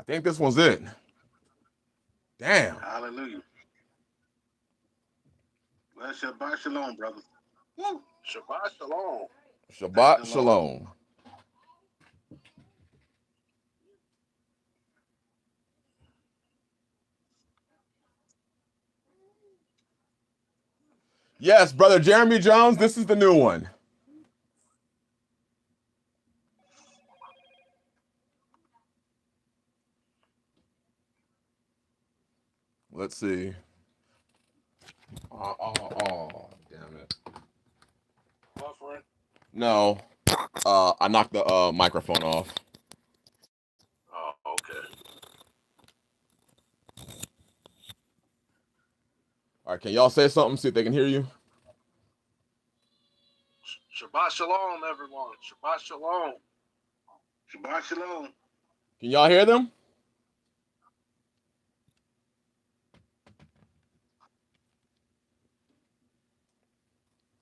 I think this one's it. Damn. Hallelujah. Well, Shabbat Shalom, brothers. Woo. Shabbat Shalom. Shabbat Shalom. Yes, brother Jeremy Jones, this is the new one. Let's see. Oh, damn it. Buffering. No. I knocked the microphone off. Oh, okay. All right, can y'all say something? See if they can hear you. Shabbat Shalom, everyone. Shabbat Shalom. Shabbat Shalom. Can y'all hear them?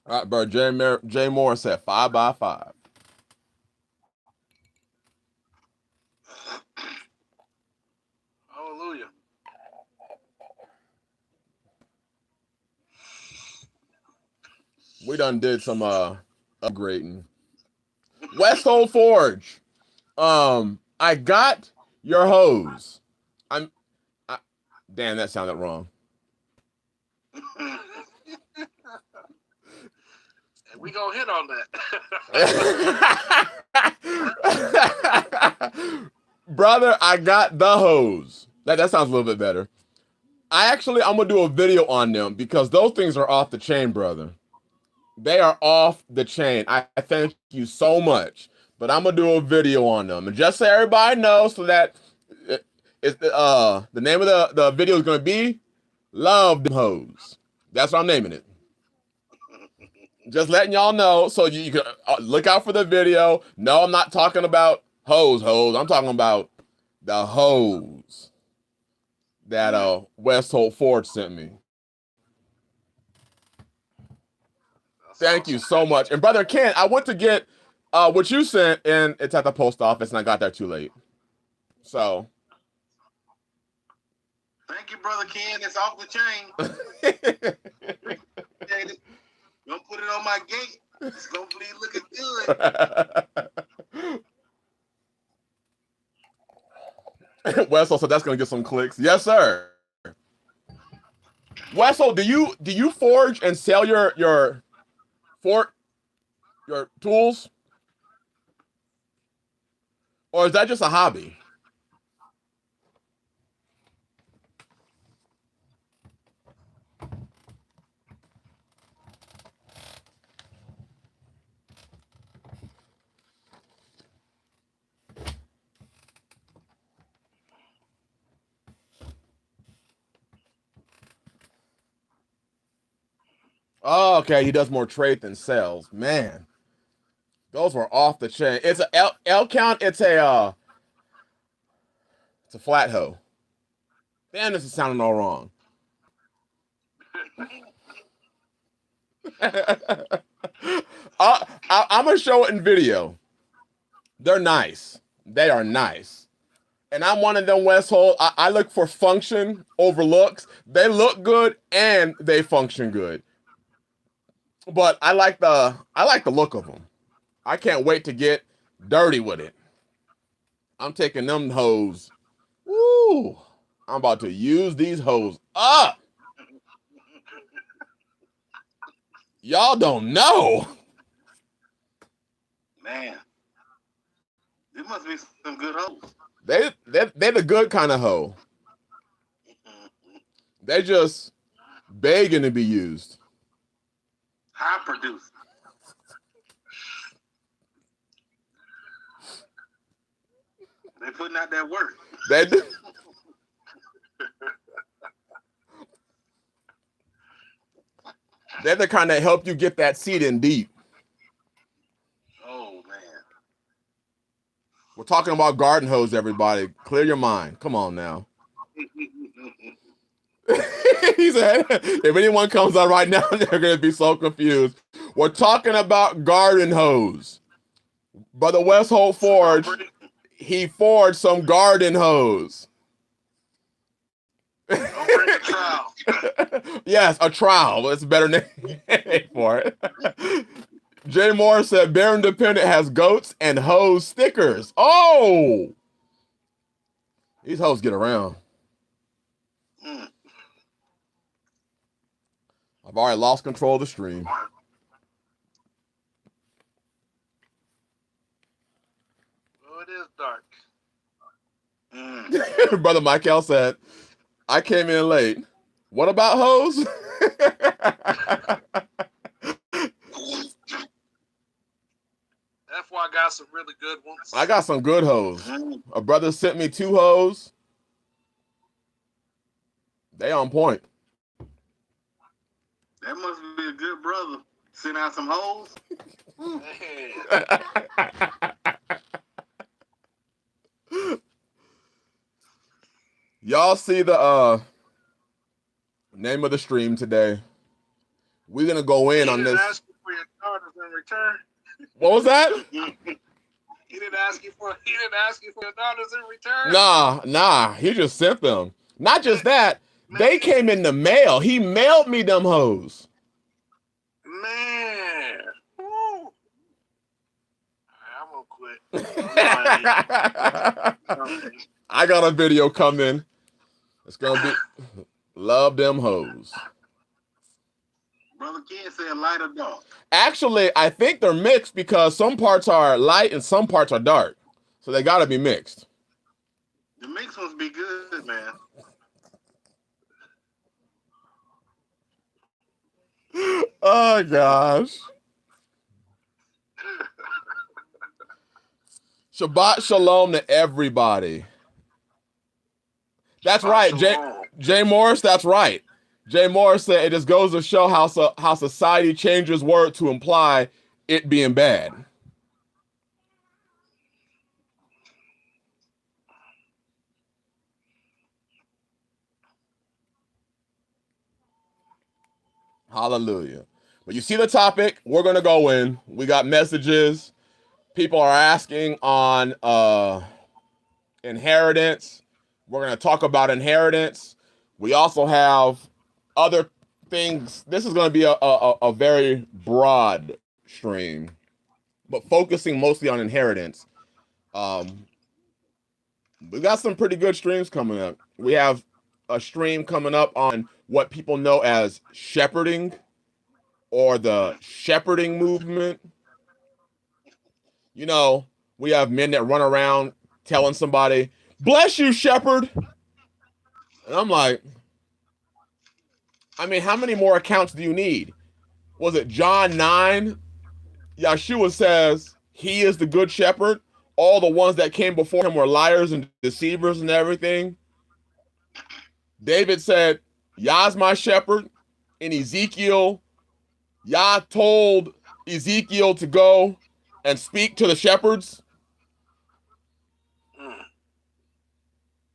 All right, bro. Jay Moore said 5 by 5. Hallelujah. We done did some upgrading. Westhold Forge. I got your hose. Damn, that sounded wrong. And we gonna hit on that. Brother, I got the hose. That sounds a little bit better. I'm gonna do a video on them because those things are off the chain, brother. They are off the chain. I thank you so much. But I'm gonna do a video on them. And just so everybody knows, so that the name of the video is gonna be Love Them Hoes. That's what I'm naming it. Just letting y'all know so you can look out for the video. No, I'm not talking about hoes. I'm talking about the hose that Westhold Forge sent me. Thank you so much. And brother Ken, I went to get what you sent, and it's at the post office, and I got there too late. So thank you, brother Ken. It's off the chain. Don't put it on my gate. It's gonna be looking good. Wessel, so that's gonna get some clicks. Yes, sir. Wessel, do you forge and sell your tools? Or is that just a hobby? Oh, okay. He does more trade than sales. Man, those were off the chain. It's a L count. It's a flat hoe. Damn, this is sounding all wrong. I'm gonna show it in video. They're nice. They are nice. And I'm one of them Westhold. I look for function over looks. They look good and they function good. But I like the look of them. I can't wait to get dirty with it. I'm taking them hoes. Woo! I'm about to use these hoes up. Y'all don't know. Man, there must be some good hoes. They're the good kind of hoe. They just begging to be used. High producer. They putting out that work. They do. They're the kind that help you get that seat in deep. Oh man. We're talking about garden hose, everybody. Clear your mind. Come on now. He said, if anyone comes on right now, they're going to be so confused. We're talking about garden hose. Brother Westhold Forge, he forged some garden hose. Don't bring a trowel. Yes, a trowel. That's a better name for it. Jay Moore said Bear Independent has goats and hose stickers. Oh! These hoes get around. I've already lost control of the stream. Oh, it is dark. Brother Michael said, I came in late. What about hoes? That's why I got some really good ones. I got some good hoes. A brother sent me 2 hoes. They on point. That must be a good brother. Send out some hoes. Y'all see the name of the stream today. We're gonna go in on this. Ask you for your daughters in return. What was that? He didn't ask you for your daughters in return. Nah. He just sent them. Not just that, they came in the mail. He mailed me them hoes. Man. Woo. I'm gonna quit. I got a video coming. It's gonna be love them hoes. Brother Ken said light or dark. Actually, I think they're mixed because some parts are light and some parts are dark. So they gotta be mixed. The mixed ones be good, man. Oh gosh. Shabbat shalom to everybody. That's right, Jay Morris. That's right. Jay Morris said it just goes to show how society changes word to imply it being bad. Hallelujah. But you see the topic, we're gonna go in. We got messages. People are asking on inheritance. We're gonna talk about inheritance. We also have other things. This is gonna be a very broad stream, but focusing mostly on inheritance. We got some pretty good streams coming up. We have a stream coming up on what people know as shepherding or the shepherding movement. You know, we have men that run around telling somebody, bless you, shepherd. And I'm like, I mean, how many more accounts do you need? Was it John 9? Yahshua says he is the good shepherd. All the ones that came before him were liars and deceivers and everything. David said, Yah's my shepherd. In Ezekiel, Yah told Ezekiel to go and speak to the shepherds,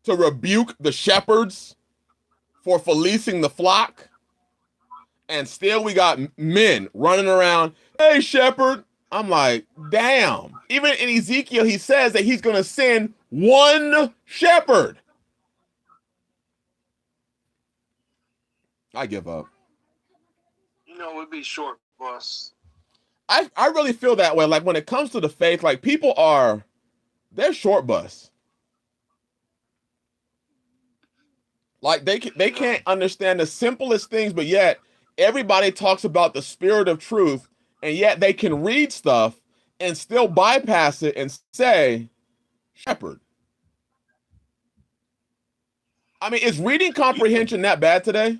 to rebuke the shepherds for fleecing the flock. And still we got men running around, hey, shepherd. I'm like, damn. Even in Ezekiel, he says that he's going to send one shepherd. I give up. You know, it'd be short bus. I really feel that way. Like when it comes to the faith, like people they're short bus. Like they can't understand the simplest things, but yet everybody talks about the spirit of truth, and yet they can read stuff and still bypass it and say, shepherd. I mean, is reading comprehension that bad today?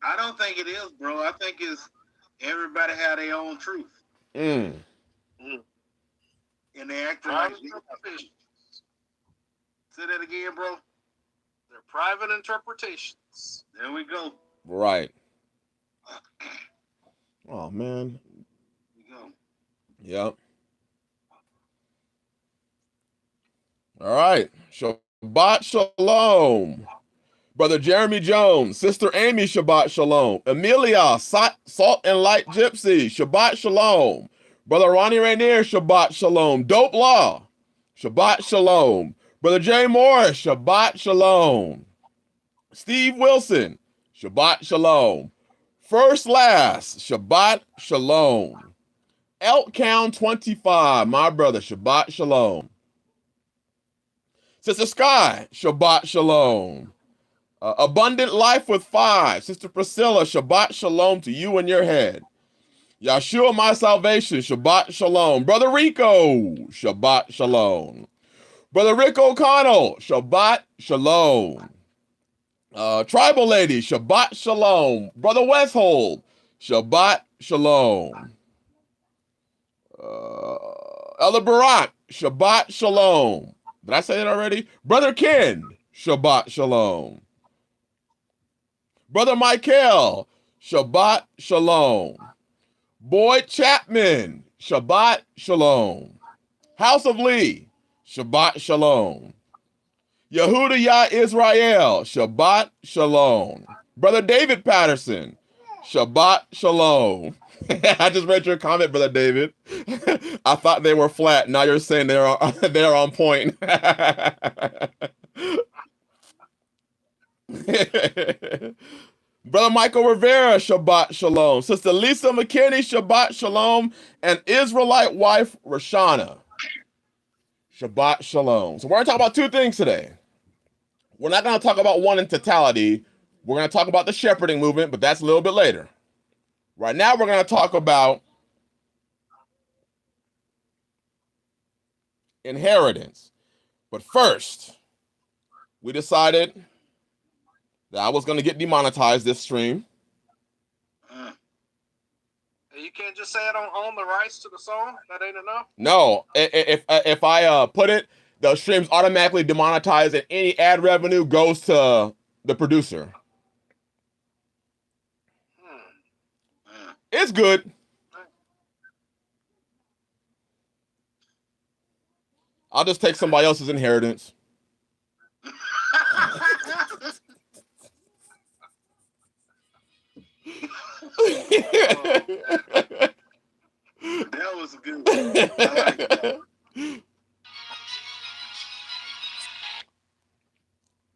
I don't think it is, bro. I think it's everybody have their own truth. And they act like say that again, bro. They're private interpretations. There we go. Right. Oh man. There we go. Yep. All right. Shabbat shalom. Brother Jeremy Jones, Sister Amy, Shabbat Shalom. Amelia, Salt and Light Gypsy, Shabbat Shalom. Brother Ronnie Rainier, Shabbat Shalom. Dope Law, Shabbat Shalom. Brother Jay Morris, Shabbat Shalom. Steve Wilson, Shabbat Shalom. First Last, Shabbat Shalom. Elk Count 25, my brother, Shabbat Shalom. Sister Sky, Shabbat Shalom. Abundant Life with 5, Sister Priscilla, Shabbat Shalom to you and your head. Yahshua, my salvation, Shabbat Shalom. Brother Rico, Shabbat Shalom. Brother Rick O'Connell, Shabbat Shalom. Tribal Lady, Shabbat Shalom. Brother Westhold, Shabbat Shalom. Elder Barak, Shabbat Shalom. Did I say that already? Brother Ken, Shabbat Shalom. Brother Michael, Shabbat Shalom. Boyd Chapman, Shabbat Shalom. House of Lee, Shabbat Shalom. Yehuda Yah Israel, Shabbat Shalom. Brother David Patterson, Shabbat Shalom. I just read your comment, Brother David. I thought they were flat. Now you're saying they're on point. Brother Michael Rivera, Shabbat Shalom. Sister Lisa McKinney, Shabbat Shalom. And Israelite wife, Rashana, Shabbat Shalom. So we're going to talk about two things today. We're not going to talk about one in totality. We're going to talk about the shepherding movement, but that's a little bit later. Right now, we're going to talk about inheritance. But first, we decided that I was going to get demonetized this stream. You can't just say I don't own the rights to the song? That ain't enough? No. If I put it, the stream's automatically demonetized and any ad revenue goes to the producer. It's good. I'll just take somebody else's inheritance. That was a good one. I like that.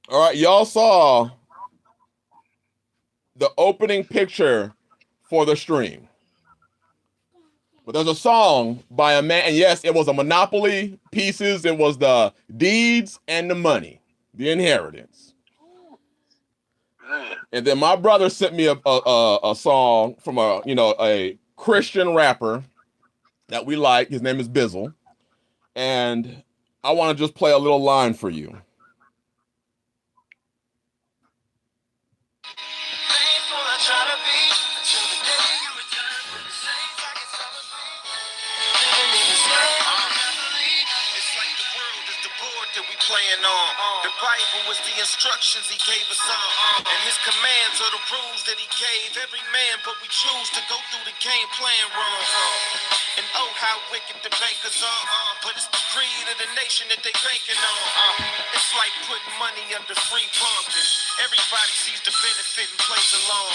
All right, y'all saw the opening picture for the stream. But there's a song by a man, and yes, it was a Monopoly pieces. It was the deeds and the money, the inheritance. And then my brother sent me a song from a Christian rapper that we like. His name is Bizzle. And I want to just play a little line for you. The Bible was the instructions he gave us all, and his commands are the rules that he gave every man, but we choose to go through the game playing wrong. And oh, how wicked the bankers are, but it's the greed of the nation that they banking on. It's like putting money under free parking. Everybody sees the benefit and plays along.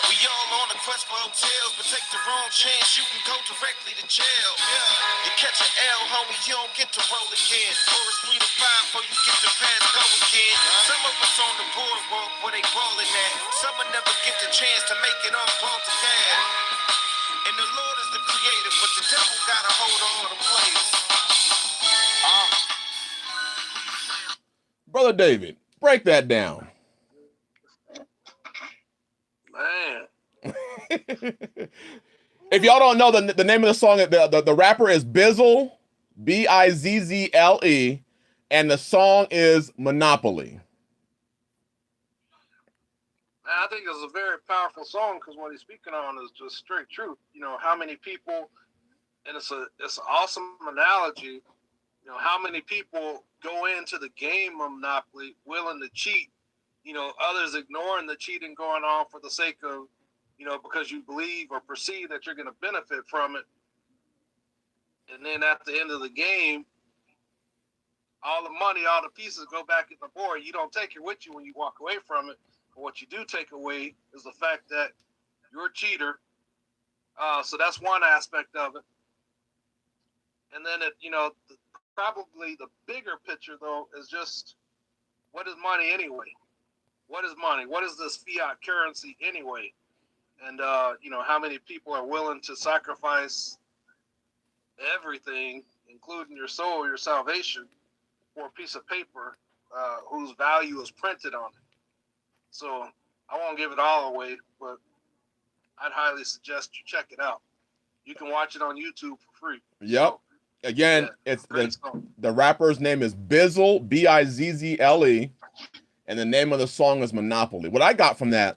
We all on a quest for hotels, but take the wrong chance, you can go directly to jail. You catch an L, homie, you don't get to roll again. Or it's 3 to 5 before you get to pass go again. Some of us on the boardwalk where they ballin' at. Some will never get the chance to make it on ball to dad. And the Lord is the creator, but the devil got a hold on all the players. Brother David, break that down. Man. If y'all don't know, the name of the song, the rapper is Bizzle, Bizzle, and the song is Monopoly. I think it's a very powerful song because what he's speaking on is just straight truth. You know, how many people, and it's an awesome analogy, you know, how many people go into the game of Monopoly willing to cheat, you know, others ignoring the cheating going on for the sake of, you know, because you believe or perceive that you're going to benefit from it. And then at the end of the game, all the money, all the pieces go back in the board. You don't take it with you when you walk away from it. But what you do take away is the fact that you're a cheater. So that's one aspect of it. And then, the probably the bigger picture, though, is just what is money anyway? What is money? What is this fiat currency anyway? And how many people are willing to sacrifice everything, including your soul, your salvation, for a piece of paper whose value is printed on it? So I won't give it all away, but I'd highly suggest you check it out. You can watch it on YouTube for free. Yep. So, Again, it's the rapper's name is Bizzle, Bizzle, and the name of the song is Monopoly. What I got from that,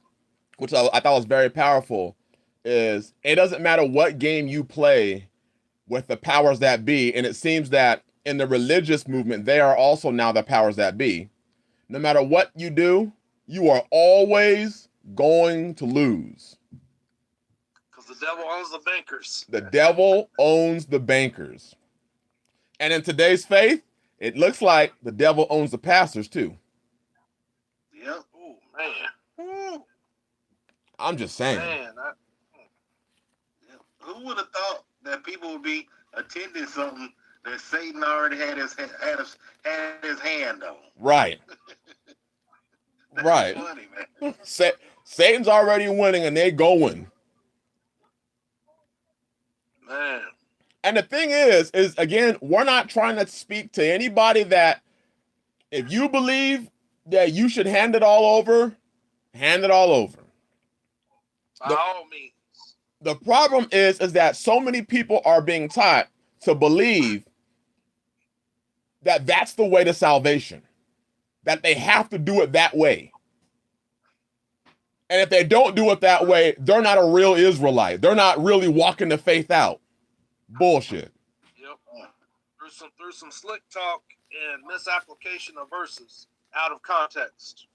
which I thought was very powerful, is it doesn't matter what game you play with the powers that be, and it seems that in the religious movement, they are also now the powers that be. No matter what you do, you are always going to lose. Because the devil owns the bankers. The devil owns the bankers. And in today's faith, it looks like the devil owns the pastors too. Yep. Oh, man. Ooh. I'm just saying. Man, who would have thought that people would be attending something that Satan already had his hand on? Right. Right. Funny, man. Satan's already winning and they're going. Man. And the thing is again, we're not trying to speak to anybody that if you believe that you should hand it all over, hand it all over. By all means. The problem is that so many people are being taught to believe that that's the way to salvation, that they have to do it that way. And if they don't do it that way, they're not a real Israelite. They're not really walking the faith out. Bullshit. Yep. Through some slick talk and misapplication of verses out of context.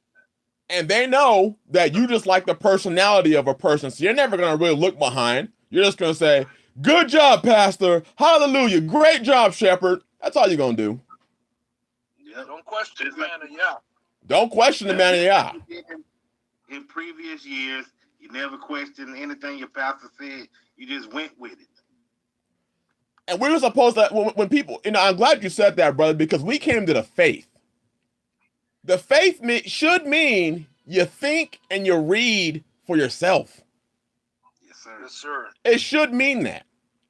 And they know that you just like the personality of a person, so you're never going to really look behind. You're just going to say, good job, pastor. Hallelujah. Great job, shepherd. That's all you're going to do. Yep. Don't question the man of Yah. Don't question the man of Yah. In previous years, you never questioned anything your pastor said. You just went with it. And we were supposed to, when people, I'm glad you said that, brother, because we came to the faith. The faith should mean you think and you read for yourself. Yes, sir. Yes, sir. It should mean that.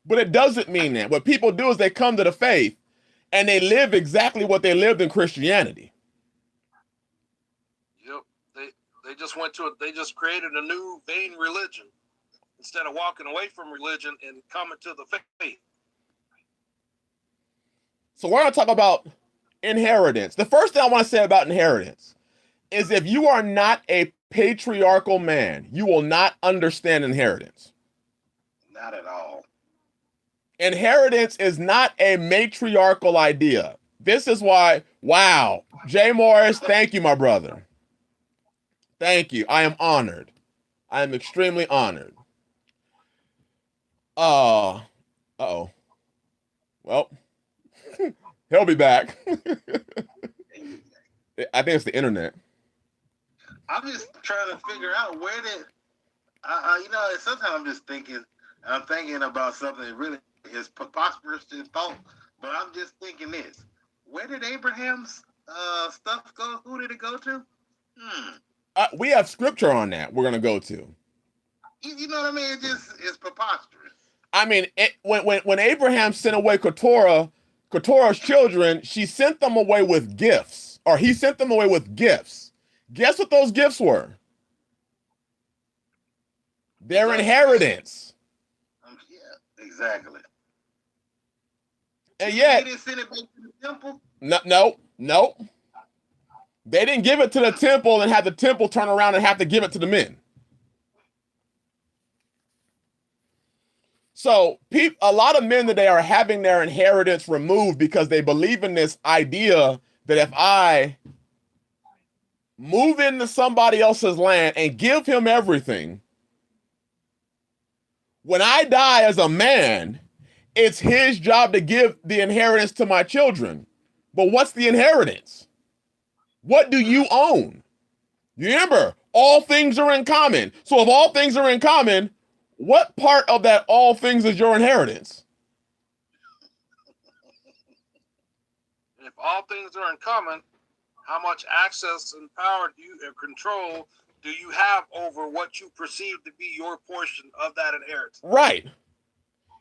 But it doesn't mean that. What people do is they come to the faith and they live exactly what they lived in Christianity. Yep. They just created a new vain religion instead of walking away from religion and coming to the faith. So we're going to talk about inheritance. The first thing I want to say about inheritance is if you are not a patriarchal man, you will not understand inheritance. Not at all. Inheritance is not a matriarchal idea. This is why, wow, Jay Morris, thank you, my brother. Thank you. I am honored. I am extremely honored. Uh-oh. Well, he'll be back. I think it's the internet. I'm just trying to figure out where did, sometimes I'm thinking about something that really is preposterous in thought, but I'm just thinking this. Where did Abraham's stuff go? Who did it go to? We have scripture on that we're going to go to. You know what I mean? It's preposterous. I mean, when Abraham sent away Keturah's children, she sent them away with gifts, or he sent them away with gifts. Guess what those gifts were? Their inheritance. Yeah, exactly. And yet, they didn't send it back to the temple? No. They didn't give it to the temple and have the temple turn around and have to give it to the men. So a lot of men today are having their inheritance removed because they believe in this idea that if I move into somebody else's land and give him everything, when I die as a man, it's his job to give the inheritance to my children. But what's the inheritance? What do you own? Remember, all things are in common. So if all things are in common, what part of that all things is your inheritance? And if all things are in common, how much access and power do you and control do you have over what you perceive to be your portion of that inheritance? Right.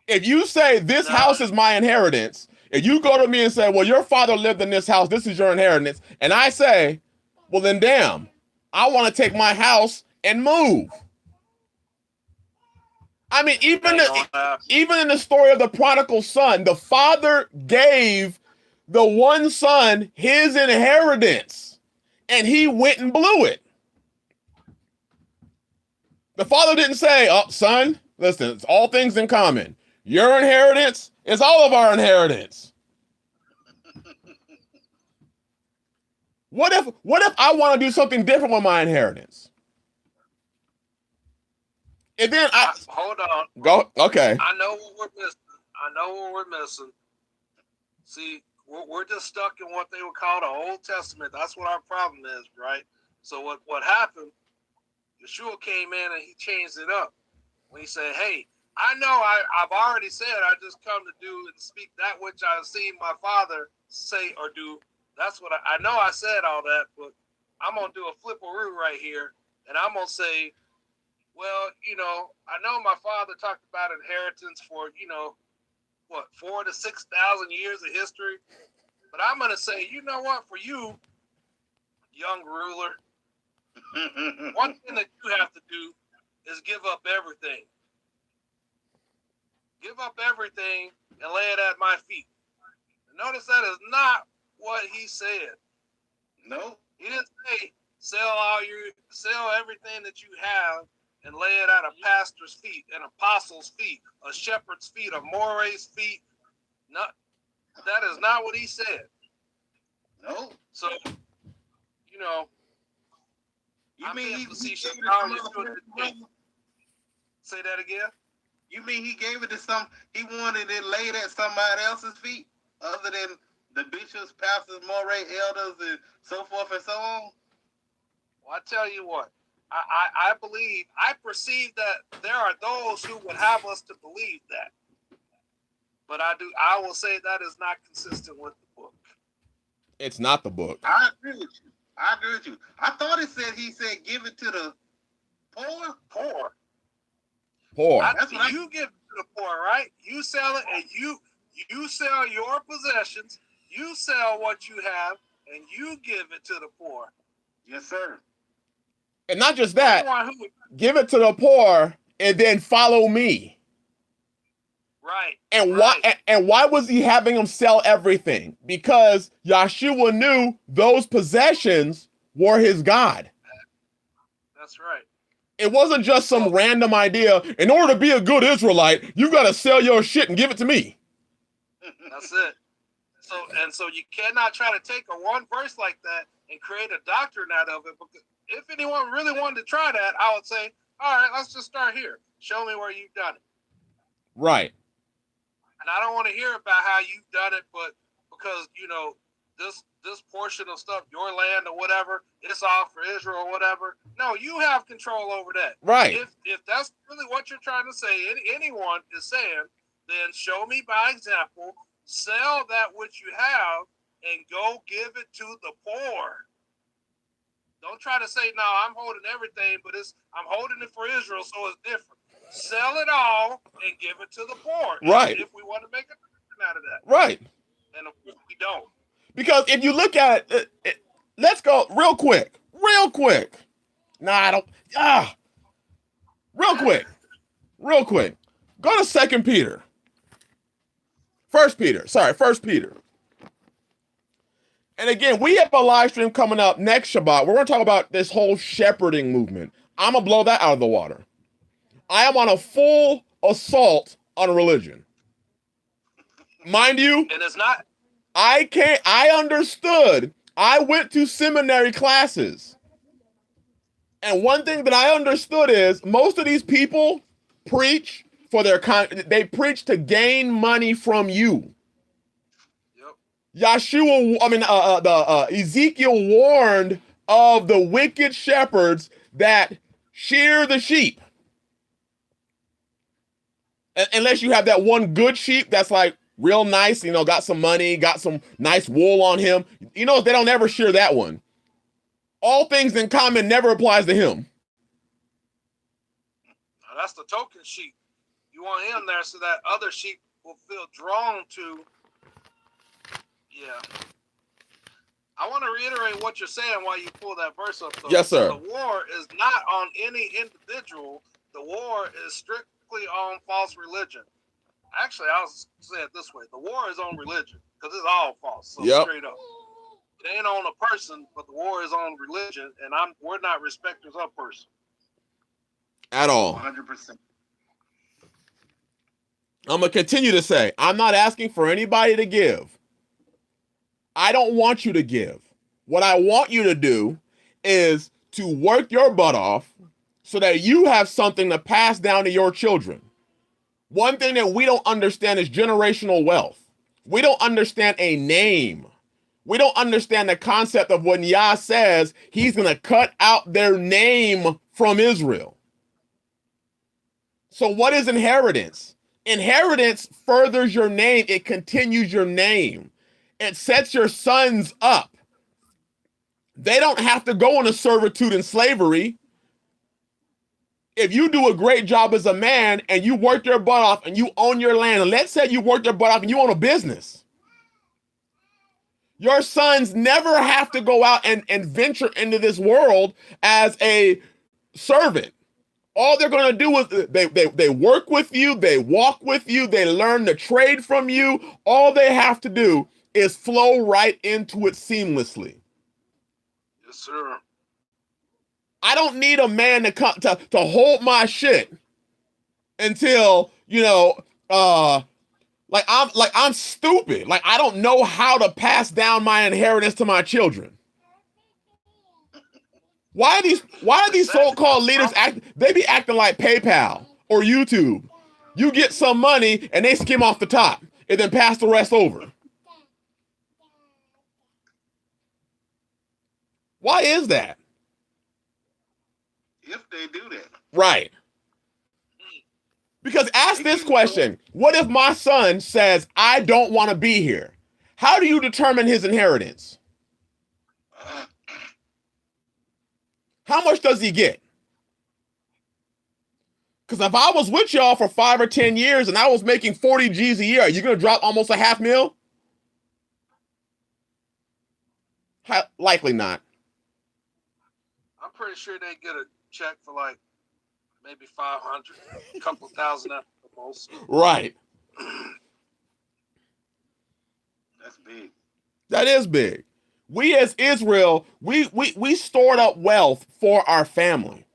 If you say this house is my inheritance, if you go to me and say, well, your father lived in this house, this is your inheritance, and I say, well, then damn, I want to take my house and move. I mean, even in the story of the prodigal son, the father gave the one son his inheritance, and he went and blew it. The father didn't say, oh, son, listen, it's all things in common. Your inheritance is all of our inheritance. What if I want to do something different with my inheritance? And then hold on. Go. Okay. I know what we're missing. See, we're just stuck in what they would call the Old Testament. That's what our problem is, right? So what happened? Yahshua came in and he changed it up. When he said, "Hey, I know I've already said I just come to do and speak that which I've seen my Father say or do." That's what I know. I said all that, but I'm gonna do a flipperoo right here, and I'm gonna say, well, I know my father talked about inheritance for, 4,000 to 6,000 years of history. But I'm going to say, you know what, for you, young ruler, one thing that you have to do is give up everything. Give up everything and lay it at my feet. And notice that is not what he said. No. He didn't say, sell everything that you have and lay it at a pastor's feet, an apostle's feet, a shepherd's feet, a more's feet. No, that is not what he said. No. So, you mean he say that again? You mean he gave it to he wanted it laid at somebody else's feet other than the bishops, pastors, moray, elders, and so forth and so on? Well, I tell you what, I believe, I perceive that there are those who would have us to believe that. But I will say that is not consistent with the book. It's not the book. I agree with you. I thought he said give it to the poor. Poor. You give it to the poor, right? You sell it, and you sell your possessions, you sell what you have, and you give it to the poor. Yes, sir. And not just that, give it to the poor and then follow me. Right. And why was he having them sell everything? Because Yahshua knew those possessions were his God. That's right. It wasn't just some random idea. In order to be a good Israelite, you got to sell your shit and give it to me. That's it. So you cannot try to take one verse like that and create a doctrine out of it. Because if anyone really wanted to try that, I would say, all right, let's just start here. Show me where you've done it. Right. And I don't want to hear about how you've done it, but because, this portion of stuff, your land or whatever, it's all for Israel or whatever. No, you have control over that. Right. If that's really what you're trying to say, anyone is saying, then show me by example, sell that which you have and go give it to the poor. Don't try to say, no, I'm holding everything, but I'm holding it for Israel, so it's different. Sell it all and give it to the poor. Right. If we want to make a doctrine out of that. Right. And of course we don't. Because if you look at it, let's go real quick. No, I don't. Real quick. Go to 2 Peter. 1 Peter. And again, we have a live stream coming up next Shabbat. We're going to talk about this whole shepherding movement. I'm going to blow that out of the water. I am on a full assault on religion. Mind you, and it's not. I understood. I went to seminary classes. And one thing that I understood is most of these people preach for they preach to gain money from you. Yep. Ezekiel warned of the wicked shepherds that shear the sheep. Unless you have that one good sheep that's like real nice, got some money, got some nice wool on him. They don't ever share that one. All things in common never applies to him. Now, that's the token sheep. You want him there so that other sheep will feel drawn to. Yeah. I want to reiterate what you're saying while you pull that verse up, though. Yes, sir. The war is not on any individual. The war is strictly on false religion. Actually, I'll say it this way. The war is on religion because it's all false. So straight up. It ain't on a person, but the war is on religion, and we're not respecters of person. At all. 100%. I'm going to continue to say, I'm not asking for anybody to give. I don't want you to give. What I want you to do is to work your butt off so that you have something to pass down to your children. One thing that we don't understand is generational wealth. We don't understand a name. We don't understand the concept of when Yah says he's going to cut out their name from Israel. So what is inheritance? Inheritance furthers your name. It continues your name. It sets your sons up. They don't have to go into servitude and slavery. If you do a great job as a man and you work your butt off and you own your land, and let's say you work your butt off and you own a business, your sons never have to go out and venture into this world as a servant. All they're going to do is they work with you, they walk with you, they learn the trade from you. All they have to do is flow right into it seamlessly. Yes, sir. I don't need a man to come to hold my shit until, I'm stupid. Like, I don't know how to pass down my inheritance to my children. Why are these so-called leaders they be acting like PayPal or YouTube? You get some money and they skim off the top and then pass the rest over. Why is that? If they do that. Right. Because ask this question. What if my son says, I don't want to be here? How do you determine his inheritance? How much does he get? Because if I was with y'all for 5 or 10 years and I was making 40 G's a year, are you going to drop almost a $500,000? Likely not. I'm pretty sure they get a check for like maybe 500, a couple thousand at the most. Right. That's big. That is big. We as Israel, we stored up wealth for our family.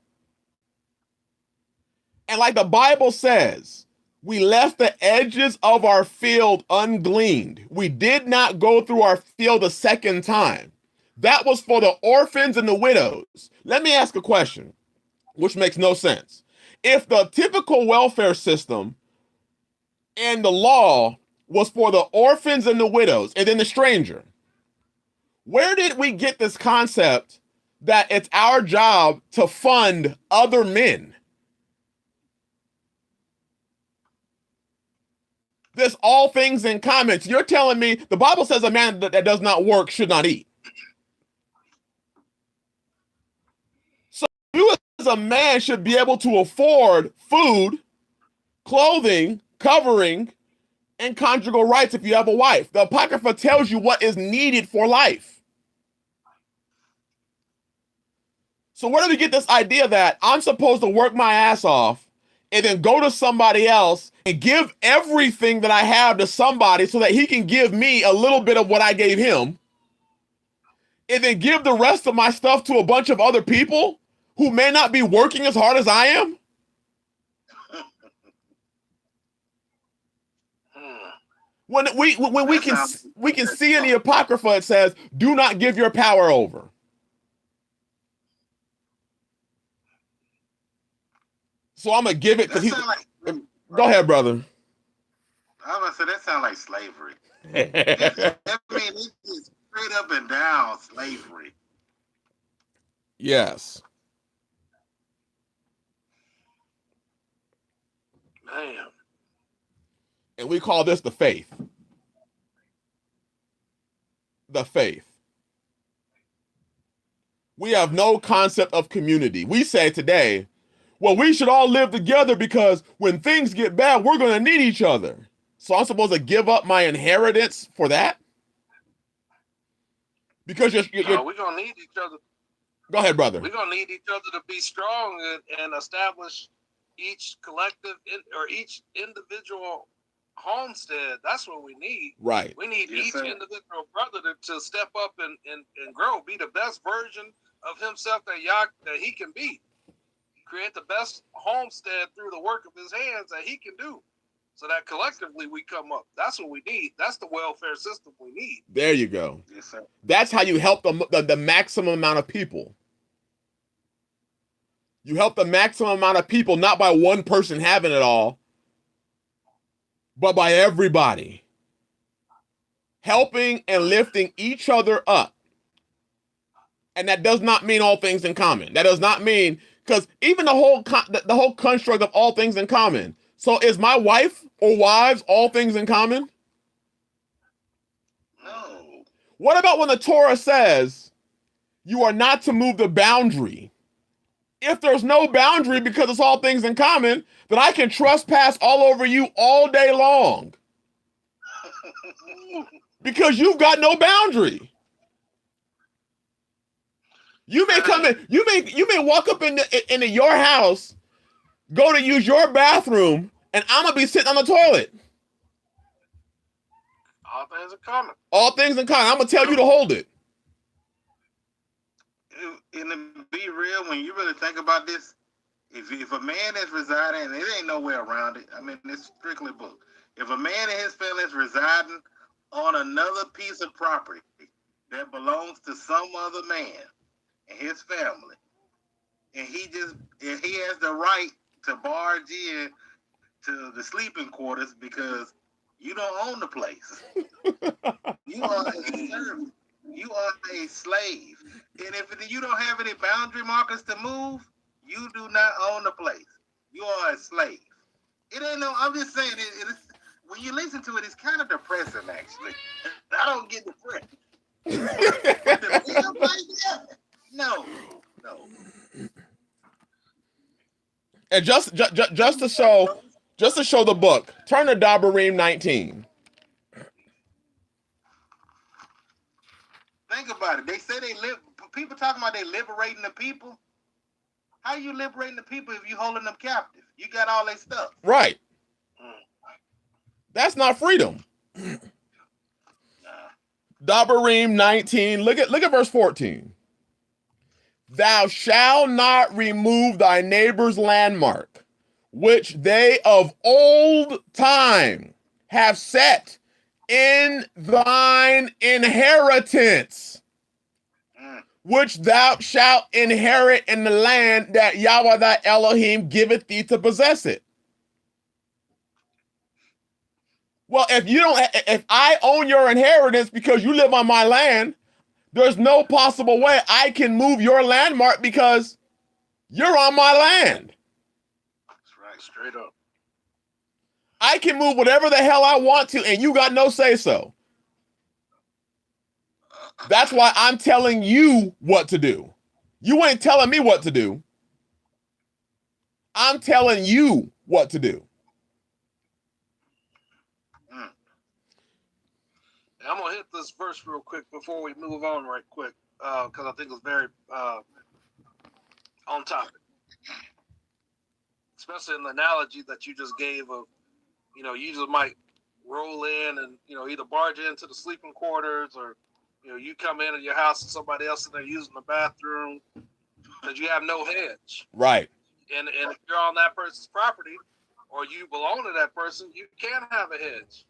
And like the Bible says, we left the edges of our field ungleaned. We did not go through our field a second time. That was for the orphans and the widows. Let me ask a question, which makes no sense. If the typical welfare system and the law was for the orphans and the widows and then the stranger, where did we get this concept that it's our job to fund other men? There's all things in common. You're telling me the Bible says a man that does not work should not eat. So you as a man should be able to afford food, clothing, covering, and conjugal rights if you have a wife. The Apocrypha tells you what is needed for life. So where do we get this idea that I'm supposed to work my ass off and then go to somebody else and give everything that I have to somebody so that he can give me a little bit of what I gave him, and then give the rest of my stuff to a bunch of other people who may not be working as hard as I am? When we can see in the Apocrypha, it says, do not give your power over. So I'm going to give it because go ahead, brother. I was going to say, that sounds like slavery. It's straight up and down slavery. Yes. Man. And we call this the faith. the faith. We have no concept of community. We say today, well, we should all live together because when things get bad, we're going to need each other. So I'm supposed to give up my inheritance for that? Because we're going to need each other. Go ahead, brother. We're going to need each other to be strong and establish each collective or each individual homestead. That's what we need. Right. We need each individual brother to step up and grow, be the best version of himself that he can be. Create the best homestead through the work of his hands that he can do. So that collectively we come up. That's what we need. That's the welfare system we need. There you go. Yes, sir. That's how you help the maximum amount of people. You help the maximum amount of people, not by one person having it all, but by everybody. Helping and lifting each other up. And that does not mean all things in common. That does not mean, because even the whole construct of all things in common. So is my wife or wives all things in common? No. What about when the Torah says you are not to move the boundary? If there's no boundary because it's all things in common, then I can trespass all over you all day long. Because you've got no boundary. You may come in, you may walk up into your house, go to use your bathroom, and I'm gonna be sitting on the toilet. All things in common. All things in common. I'm gonna tell you to hold it. And to be real, when you really think about this, if a man is residing, and it ain't nowhere around it. I mean, it's strictly book. If a man and his family is residing on another piece of property that belongs to some other man and his family, and he has the right to barge in to the sleeping quarters because you don't own the place. You are a servant. You are a slave. And if you don't have any boundary markers to move, you do not own the place. You are a slave. It ain't no, I'm just saying, when you listen to it, it's kind of depressing, actually. I don't get depressed. No. And just to show the book, turn to Dabarim 19. Think about it. They say people talking about they liberating the people. How you liberating the people if you holding them captive? You got all their stuff. Right. That's not freedom. Dabarim 19, look at verse 14. Thou shalt not remove thy neighbor's landmark, which they of old time have set in thine inheritance, which thou shalt inherit in the land that Yahweh thy Elohim giveth thee to possess it. Well, if I own your inheritance because you live on my land, there's no possible way I can move your landmark because you're on my land. That's right, straight up. I can move whatever the hell I want to, and you got no say-so. That's why I'm telling you what to do. You ain't telling me what to do. I'm telling you what to do. I'm going to hit this verse real quick before we move on right quick, because I think it's very on topic. Especially in the analogy that you just gave of, you just might roll in and, either barge into the sleeping quarters or, you come into your house and somebody else in there using the bathroom because you have no hedge. Right. And if you're on that person's property or you belong to that person, you can't have a hedge.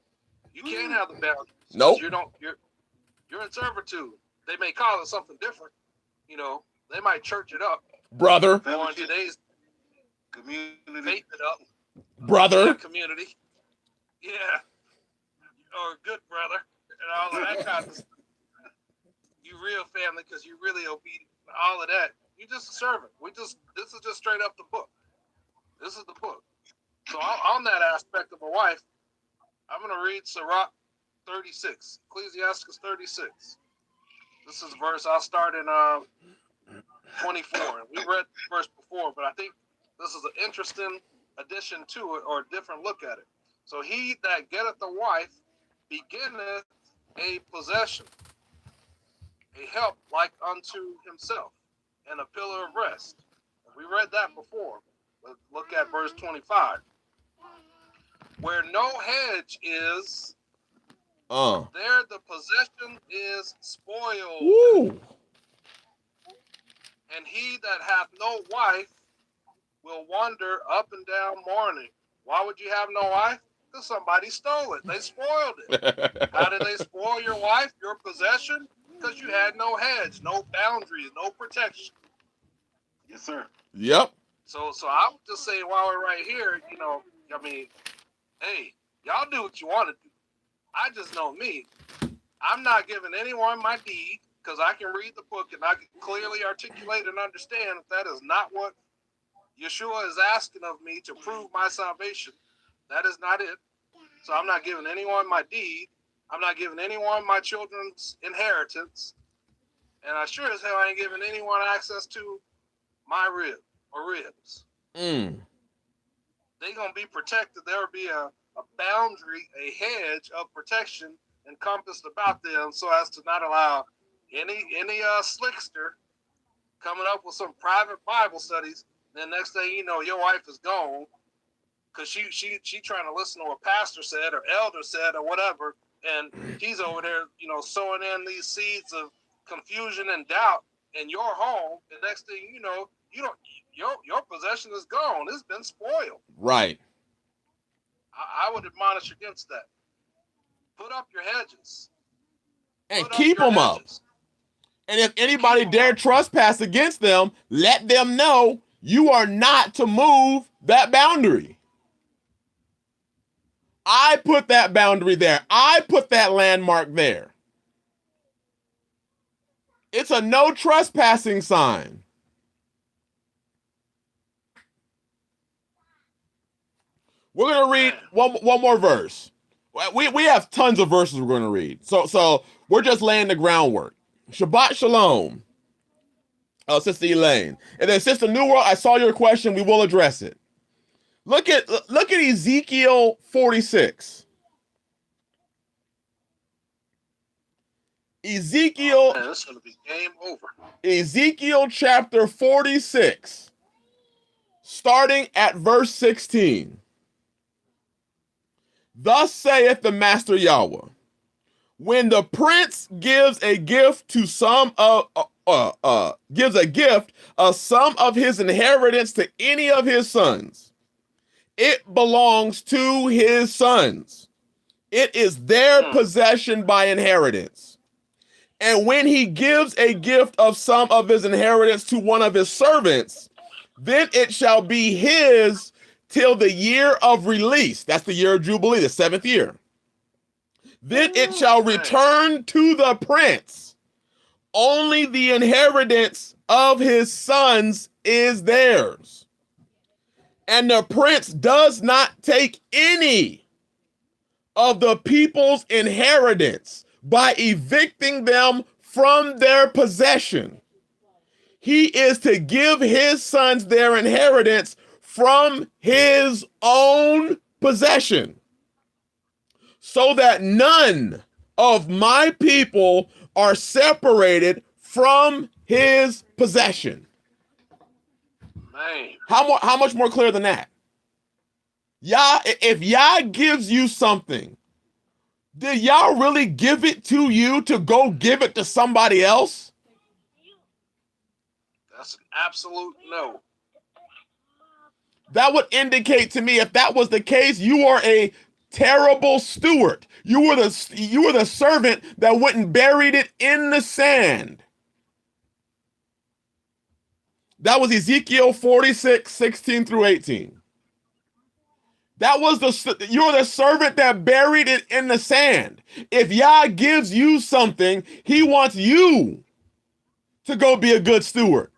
You can't have the boundaries. Nope. You're in servitude. They may call it something different. They might church it up. Brother. Or in today's community. faith it up. Brother. Community. Yeah. Or good brother. And all of that kind of stuff. You real family because you really obedient. All of that. You just a servant. This is just straight up the book. This is the book. So on that aspect of a wife, I'm going to read Sirach 36, Ecclesiastes 36. This is a verse I'll start in 24. We read the verse before, but I think this is an interesting addition to it, or a different look at it. So he that getteth a wife beginneth a possession, a help like unto himself, and a pillar of rest. We read that before. Let's look at verse 25. Where no hedge is, there the possession is spoiled. Woo. And he that hath no wife will wander up and down mourning. Why would you have no wife? Because somebody stole it. They spoiled it. How did they spoil your wife, your possession? Because you had no hedge, no boundaries, no protection. Yes, sir. Yep. So I would just say while we're right here, I mean, hey, y'all do what you want to do. I just know me. I'm not giving anyone my deed, because I can read the book and I can clearly articulate and understand if that is not what Yahshua is asking of me to prove my salvation. That is not it. So I'm not giving anyone my deed. I'm not giving anyone my children's inheritance. And I sure as hell ain't giving anyone access to my rib or ribs. They're going to be protected. There will be a boundary, a hedge of protection encompassed about them so as to not allow any slickster coming up with some private Bible studies. Then next thing you know, your wife is gone because she trying to listen to what pastor said or elder said or whatever, and he's over there, sowing in these seeds of confusion and doubt in your home. And next thing you know, your possession is gone. It's been spoiled. Right. I would admonish against that. Put up your hedges. And keep them up. And if anybody dare trespass against them, let them know you are not to move that boundary. I put that boundary there. I put that landmark there. It's a no trespassing sign. We're going to read one more verse. We have tons of verses we're going to read. So we're just laying the groundwork. Shabbat Shalom. Sister Elaine. And then Sister New World, I saw your question. We will address it. Look at Ezekiel 46. Ezekiel. Man, this is going to be game over. Ezekiel chapter 46, starting at verse 16. Thus saith the Master Yahweh, when the prince gives a gift to some of some of his inheritance to any of his sons, it belongs to his sons. It is their possession by inheritance. And when he gives a gift of some of his inheritance to one of his servants, then it shall be his till the year of release. That's the year of Jubilee, the 7th year. Then it shall return to the prince. Only the inheritance of his sons is theirs. And the prince does not take any of the people's inheritance by evicting them from their possession. He is to give his sons their inheritance from his own possession, so that none of my people are separated from his possession. Man. How much more clear than that? Yah, if Yah gives you something, did Yah really give it to you to go give it to somebody else? That's an absolute no. That would indicate to me, if that was the case, you are a terrible steward. You were the servant that went and buried it in the sand. That was Ezekiel 46, 16 through 18. That was you're the servant that buried it in the sand. If Yah gives you something, he wants you to go be a good steward.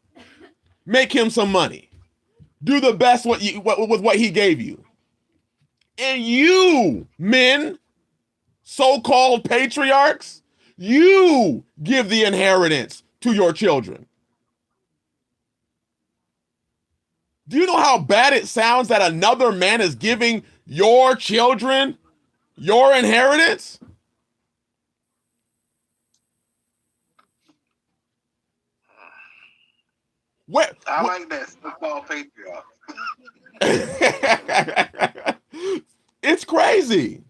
Make him some money. Do the best with what he gave you. And you, men, so-called patriarchs, You give the inheritance to your children. Do you know how bad it sounds that another man is giving your children your inheritance? I like that football patriarch. It's crazy.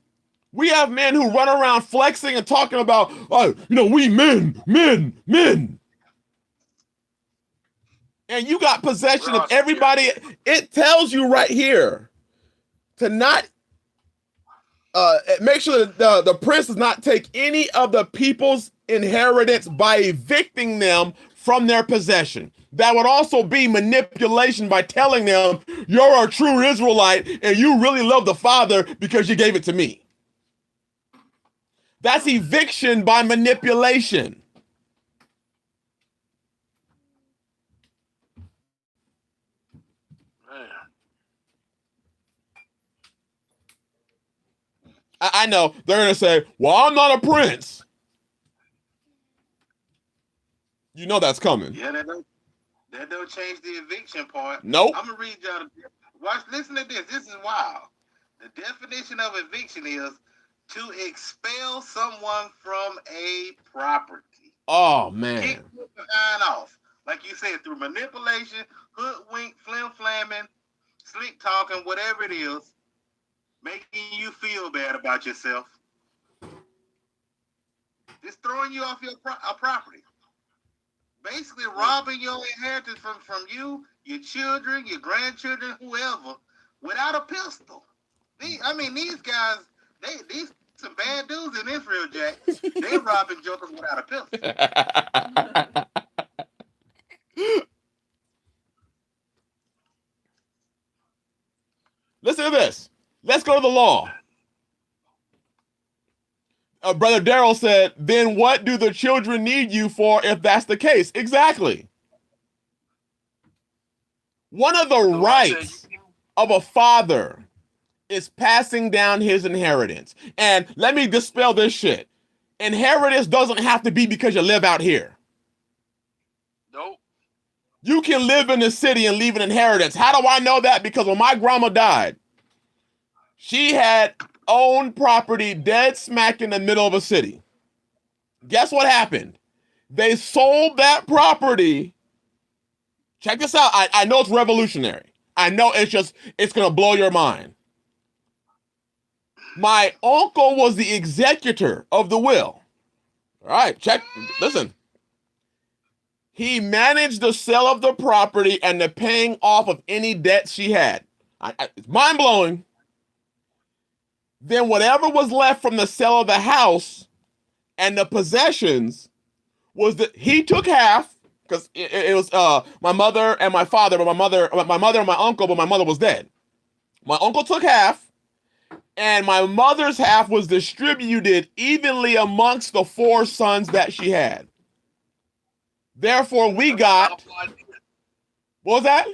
We have men who run around flexing and talking about, oh, we men. And you got possession of everybody. It tells you right here to not make sure that the prince does not take any of the people's inheritance by evicting them from their possession. That would also be manipulation by telling them you're a true Israelite and you really love the Father because you gave it to me. That's eviction by manipulation. I know they're going to say, well, I'm not a prince. You know that's coming. Yeah, that don't change the eviction part. Nope. I'm going to read y'all. Listen to this. This is wild. The definition of eviction is to expel someone from a property. Oh, man. Kick behind off. Like you said, through manipulation, hoodwink, flim-flamming, slick talking, whatever it is, making you feel bad about yourself. Just throwing you off your property. Basically robbing your inheritance from you, your children, your grandchildren, whoever, without a pistol. These guys, these some bad dudes in Israel, Jack. They robbing jokers without a pistol. Listen to this. Let's go to the law. Brother Daryl said, then what do the children need you for if that's the case? Exactly. One of the rights of a father is passing down his inheritance. And let me dispel this shit. Inheritance doesn't have to be because you live out here. Nope. You can live in the city and leave an inheritance. How do I know that? Because when my grandma died, she had owned property dead smack in the middle of a city. Guess what happened? They sold that property. Check this out. I know it's revolutionary. I know it's going to blow your mind. My uncle was the executor of the will. All right, listen. He managed the sale of the property and the paying off of any debt she had. It's mind-blowing. Then whatever was left from the sale of the house and the possessions was that he took half, because it was my mother and my father, but my mother and my uncle, but my mother was dead. My uncle took half, and my mother's half was distributed evenly amongst the 4 sons that she had. Therefore, we got... What was that?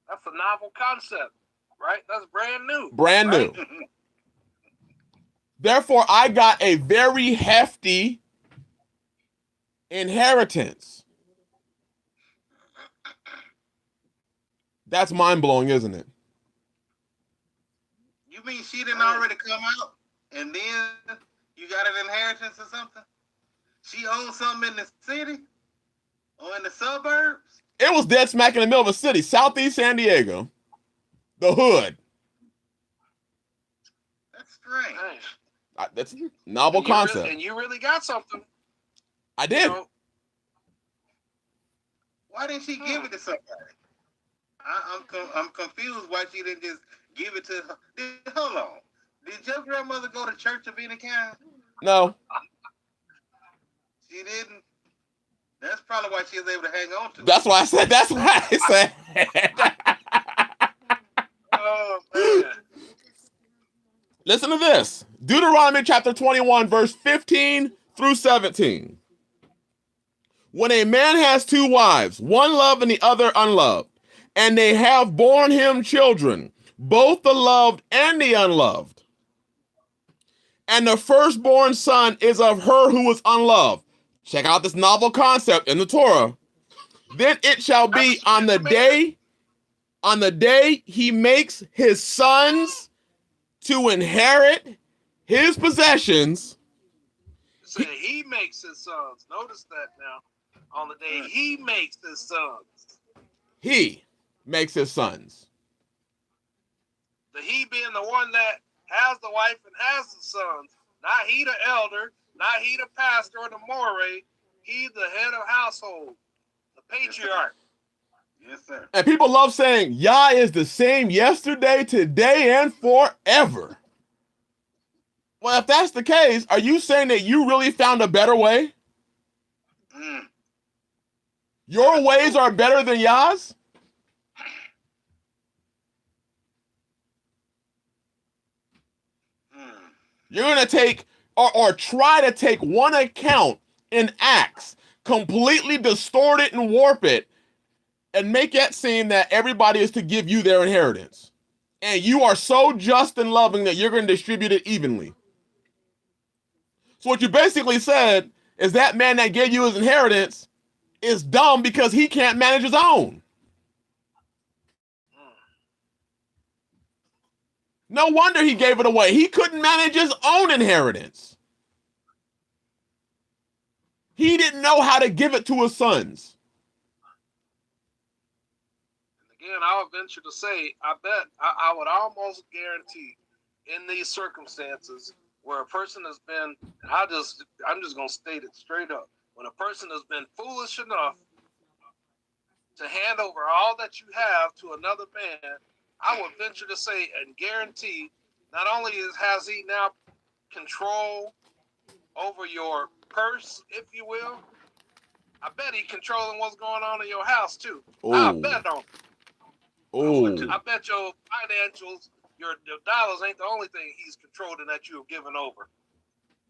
That's a novel concept, right? That's brand new. Brand new. Right? Therefore, I got a very hefty inheritance. That's mind-blowing, isn't it? You mean she didn't already come out and then you got an inheritance or something? She owns something in the city or in the suburbs? It was dead smack in the middle of a city, Southeast San Diego. The hood. That's strange. Nice. That's a novel concept. And you really got something. I did. Why didn't she give it to somebody? I'm confused why she didn't just give it to her. Hold on. Did your grandmother go to church of any kind? No. She didn't? That's probably why she was able to hang on to it. That's why I said. That's why I said. Oh, man. Listen to this. Deuteronomy chapter 21, verse 15 through 17. When a man has 2 wives, one loved and the other unloved, and they have borne him children, both the loved and the unloved, and the firstborn son is of her who is unloved. Check out this novel concept in the Torah. Then it shall be on the day he makes his sons to inherit his possessions. So he makes his sons. Notice that now. On the day he makes his sons. He makes his sons. The he being the one that has the wife and has the sons. Not he the elder, not he the pastor or the moray. He the head of household, the patriarch. Yes, sir. And people love saying Yah is the same yesterday, today, and forever. Well, if that's the case, are you saying that you really found a better way? Your ways are better than Yah's? You're going to take or try to take one account in Acts, completely distort it and warp it, and make it seem that everybody is to give you their inheritance. And you are so just and loving that you're going to distribute it evenly. So what you basically said is that man that gave you his inheritance is dumb because he can't manage his own. No wonder he gave it away. He couldn't manage his own inheritance. He didn't know how to give it to his sons. Again, I would venture to say, I bet I would almost guarantee in these circumstances where a person has been, and I'm just going to state it straight up. When a person has been foolish enough to hand over all that you have to another man, I would venture to say and guarantee not only has he now control over your purse, if you will, I bet he's controlling what's going on in your house too. Ooh. I bet on. Oh, I bet your financials, your dollars ain't the only thing he's controlling that you have given over.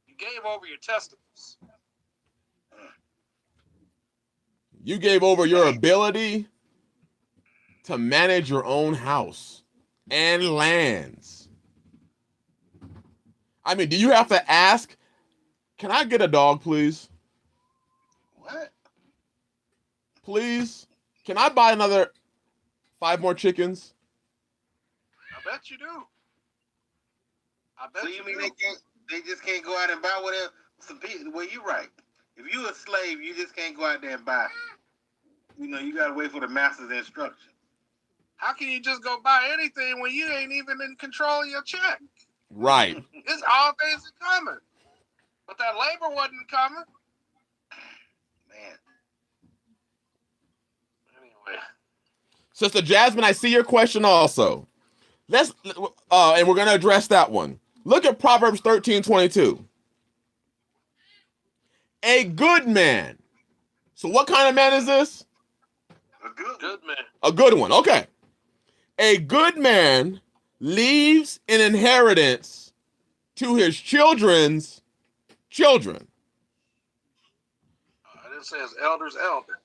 You gave over your testicles. you gave over your ability to manage your own house and lands. I mean, do you have to ask, can I get a dog, please? What? Please? Can I buy another 5 more chickens? I bet you do. I bet So you you mean do. they just can't go out and buy whatever? Some people, well, you're right. If you a slave, you just can't go out there and buy. You know, you gotta wait for the master's instruction. How can you just go buy anything when you ain't even in control of your check? Right. It's all things are coming. But that labor wasn't coming. Man. Anyway. Sister Jasmine, I see your question also. And we're going to address that one. Look at Proverbs 13:22. A good man. So what kind of man is this? A Good man. A good one. Okay. A good man leaves an inheritance to his children's children. I didn't say his elder's elder.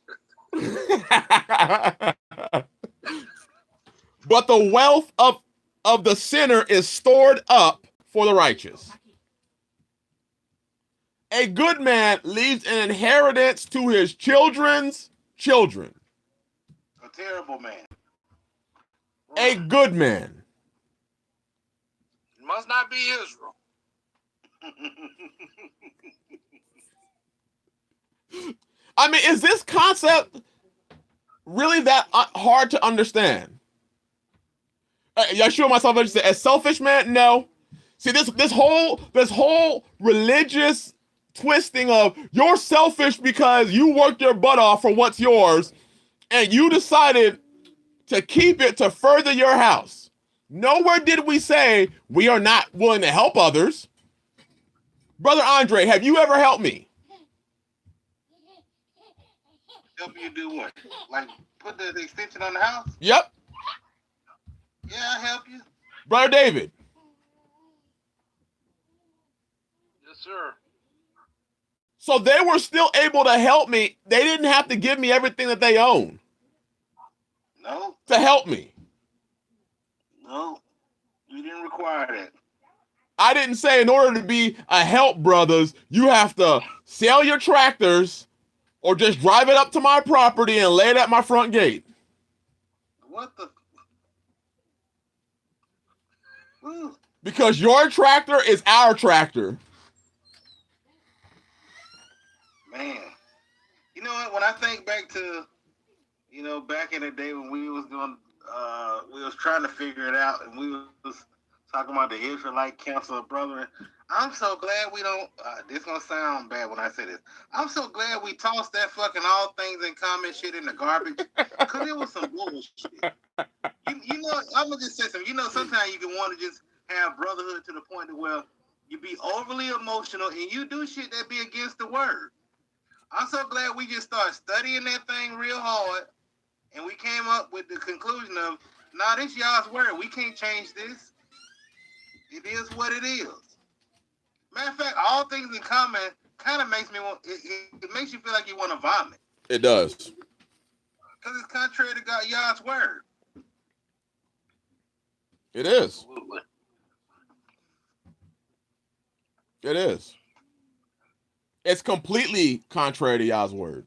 But the wealth of the sinner is stored up for the righteous. A good man leaves an inheritance to his children's children. A terrible man. A good man. It must not be Israel. I mean, is this concept really that hard to understand? Yahshua myself as selfish man? No. See, this whole religious twisting of you're selfish because you worked your butt off for what's yours, and you decided to keep it to further your house. Nowhere did we say we are not willing to help others. Brother Andre, have you ever helped me? Help you do what? Like put the extension on the house? Yep. Yeah, I help you. Brother David. Yes, sir. So they were still able to help me. They didn't have to give me everything that they own No, to help me. no. You didn't require that. I didn't say in order to be a help, brothers, you have to sell your tractors or just drive it up to my property and lay it at my front gate. What the? Ooh. Because your tractor is our tractor. Man, you know what? When I think back to, back in the day when we was trying to figure it out, and we was talking about the Israelite Council of Brethren. I'm so glad we don't. This gonna sound bad when I say this. I'm so glad we tossed that fucking all things in common shit in the garbage, cause it was some bullshit. You know, I'm gonna just say something. Sometimes you can want to just have brotherhood to the point to where you be overly emotional and you do shit that be against the word. I'm so glad we just started studying that thing real hard, and we came up with the conclusion of, nah, this y'all's word. We can't change this. It is what it is. Matter of fact, all things in common kind of makes me want. It makes you feel like you want to vomit. It does. Because it's contrary to God's word. It is. Absolutely. It is. It's completely contrary to Yah's word.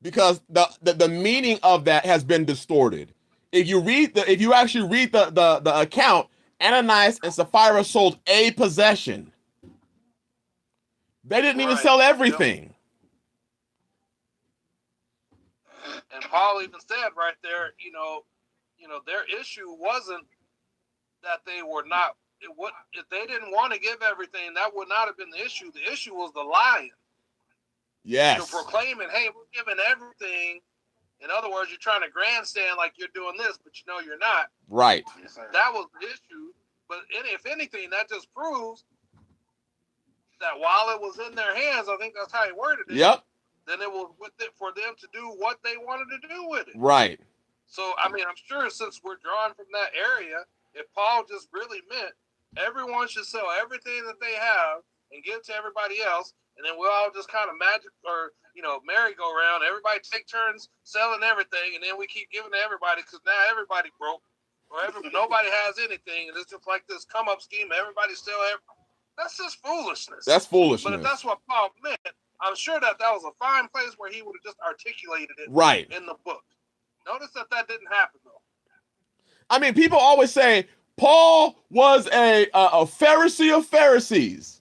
Because the meaning of that has been distorted. If you actually read the account, Ananias and Sapphira sold a possession. They didn't even sell everything. And Paul even said right there, their issue wasn't that they were not. If they didn't want to give everything, that would not have been the issue. The issue was the lying. Yes. Proclaiming, hey, we're giving everything. In other words, you're trying to grandstand like you're doing this, but you're not. Right. Yes, that was the issue. But if anything, that just proves that while it was in their hands, I think that's how he worded it. Yep. Then it was with it for them to do what they wanted to do with it. Right. So, I'm sure since we're drawn from that area, if Paul just really meant everyone should sell everything that they have and give to everybody else, and then we'll all just kind of merry-go-round. Everybody take turns selling everything, and then we keep giving to everybody because now everybody broke, or nobody has anything, and it's just like this come-up scheme. Everybody still that's just foolishness. That's foolishness. But if that's what Paul meant, I'm sure that was a fine place where he would have just articulated it right in the book. Notice that didn't happen, though. People always say Paul was a Pharisee of Pharisees.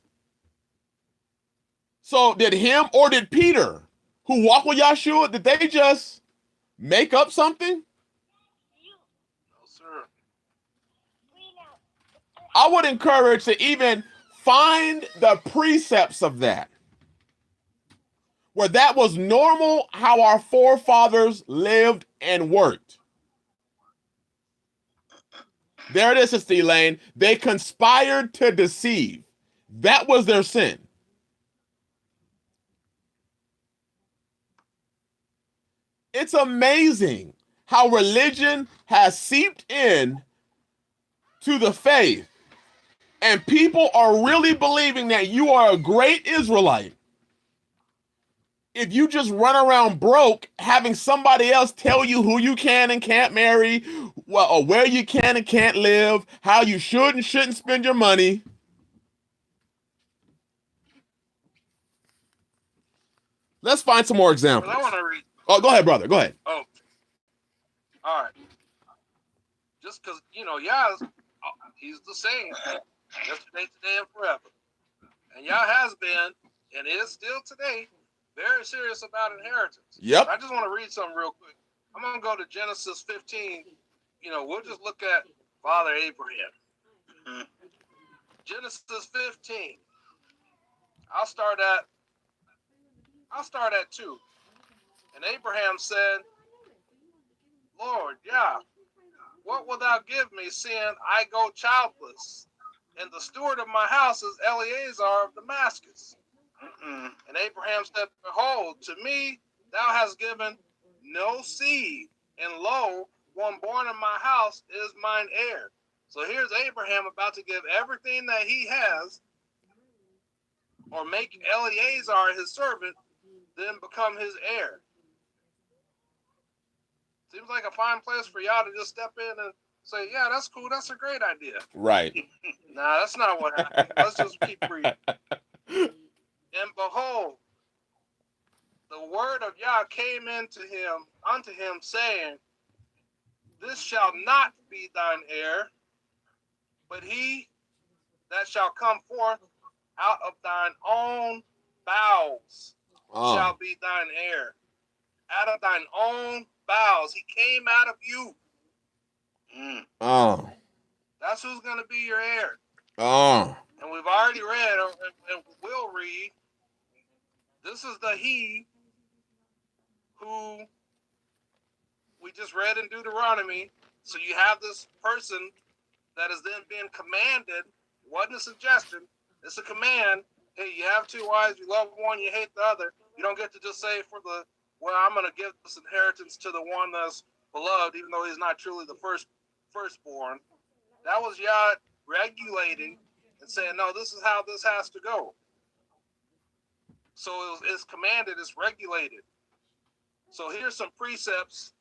So did him or did Peter, who walked with Yahshua, did they just make up something? No, sir. I would encourage to even find the precepts of that, where that was normal how our forefathers lived and worked. There it is, Sister Elaine. They conspired to deceive. That was their sin. It's amazing how religion has seeped in to the faith, and people are really believing that you are a great Israelite if you just run around broke, having somebody else tell you who you can and can't marry, or where you can and can't live, how you should and shouldn't spend your money. Let's find some more examples. Well, I want to read. Oh, go ahead, brother. Go ahead. Oh, all right. Just because, Yah, he's the same. Yesterday, today, and forever. And Yah has been, and is still today, very serious about inheritance. Yep. I just want to read something real quick. I'm going to go to Genesis 15. We'll just look at Father Abraham. Mm-hmm. Genesis 15. I'll start at 2. And Abraham said, Lord, Yah, what wilt thou give me, seeing I go childless? And the steward of my house is Eleazar of Damascus. And Abraham said, behold, to me thou hast given no seed, and lo, one born in my house is mine heir. So here's Abraham about to give everything that he has, or make Eleazar his servant, then become his heir. Seems like a fine place for y'all to just step in say, yeah, that's cool. That's a great idea. Right. Nah, that's not what happened. Let's just keep reading. And behold, the word of Yah came unto him, saying, this shall not be thine heir, but he that shall come forth out of thine own bowels shall be thine heir. Out of thine own bowels. He came out of you. That's who's going to be your heir. And we've already read, and will read, this is the he who we just read in Deuteronomy. So you have this person that is then being commanded. It wasn't a suggestion. It's a command. Hey, you have two wives. You love one. You hate the other. You don't get to just say I'm going to give this inheritance to the one that's beloved, even though he's not truly the firstborn. That was Yah regulating and saying, no, this is how this has to go. So it's commanded, it's regulated. So here's some precepts.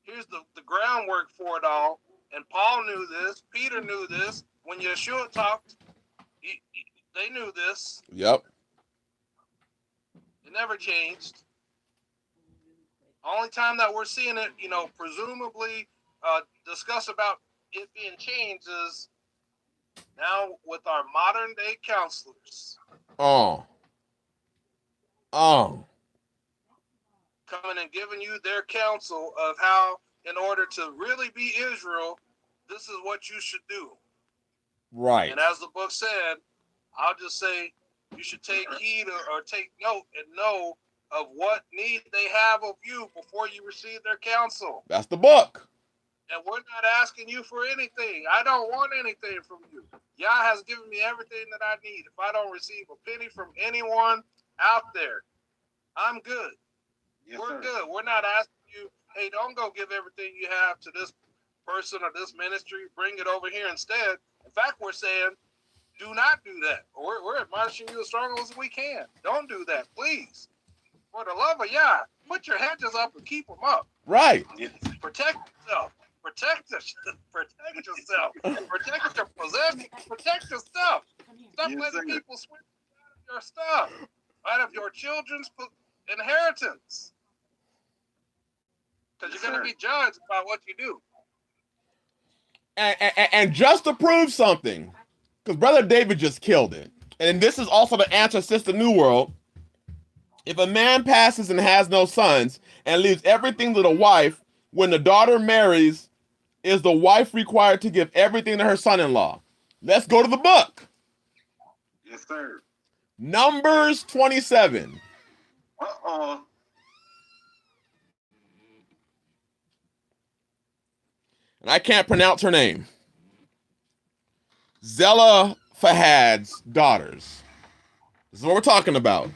Here's the groundwork for it all. And Paul knew this. Peter knew this. When Yahshua talked, they knew this. Yep. It never changed. Only time that we're seeing it, presumably discuss about it being changed is now with our modern day counselors. Coming and giving you their counsel of how, in order to really be Israel, this is what you should do. Right. And as the book said, I'll just say you should take heed or take note and know of what need they have of you before you receive their counsel. That's the book. And we're not asking you for anything. I don't want anything from you. Yah has given me everything that I need. If I don't receive a penny from anyone out there, I'm good. Yes, we're sir. good. We're not asking you, hey, don't go give everything you have to this person or this ministry. Bring it over here instead. In fact, we're saying, do not do that. We're admonishing you as strongly as we can. Don't do that, please. For the love of Yah, put your hedges up and keep them up. Right. Yes. Protect yourself. Protect yourself. Protect your possessions. Protect your stuff. Stop Yes, letting sir. people switch out of your stuff, out of your children's inheritance. Because you're going to be judged by what you do. And just to prove something, because Brother David just killed it, and this is also the answer Sister New World. If a man passes and has no sons and leaves everything to the wife, when the daughter marries, is the wife required to give everything to her son-in-law? Let's go to the book. Yes, sir. Numbers 27. And I can't pronounce her name. Zelophehad's daughters. This is what we're talking about.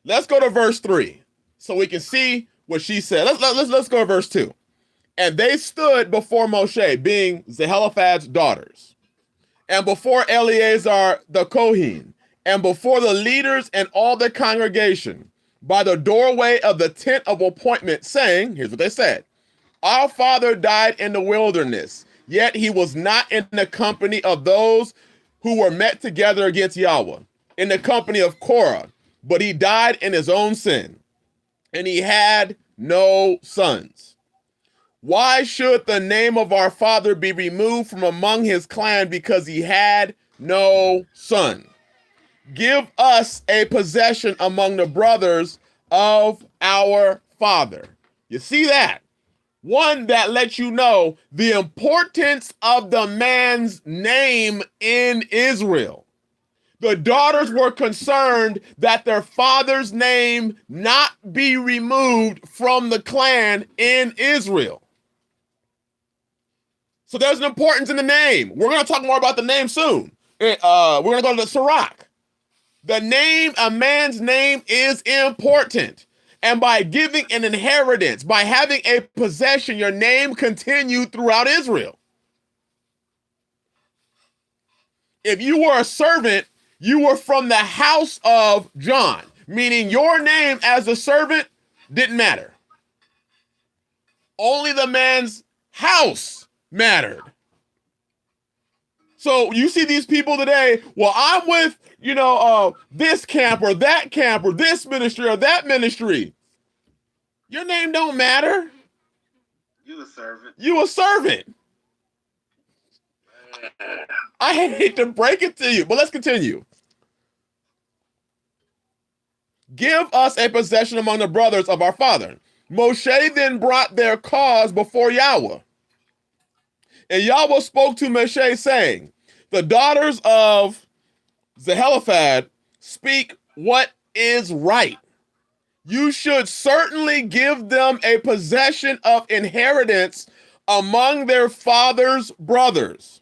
Let's go to verse 3 so we can see what she said. Let's go to verse 2. And they stood before Moshe, being Zelophehad's daughters, and before Eleazar the Kohen, and before the leaders and all the congregation, by the doorway of the tent of appointment, saying, here's what they said, our father died in the wilderness, yet he was not in the company of those who were met together against Yahweh, in the company of Korah, but he died in his own sin, and he had no sons. Why should the name of our father be removed from among his clan because he had no son? Give us a possession among the brothers of our father. You see that? One that lets you know the importance of the man's name in Israel. The daughters were concerned that their father's name not be removed from the clan in Israel. So there's an importance in the name. We're going to talk more about the name soon. We're going to go to the Sirach. The name, a man's name is important. And by giving an inheritance, by having a possession, your name continued throughout Israel. If you were a servant, you were from the house of John, meaning your name as a servant didn't matter. Only the man's house mattered. So you see these people today, well, I'm with, this camp or this ministry or that ministry. Your name don't matter. You a servant. You a servant. I hate to break it to you, but let's continue. Give us a possession among the brothers of our father. Moshe then brought their cause before Yahweh. And Yahweh spoke to Moshe, saying, the daughters of Zelophehad speak what is right. You should certainly give them a possession of inheritance among their father's brothers,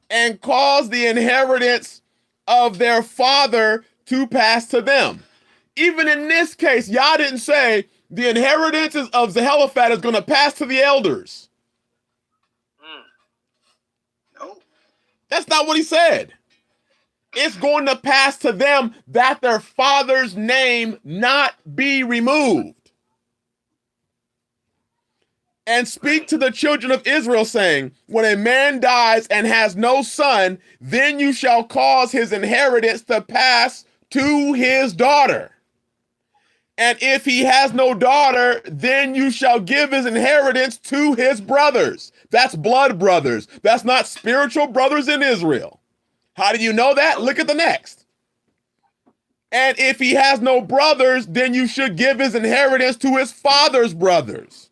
and cause the inheritance of their father to pass to them. Even in this case, Yah didn't say the inheritance of Zelophehad is going to pass to the elders. Nope. That's not what he said. It's going to pass to them, that their father's name not be removed. And speak to the children of Israel, saying, when a man dies and has no son, then you shall cause his inheritance to pass to his daughter. And if he has no daughter, then you shall give his inheritance to his brothers. That's blood brothers. That's not spiritual brothers in Israel. How do you know that? Look at the next. And if he has no brothers, then you should give his inheritance to his father's brothers.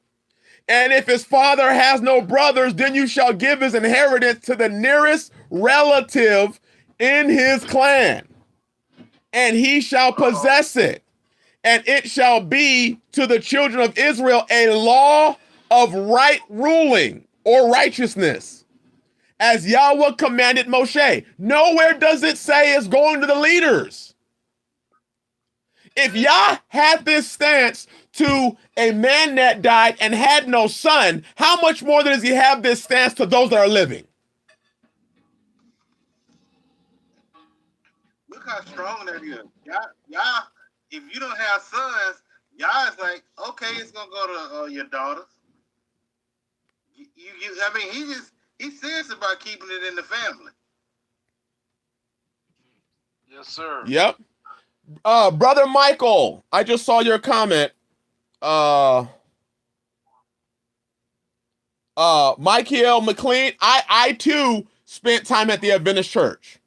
And if his father has no brothers, then you shall give his inheritance to the nearest relative in his clan, and he shall possess it. And it shall be to the children of Israel a law of right ruling or righteousness, as Yahweh commanded Moshe. Nowhere does it say it's going to the leaders. If Yah had this stance to a man that died and had no son, how much more does he have this stance to those that are living? Look how strong that is. Y'all, if you don't have sons, y'all is like, okay, it's gonna go to your daughters. He's serious about keeping it in the family. Yes, sir. Yep. Brother Michael, I just saw your comment. Michael McLean, I too spent time at the Adventist Church,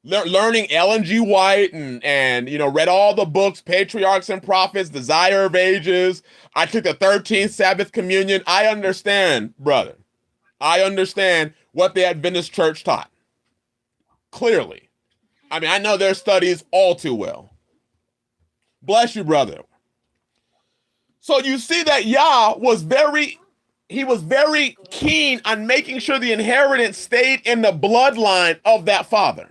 learning Ellen G. White and read all the books, Patriarchs and Prophets, Desire of Ages. I took the 13th Sabbath Communion. I understand, brother. I understand what the Adventist Church taught. Clearly. I mean, I know their studies all too well. Bless you, brother. So you see that Yah was very keen on making sure the inheritance stayed in the bloodline of that father,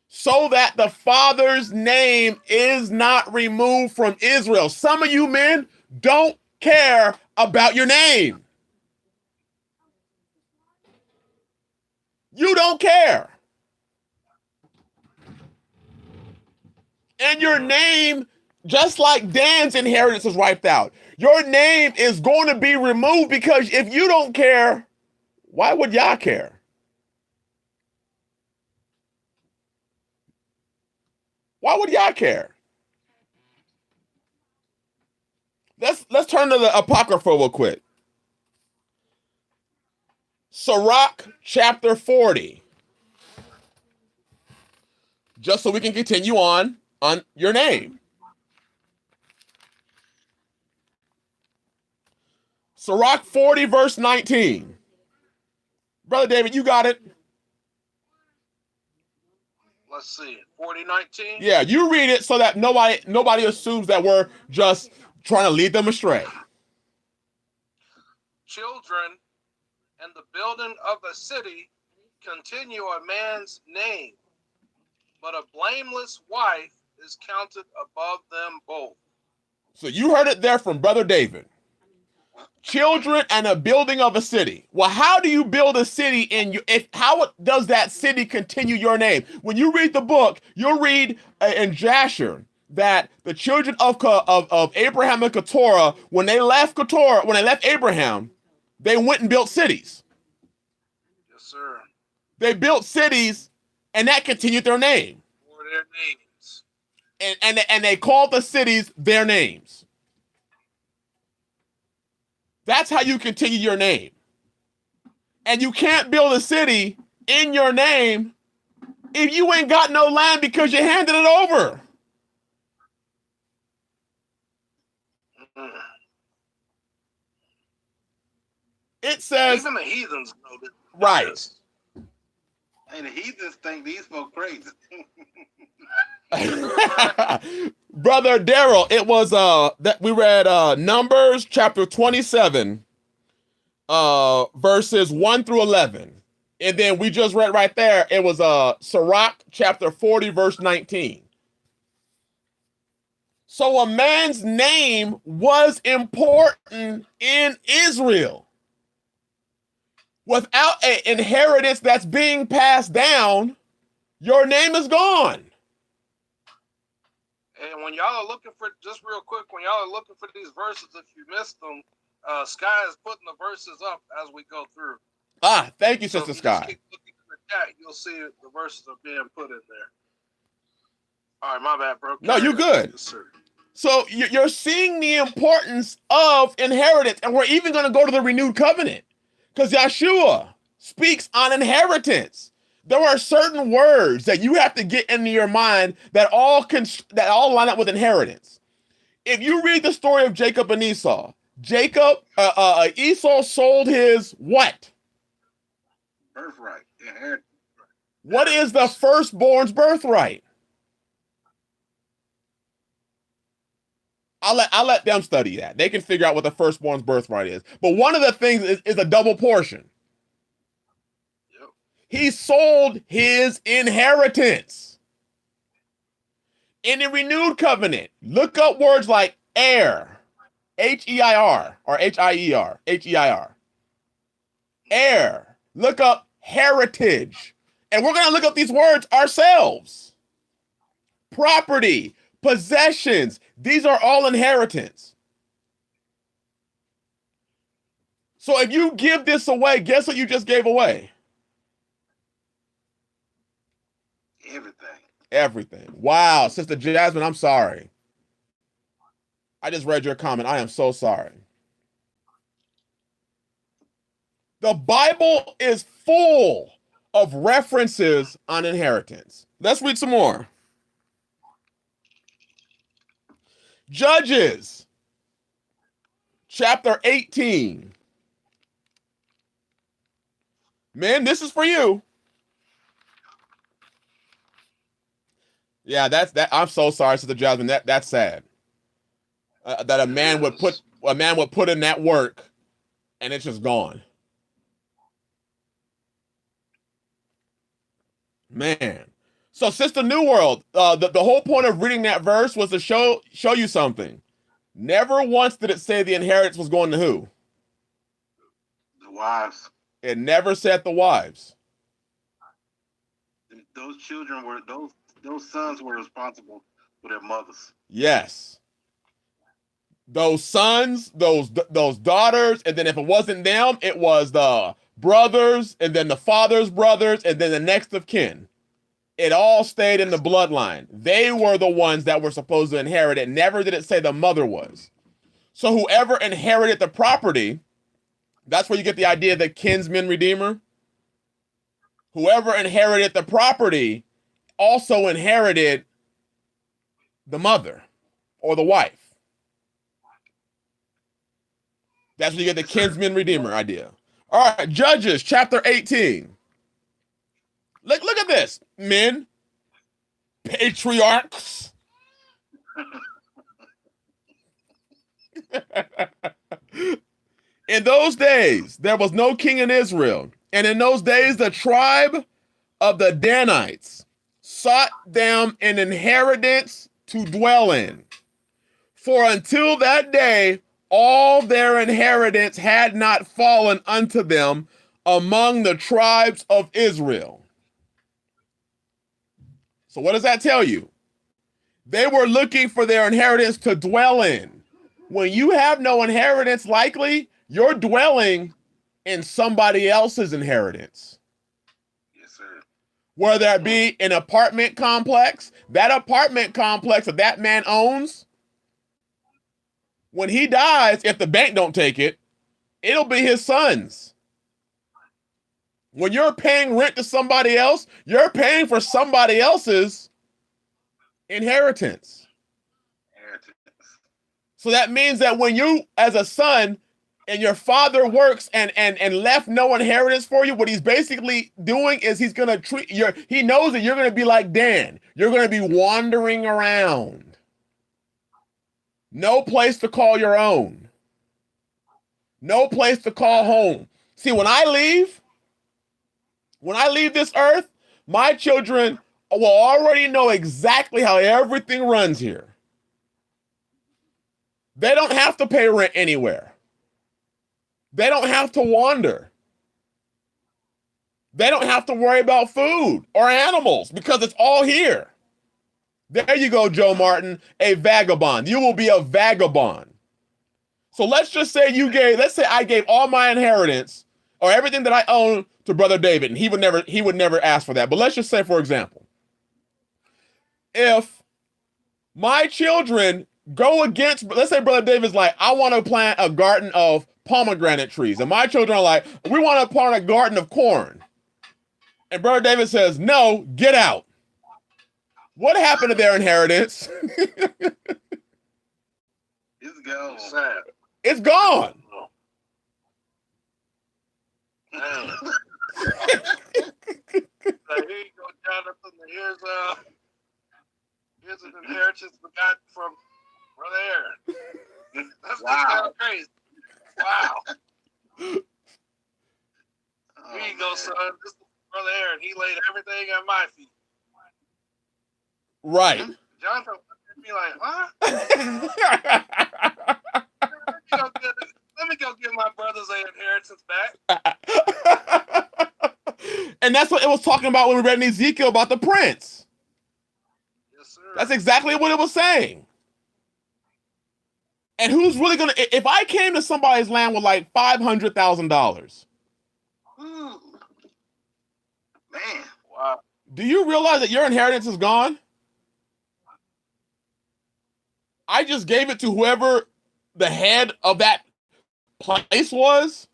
so that the father's name is not removed from Israel. Some of you men don't care about your name. You don't care. And your name, just like Dan's inheritance is wiped out, your name is going to be removed, because if you don't care, why would Yah care? Why would Yah care? Let's turn to the Apocrypha real quick. Sirach chapter 40. Just so we can continue on your name. Sirach 40 verse 19. Brother David, you got it. Let's see. 40:19. Yeah, you read it so that nobody assumes that we're just trying to lead them astray. Children and the building of a city continue a man's name, but a blameless wife is counted above them both. So you heard it there from Brother David. Children and a building of a city. Well, how do you build a city how does that city continue your name? When you read the book, you'll read in Jasher that the children of Abraham and Keturah, when they left Abraham, they went and built cities. Yes, sir. They built cities, and that continued their name. For their names. And they called the cities their names. That's how you continue your name. And you can't build a city in your name if you ain't got no land because you handed it over. It says even the heathens know that. right. Hey, the heathens think these folk crazy. Brother Daryl, it was that we read Numbers chapter 27, verses 1 through 11. And then we just read right there, it was Sirach chapter 40, verse 19. So a man's name was important in Israel. Without an inheritance that's being passed down, your name is gone. And when y'all are looking for, just real quick, when y'all are looking for these verses, if you missed them, Sky is putting the verses up as we go through. Ah, thank you, So Sister if you just Sky. keep looking in the chat, you'll see the verses are being put in there. All right, my bad, bro. No, you good. Yes, sir. So you're seeing the importance of inheritance, and we're even going to go to the renewed covenant because Yahshua speaks on inheritance. There are certain words that you have to get into your mind that all line up with inheritance. If you read the story of Jacob and Esau, Esau sold his what? Birthright. Inheritance. What is the firstborn's birthright? I'll let them study that. They can figure out what the firstborn's birthright is. But one of the things is a double portion. Yep. He sold his inheritance. In the renewed covenant, look up words like heir, H-E-I-R, or H-I-E-R, H-E-I-R. Heir. Look up heritage. And we're going to look up these words ourselves. Property, possessions, these are all inheritance. So if you give this away, guess what you just gave away? Everything. Everything. Wow, Sister Jasmine, I'm sorry. I just read your comment. I am so sorry. The Bible is full of references on inheritance. Let's read some more. Judges, chapter 18. Man, this is for you. Yeah, that. I'm so sorry, Sister Jasmine. That's sad. That a man would put in that work, and it's just gone. Man. So, Sister New World, the whole point of reading that verse was to show you something. Never once did it say the inheritance was going to who? The wives. It never said the wives. Those children were those sons were responsible for their mothers. Yes. Those sons, those daughters, and then if it wasn't them, it was the brothers, and then the father's brothers, and then the next of kin. It all stayed in the bloodline. They were the ones that were supposed to inherit it. Never did it say the mother was. So whoever inherited the property, that's where you get the idea of the kinsman redeemer. Whoever inherited the property also inherited the mother or the wife. That's where you get the kinsman redeemer idea. All right, Judges chapter 18. Look at this, men, patriarchs. In those days, there was no king in Israel. And in those days, the tribe of the Danites sought them an inheritance to dwell in. For until that day, all their inheritance had not fallen unto them among the tribes of Israel. So what does that tell you? They were looking for their inheritance to dwell in. When you have no inheritance, likely you're dwelling in somebody else's inheritance. Yes, sir. Whether that be an apartment complex, that apartment complex that that man owns, when he dies, if the bank don't take it, it'll be his son's. When you're paying rent to somebody else, you're paying for somebody else's inheritance. So that means that when you, as a son, and your father works and left no inheritance for you, what he's basically doing is he's gonna treat he knows that you're gonna be like Dan. You're gonna be wandering around. No place to call your own. No place to call home. See, when I leave this earth, my children will already know exactly how everything runs here. They don't have to pay rent anywhere. They don't have to wander. They don't have to worry about food or animals because it's all here. There you go, Joe Martin, a vagabond. You will be a vagabond. So let's just say let's say I gave all my inheritance or everything that I own to Brother David, and he would never ask for that. But let's just say, for example, if my children go against, let's say Brother David's like, I want to plant a garden of pomegranate trees. And my children are like, we want to plant a garden of corn. And Brother David says, no, get out. What happened to their inheritance? It's gone. Sad. It's gone. Here you go, Jonathan. Here's an inheritance we got from Brother Aaron. That's kind of crazy. Wow. Here you go, son. This is Brother Aaron. He laid everything at my feet. Right. Jonathan looked at me like, huh? Let me go get my brothers their inheritance back. And that's what it was talking about when we read in Ezekiel about the prince. Yes, sir. That's exactly what it was saying. And who's really going to, if I came to somebody's land with like $500,000. Man. Wow. Do you realize that your inheritance is gone? I just gave it to whoever the head of that place was.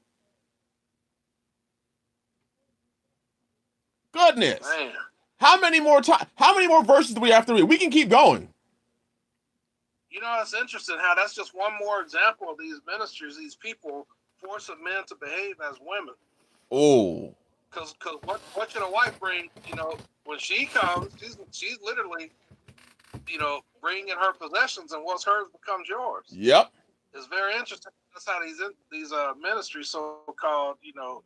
Goodness. Man. How many more verses do we have to read? We can keep going. You know, it's interesting how that's just one more example of these ministries, these people forcing men to behave as women. Oh. Because what should a wife bring? You know, when she comes, she's literally, you know, bringing her possessions, and what's hers becomes yours. Yep. It's very interesting. That's how these ministries, so-called, you know,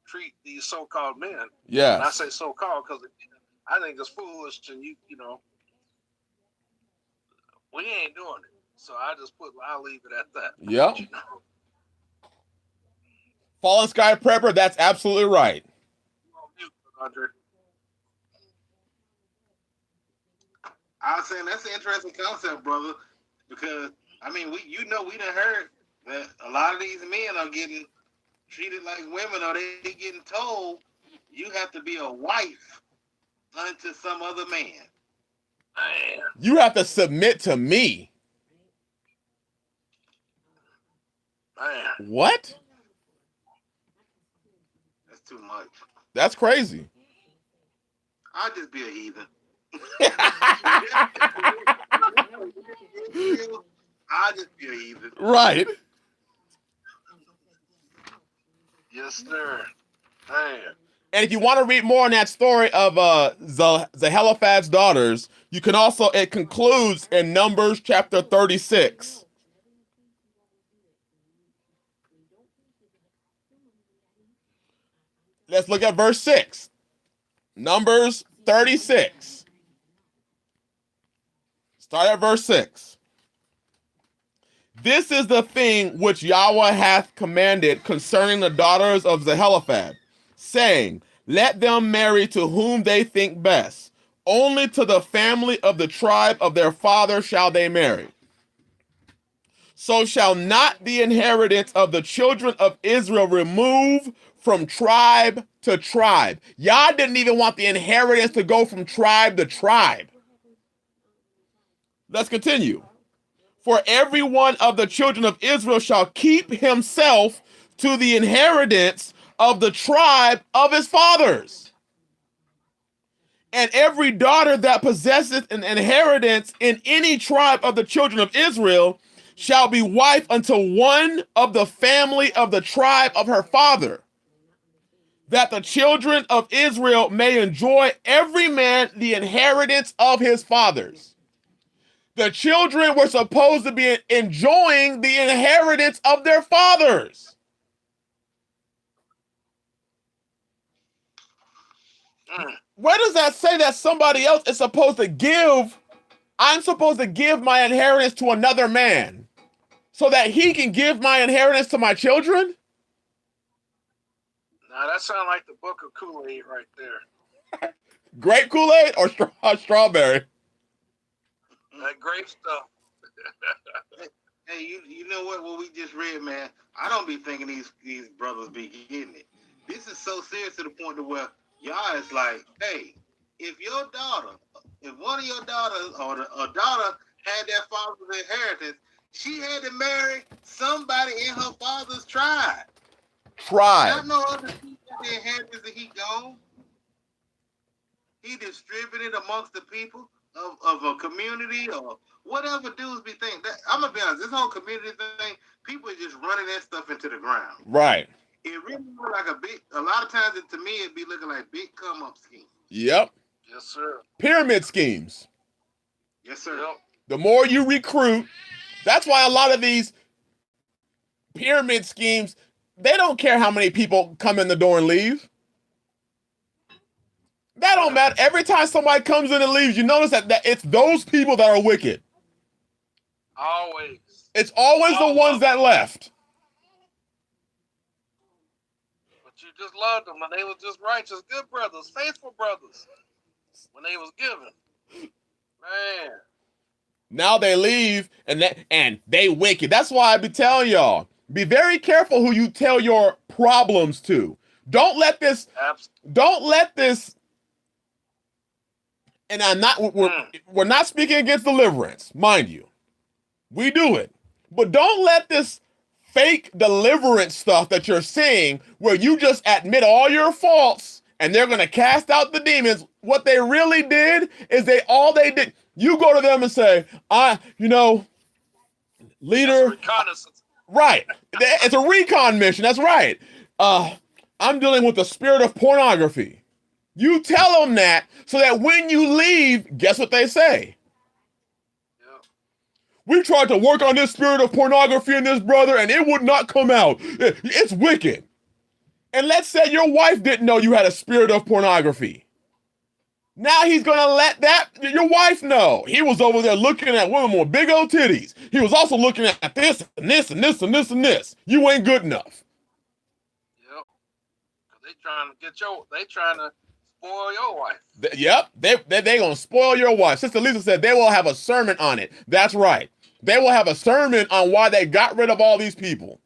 treat these so-called men. Yeah. And I say so-called because I think it's foolish, and you know, we ain't doing it. So I'll leave it at that. Yep. You know? Fallen Sky Prepper, that's absolutely right. I was saying that's an interesting concept, brother, because I mean we done heard that a lot of these men are getting treated like women, or they getting told you have to be a wife unto some other man. Man. You have to submit to me. Man. What? That's too much. That's crazy. I'll just be a heathen. I'll just be a heathen. Right. Yes, sir. Man. And if you want to read more on that story of Zelophehad's daughters, you can also, it concludes in Numbers chapter 36. Let's look at verse 6. Numbers 36. Start at verse 6. This is the thing which Yahweh hath commanded concerning the daughters of Zelophehad, saying, let them marry to whom they think best, Only to the family of the tribe of their father shall they marry. So shall not the inheritance of the children of Israel remove from tribe to tribe. Yah didn't even want the inheritance to go from tribe to tribe. Let's continue. For every one of the children of Israel shall keep himself to the inheritance of the tribe of his fathers. And every daughter that possesseth an inheritance in any tribe of the children of Israel shall be wife unto one of the family of the tribe of her father, that the children of Israel may enjoy every man the inheritance of his fathers. The children were supposed to be enjoying the inheritance of their fathers. Where does that say that somebody else is supposed to give? I'm supposed to give my inheritance to another man so that he can give my inheritance to my children? Now that sounds like the book of Kool-Aid right there. Grape Kool-Aid or strawberry? That grape stuff. Hey, you know what we just read, man? I don't be thinking these brothers be getting it. This is so serious to the point to where y'all is like, hey, if one of your daughters or a daughter had that father's inheritance, she had to marry somebody in her father's tribe. Not no other people the inheritance that he gone. He distributed amongst the people of a community or whatever dudes be thinking. I'm gonna be honest, this whole community thing, people are just running that stuff into the ground. Right. It really look like a lot of times to me it'd be looking like big come up schemes. Yep. Yes, sir. Pyramid schemes. Yes, sir. Yep. The more you recruit, that's why a lot of these pyramid schemes, they don't care how many people come in the door and leave. That don't matter. Every time somebody comes in and leaves, you notice that it's those people that are wicked. Always. It's always the ones that left. But you just loved them, and they were just righteous, good brothers, faithful brothers. When they was given, man. Now they leave and they wicked. That's why I be telling y'all, be very careful who you tell your problems to. Don't let this. And we're not speaking against deliverance, mind you. We do it. But don't let this fake deliverance stuff that you're seeing where you just admit all your faults and they're going to cast out the demons. What they really did is you go to them and say, leader. Reconnaissance. Right. It's a recon mission. That's right. I'm dealing with the spirit of pornography. You tell them that so that when you leave, guess what they say? Yeah. We tried to work on this spirit of pornography in this brother and it would not come out. It's wicked. And let's say your wife didn't know you had a spirit of pornography. Now he's going to let your wife know. He was over there looking at women with big old titties. He was also looking at this and this and this and this and this. You ain't good enough. Yep. They trying to spoil your wife. Yep. They going to spoil your wife. Sister Lisa said they will have a sermon on it. That's right. They will have a sermon on why they got rid of all these people.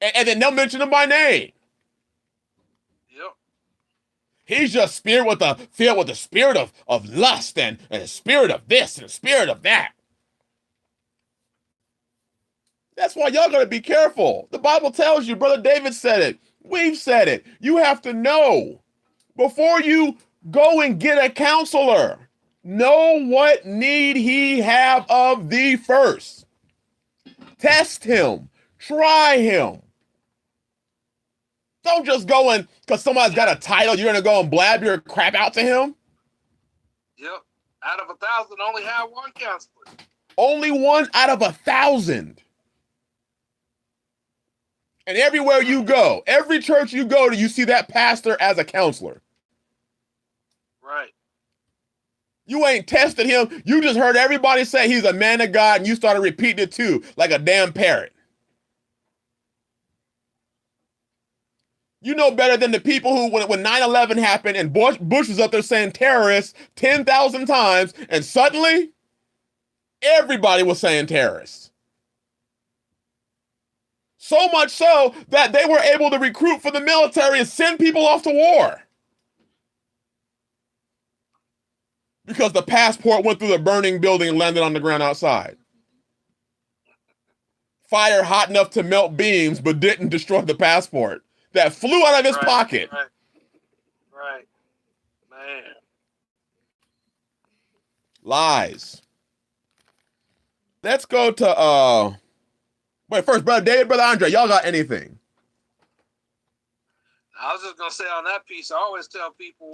And then they'll mention them by name. Yep. He's just filled with the spirit of lust and the spirit of this and the spirit of that. That's why y'all got to be careful. The Bible tells you, Brother David said it. We've said it. You have to know before you go and get a counselor. Know what need he have of thee first. Test him. Try him. Don't just go and, because somebody's got a title, you're going to go and blab your crap out to him. Yep. Out of 1,000, only have one counselor. Only one out of 1,000. And everywhere you go, every church you go to, you see that pastor as a counselor. Right. You ain't tested him. You just heard everybody say he's a man of God, and you started repeating it too, like a damn parrot. You know better than the people who, when 9/11 happened and Bush was up there saying terrorists 10,000 times, and suddenly everybody was saying terrorists. So much so that they were able to recruit for the military and send people off to war. Because the passport went through the burning building and landed on the ground outside. Fire hot enough to melt beams, but didn't destroy the passport that flew out of his pocket. Right. Man. Lies. Let's go to wait, first, Brother David, Brother Andre, y'all got anything? I was just gonna say on that piece, I always tell people,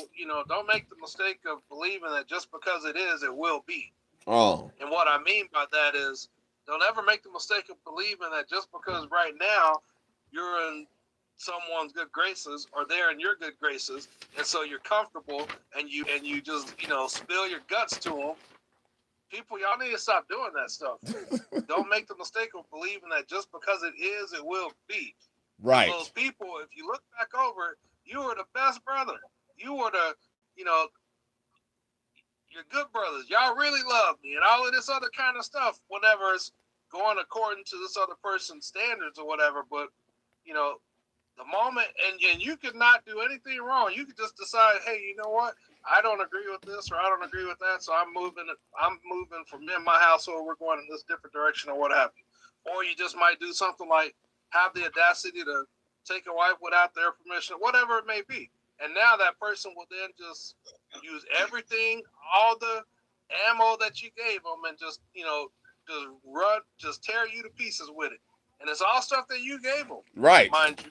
don't make the mistake of believing that just because it is, it will be. Oh. And what I mean by that is, don't ever make the mistake of believing that just because right now you're in someone's good graces or they're in your good graces, and so you're comfortable and you just spill your guts to them. People, y'all need to stop doing that stuff. Don't make the mistake of believing that just because it is, it will be. Right. Those people, if you look back over, you were the best brother. You were the, you're good brothers. Y'all really love me and all of this other kind of stuff whenever it's going according to this other person's standards or whatever. But, the moment, and you could not do anything wrong. You could just decide, hey, you know what? I don't agree with this or I don't agree with that, so I'm moving from in my household. We're going in this different direction or what have you. Or you just might do something like have the audacity to take a wife without their permission, whatever it may be. And now that person will then just use everything, all the ammo that you gave them and just tear you to pieces with it. And it's all stuff that you gave them. Right. Mind you.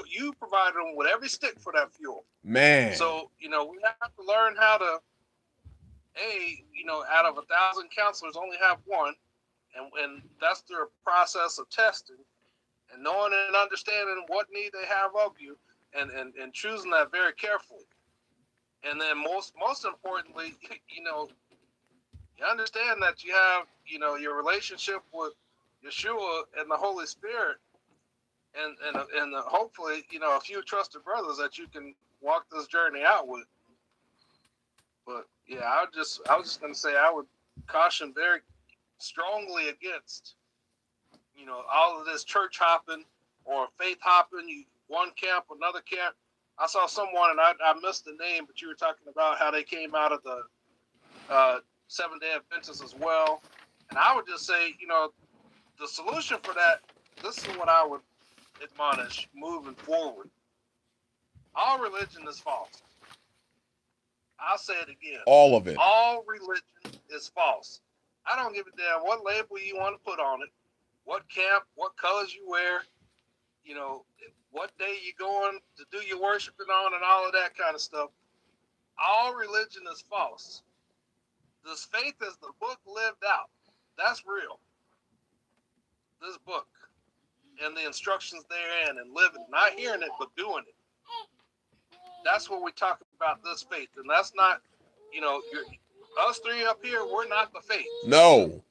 You provided them with every stick for that fuel. Man. So, we have to learn how to, out of 1,000 counselors, only have one. And that's their process of testing and knowing and understanding what need they have of you and choosing that very carefully. And then most importantly, you understand that you have, your relationship with Yahshua and the Holy Spirit and hopefully, a few trusted brothers that you can walk this journey out with. But yeah, I was just going to say, I would caution very strongly against, all of this church hopping or faith hopping. You one camp, another camp. I saw someone, and I missed the name, but you were talking about how they came out of the Seventh-day Adventists as well. And I would just say, the solution for that, this is what I would admonish moving forward. All religion is false. I'll say it again. All of it. All religion is false. I don't give a damn what label you want to put on it, what camp, what colors you wear, what day you going to do your worshiping on and all of that kind of stuff. All religion is false. This faith is the book lived out. That's real. This book and the instructions therein and living, not hearing it, but doing it. That's what we talk about, this faith. And that's not, us three up here, we're not the faith. No.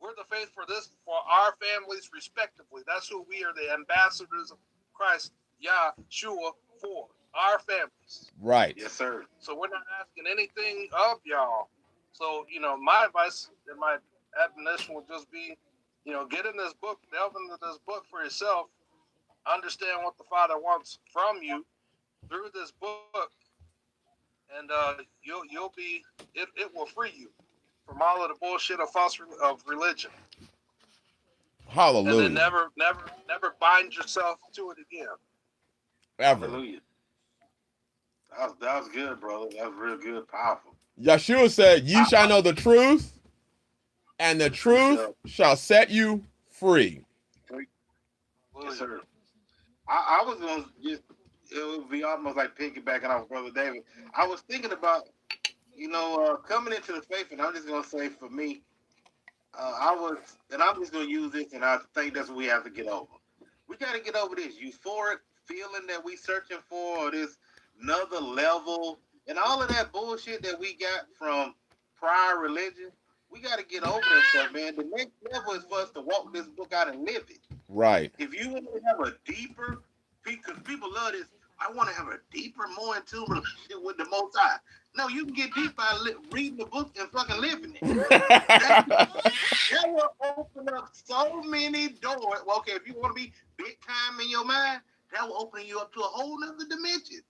We're the faith for our families respectively. That's who we are, the ambassadors of Christ, Yahshua, for our families. Right. Yes, sir. So we're not asking anything of y'all. So, my advice and my admonition would just be, get in this book, delve into this book for yourself, understand what the Father wants from you through this book, and you'll be, it will free you from all of the bullshit of religion. Hallelujah. And then never bind yourself to it again. Ever. Hallelujah. That was good, brother. That was real good, powerful. Yahshua said, "Ye shall know the truth, and the truth shall set you free." Yes, sir. I was going to just, it would be almost like piggybacking off Brother David. I was thinking about, coming into the faith, and I'm just going to say for me, I'm just going to use this, and I think that's what we have to get over. We got to get over this euphoric feeling that we searching for, or this another level, and all of that bullshit that we got from prior religion. We got to get over that stuff, man. The next level is for us to walk this book out and live it. Right. If you want to have a deeper because people love this. I want to have a deeper, more in tune relationship with the Most High. No, you can get deep by reading the book and fucking living it. That will open up so many doors. Well, okay, if you want to be big time in your mind, that will open you up to a whole nother dimension.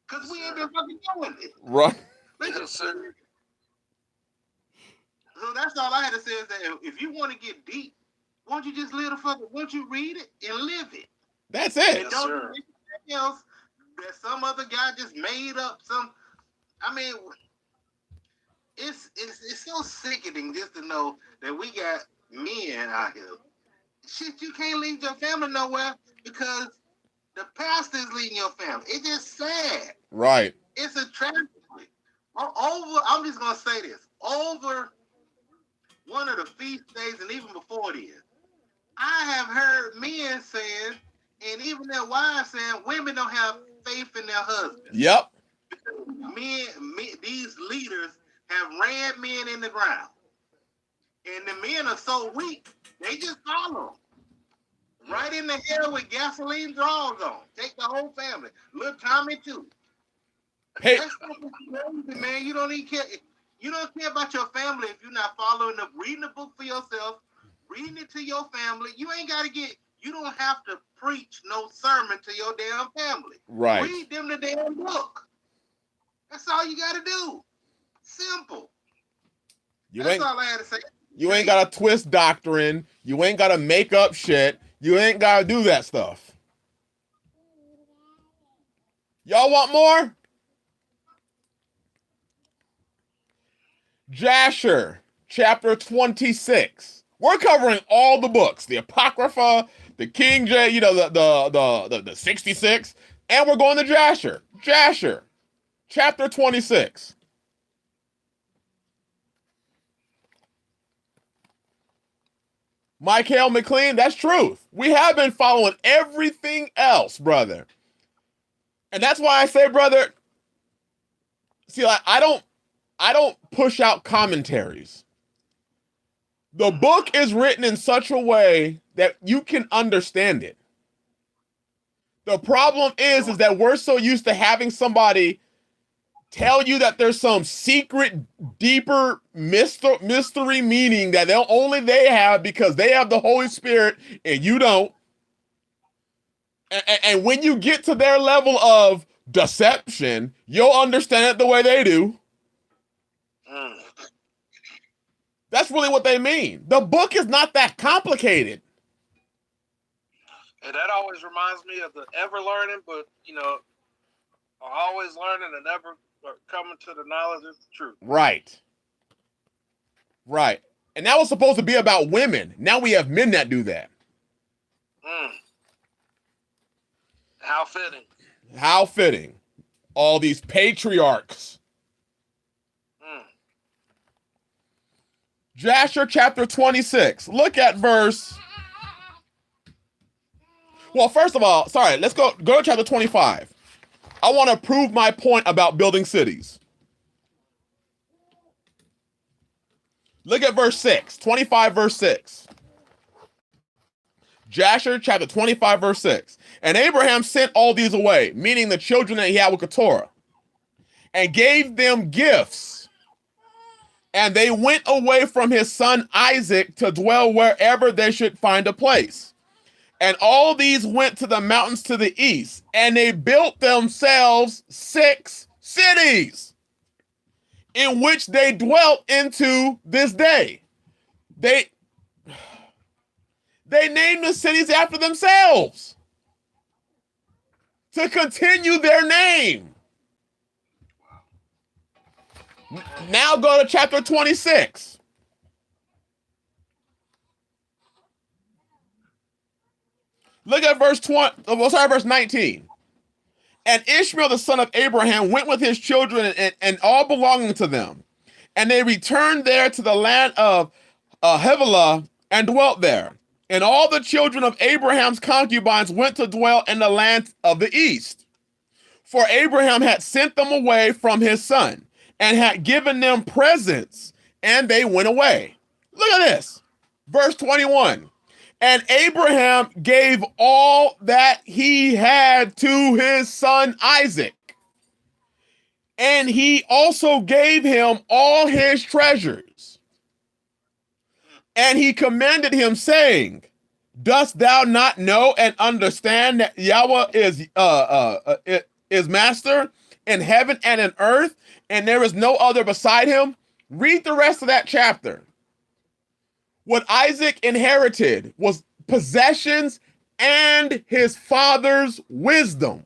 Because we ain't been fucking doing it. Right. Yes, sir. So that's all I had to say is that if you want to get deep, why don't you just live the fucking, why don't you read it and live it? That's it. And don't do anything else that some other guy just made up some. I mean, it's so sickening just to know that we got men out here. Shit, you can't leave your family nowhere because the pastor is leading your family. It's just sad. Right. It's a tragedy. I'm just gonna say this. Over one of the feast days, and even before it is, I have heard men saying, and even their wives saying, women don't have faith in their husbands. Yep. Men, these leaders have ran men in the ground, and the men are so weak they just follow them right in the hell with gasoline drawers on. Take the whole family, little Tommy too. Hey, that's crazy, man. You don't even care. You don't care about your family if you're not following up, reading the book for yourself, reading it to your family. You ain't got to get. You don't have to preach no sermon to your damn family. Right. Read them the damn book. That's all you got to do. Simple. That's all I had to say. You ain't got to twist doctrine. You ain't got to make up shit. You ain't got to do that stuff. Y'all want more? Jasher, chapter 26. We're covering all the books, the Apocrypha, the King James, the 66, and we're going to Jasher. Jasher, chapter 26. Michael McLean, that's truth. We have been following everything else, brother. And that's why I say, brother, see, like, I don't push out commentaries. The book is written in such a way that you can understand it. The problem is that we're so used to having somebody tell you that there's some secret, deeper mystery meaning that only they have because they have the Holy Spirit and you don't. And when you get to their level of deception, you'll understand it the way they do. That's really what they mean. The book is not that complicated. And that always reminds me of the ever learning, but, always learning and never coming to the knowledge of the truth. Right. Right. And that was supposed to be about women. Now we have men that do that. How fitting. How fitting. All these patriarchs. Jasher chapter 26. Look at verse. Well, first of all, sorry, let's go to chapter 25. I want to prove my point about building cities. Look at verse 6. 25 verse 6. Jasher chapter 25 verse 6. And Abraham sent all these away, meaning the children that he had with Keturah, and gave them gifts. And they went away from his son Isaac to dwell wherever they should find a place. And all these went to the mountains to the east, and they built themselves 6 cities, in which they dwelt into this day. They named the cities after themselves to continue their name. Now go to chapter 26. Look at verse 19. And Ishmael, the son of Abraham, went with his children and all belonging to them. And they returned there to the land of Havilah and dwelt there. And all the children of Abraham's concubines went to dwell in the land of the east. For Abraham had sent them away from his son and had given them presents, and they went away. Look at this. Verse 21. And Abraham gave all that he had to his son Isaac. And he also gave him all his treasures. And he commended him, saying, dost thou not know and understand that Yahweh is master in heaven and in earth, and there is no other beside him? Read the rest of that chapter. What Isaac inherited was possessions and his father's wisdom.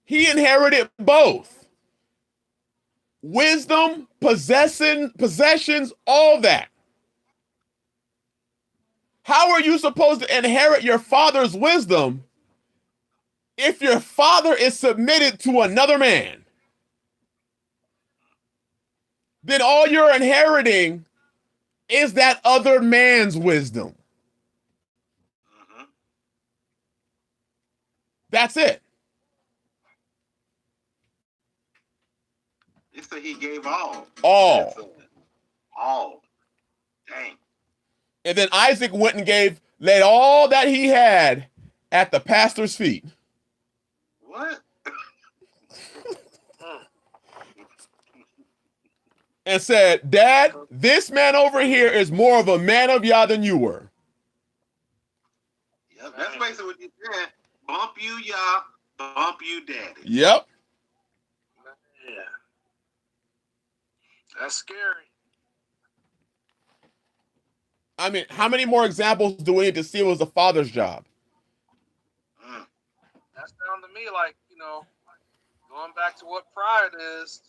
He inherited both. Wisdom, possessions, all that. How are you supposed to inherit your father's wisdom if your father is submitted to another man? Then all you're inheriting is that other man's wisdom. Mm-hmm. That's it. It said he gave all. All. All. Dang. And then Isaac went and laid all that he had at the pastor's feet. What? And said, Dad, this man over here is more of a man of Yah than you were. Yep, that's basically what you said. Bump you, Yah. Bump you, Daddy. Yep. Yeah. That's scary. I mean, how many more examples do we need to see it was the father's job? That sounds to me like, going back to what pride is.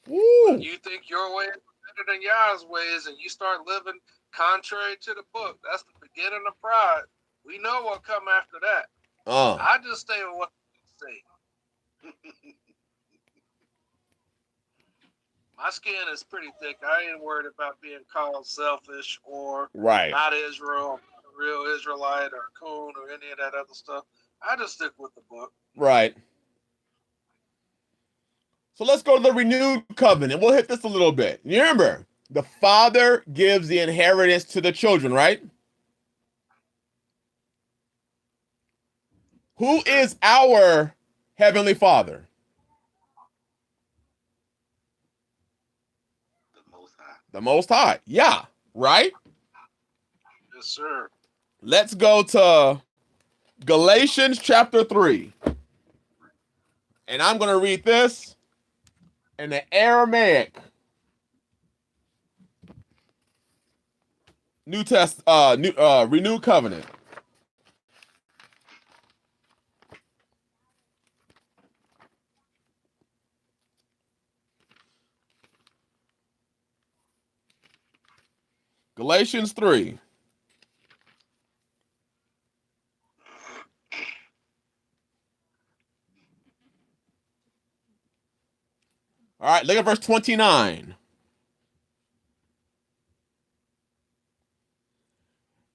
Woo. You think your way is better than Yah's ways, and you start living contrary to the book. That's the beginning of pride. We know what come after that. I just stay with what they say. My skin is pretty thick. I ain't worried about being called selfish or not Israel, real Israelite or coon or any of that other stuff. I just stick with the book. Right. So let's go to the renewed covenant. We'll hit this a little bit. You remember, the father gives the inheritance to the children, right? Who is our heavenly father? The Most High. Yeah, right? Yes, sir. Let's go to Galatians chapter 3. And I'm going to read this in the Aramaic. Renewed covenant. Galatians 3. All right, look at verse 29.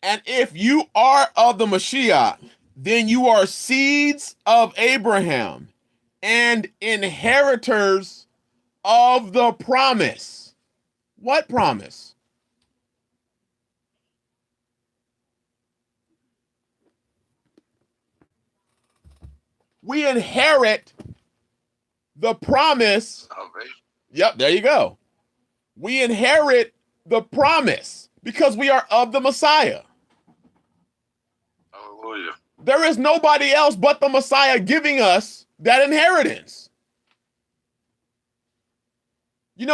And if you are of the Mashiach, then you are seeds of Abraham and inheritors of the promise. What promise? We inherit the promise. Salvation. Yep, there you go. We inherit the promise because we are of the Messiah. Hallelujah. There is nobody else but the Messiah giving us that inheritance. And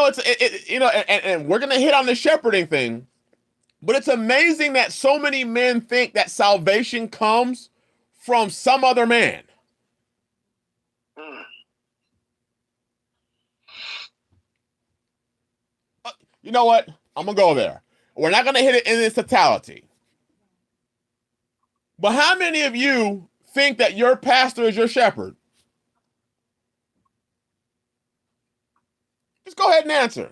we're going to hit on the shepherding thing, but it's amazing that so many men think that salvation comes from some other man. You know what? I'm going to go there. We're not going to hit it in its totality. But how many of you think that your pastor is your shepherd? Just go ahead and answer.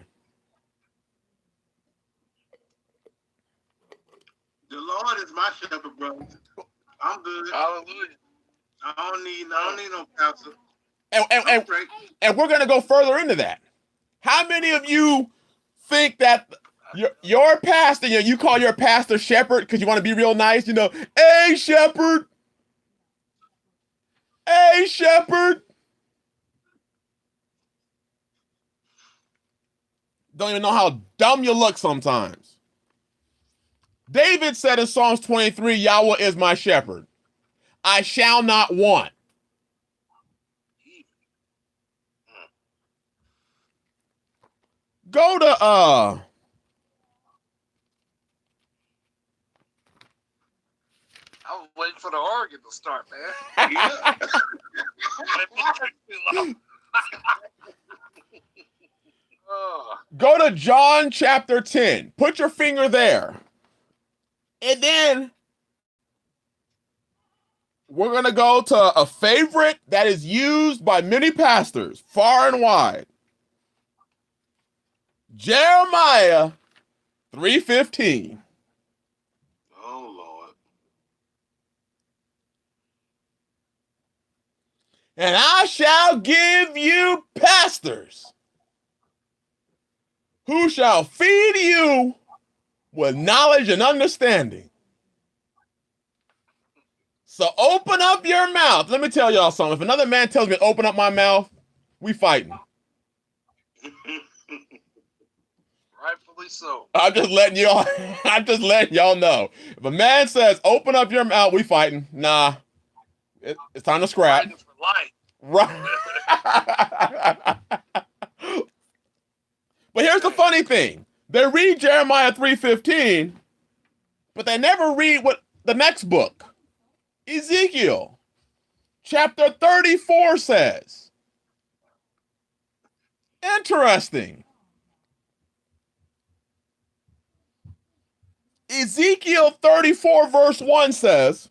The Lord is my shepherd, brother. I'm good. Hallelujah. I don't need no pastor. And we're going to go further into that. How many of you think that Your pastor, you call your pastor shepherd because you want to be real nice, hey shepherd. Hey shepherd. Don't even know how dumb you look sometimes. David said in Psalms 23, Yahweh is my shepherd. I shall not want. Go to I was waiting for the organ to start, man. Yeah. go to John chapter 10. Put your finger there. And then we're going to go to a favorite that is used by many pastors far and wide. Jeremiah 3:15. Oh Lord. And I shall give you pastors who shall feed you with knowledge and understanding. So open up your mouth. Let me tell y'all something. If another man tells me to open up my mouth, we fighting. Rightfully so. I'm just letting y'all know. If a man says, open up your mouth, we fighting. Nah. It's time to scrap. Fighting for life. Right. But here's the funny thing. They read Jeremiah 3:15, but they never read what the next book, Ezekiel, chapter 34 says. Interesting. Ezekiel 34 verse 1 says,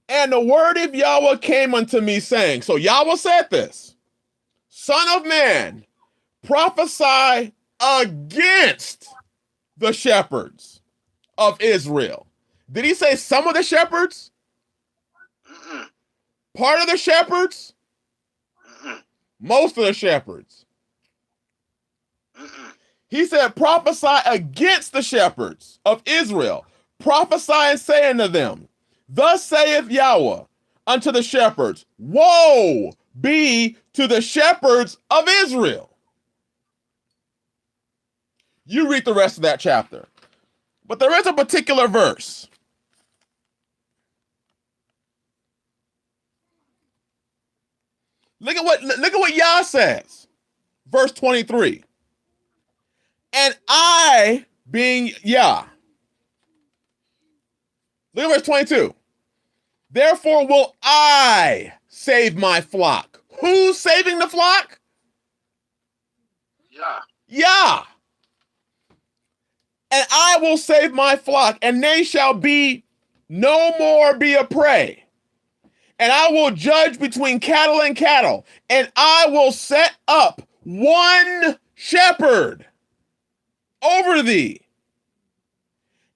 and the word of Yahweh came unto me saying, so Yahweh said this, Son of man, prophesy against the shepherds of Israel. Did he say some of the shepherds? Mm-mm. Part of the shepherds? Mm-mm. Most of the shepherds. Mm-mm. He said, prophesy against the shepherds of Israel. Prophesy and say unto them, thus saith Yahweh unto the shepherds, woe be to the shepherds of Israel. You read the rest of that chapter. But there is a particular verse. Look at what Yah says. Verse 23. And I, being Yah. Look at verse 22. Therefore will I save my flock. Who's saving the flock? Yeah. Yah. And I will save my flock, and they shall be no more be a prey. And I will judge between cattle and cattle, and I will set up one shepherd over thee,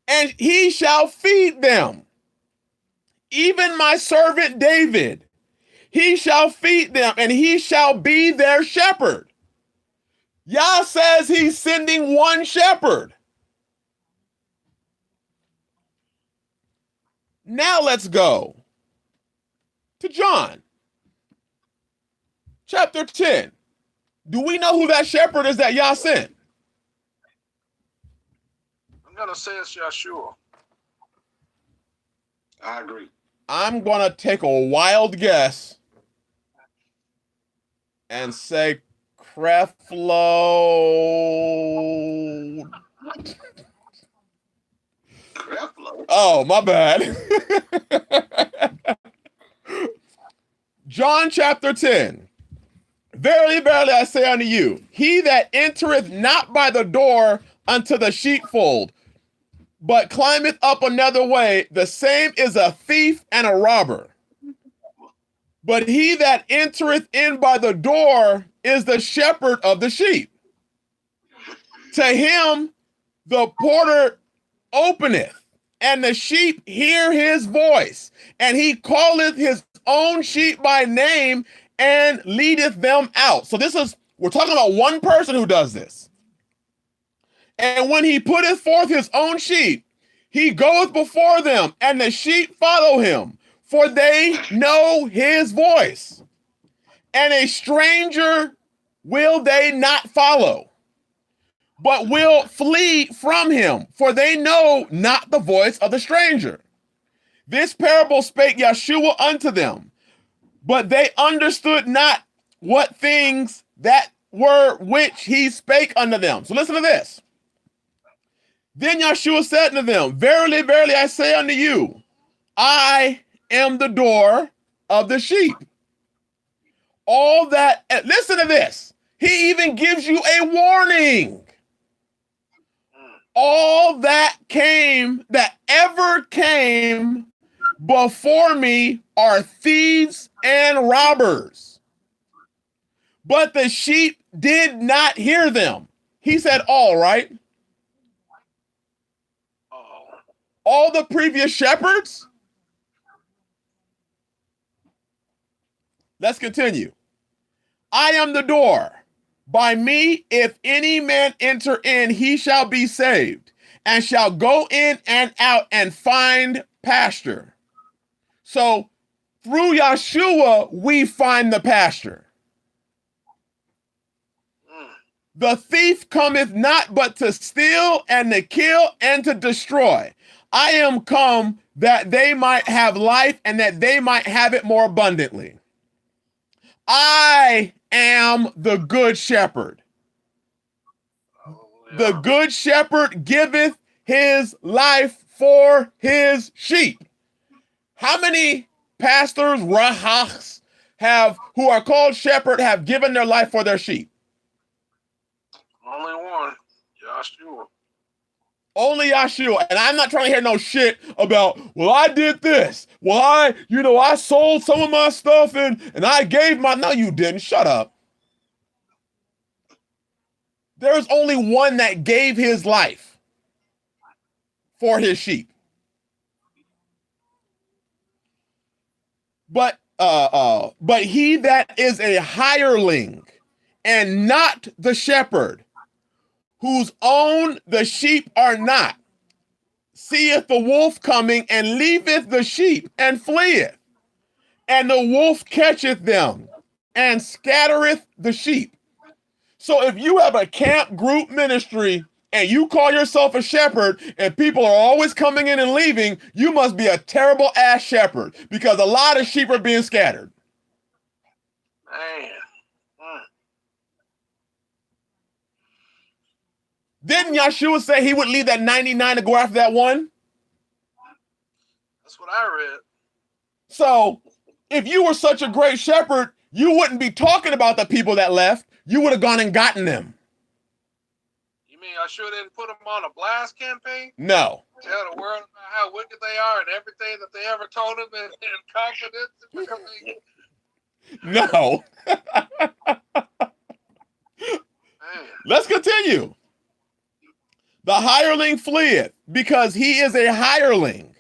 and he shall feed them. Even my servant David, he shall feed them, and he shall be their shepherd. Yah says he's sending one shepherd. Now let's go to John, chapter 10. Do we know who that shepherd is that Yah sent? I'm going to say it's Yahshua. I agree. I'm going to take a wild guess and say Creflo. Creflo. Oh, my bad. John chapter 10. Verily, verily, I say unto you, he that entereth not by the door unto the sheepfold, but climbeth up another way, the same is a thief and a robber. But he that entereth in by the door is the shepherd of the sheep. To him the porter openeth, and the sheep hear his voice, and he calleth his own sheep by name and leadeth them out. So we're talking about one person who does this. And when he putteth forth his own sheep, he goeth before them, and the sheep follow him, for they know his voice. And a stranger will they not follow, but will flee from him, for they know not the voice of the stranger. This parable spake Yahshua unto them, but they understood not what things that were which he spake unto them. So listen to this. Then Yahshua said unto them, verily, verily, I say unto you, I am the door of the sheep. All that, listen to this. He even gives you a warning. All that ever came before me are thieves and robbers. But the sheep did not hear them. He said all, right? All the previous shepherds? Let's continue. I am the door. By me, if any man enter in, he shall be saved, and shall go in and out and find pasture. So through Yahshua, we find the pasture. The thief cometh not but to steal and to kill and to destroy. I am come that they might have life and that they might have it more abundantly. I am the good shepherd. The good shepherd giveth his life for his sheep. How many pastors, rahachs, who are called shepherd have given their life for their sheep? Only one, Yahshua. Only Yahshua. And I'm not trying to hear no shit about, well, I did this. Well, I sold some of my stuff and I gave my, no, you didn't. Shut up. There's only one that gave his life for his sheep. But he that is a hireling and not the shepherd, whose own the sheep are not, seeth the wolf coming and leaveth the sheep and fleeth. And the wolf catcheth them and scattereth the sheep. So if you have a camp group ministry and you call yourself a shepherd and people are always coming in and leaving, you must be a terrible ass shepherd because a lot of sheep are being scattered. Man. Didn't Yahshua say he would leave that 99 to go after that one? That's what I read. So if you were such a great shepherd, you wouldn't be talking about the people that left. You would have gone and gotten them. You mean I sure didn't put them on a blast campaign? No. Tell the world about how wicked they are and everything that they ever told them in confidence. No. Let's continue. The hireling fleeth, because he is a hireling,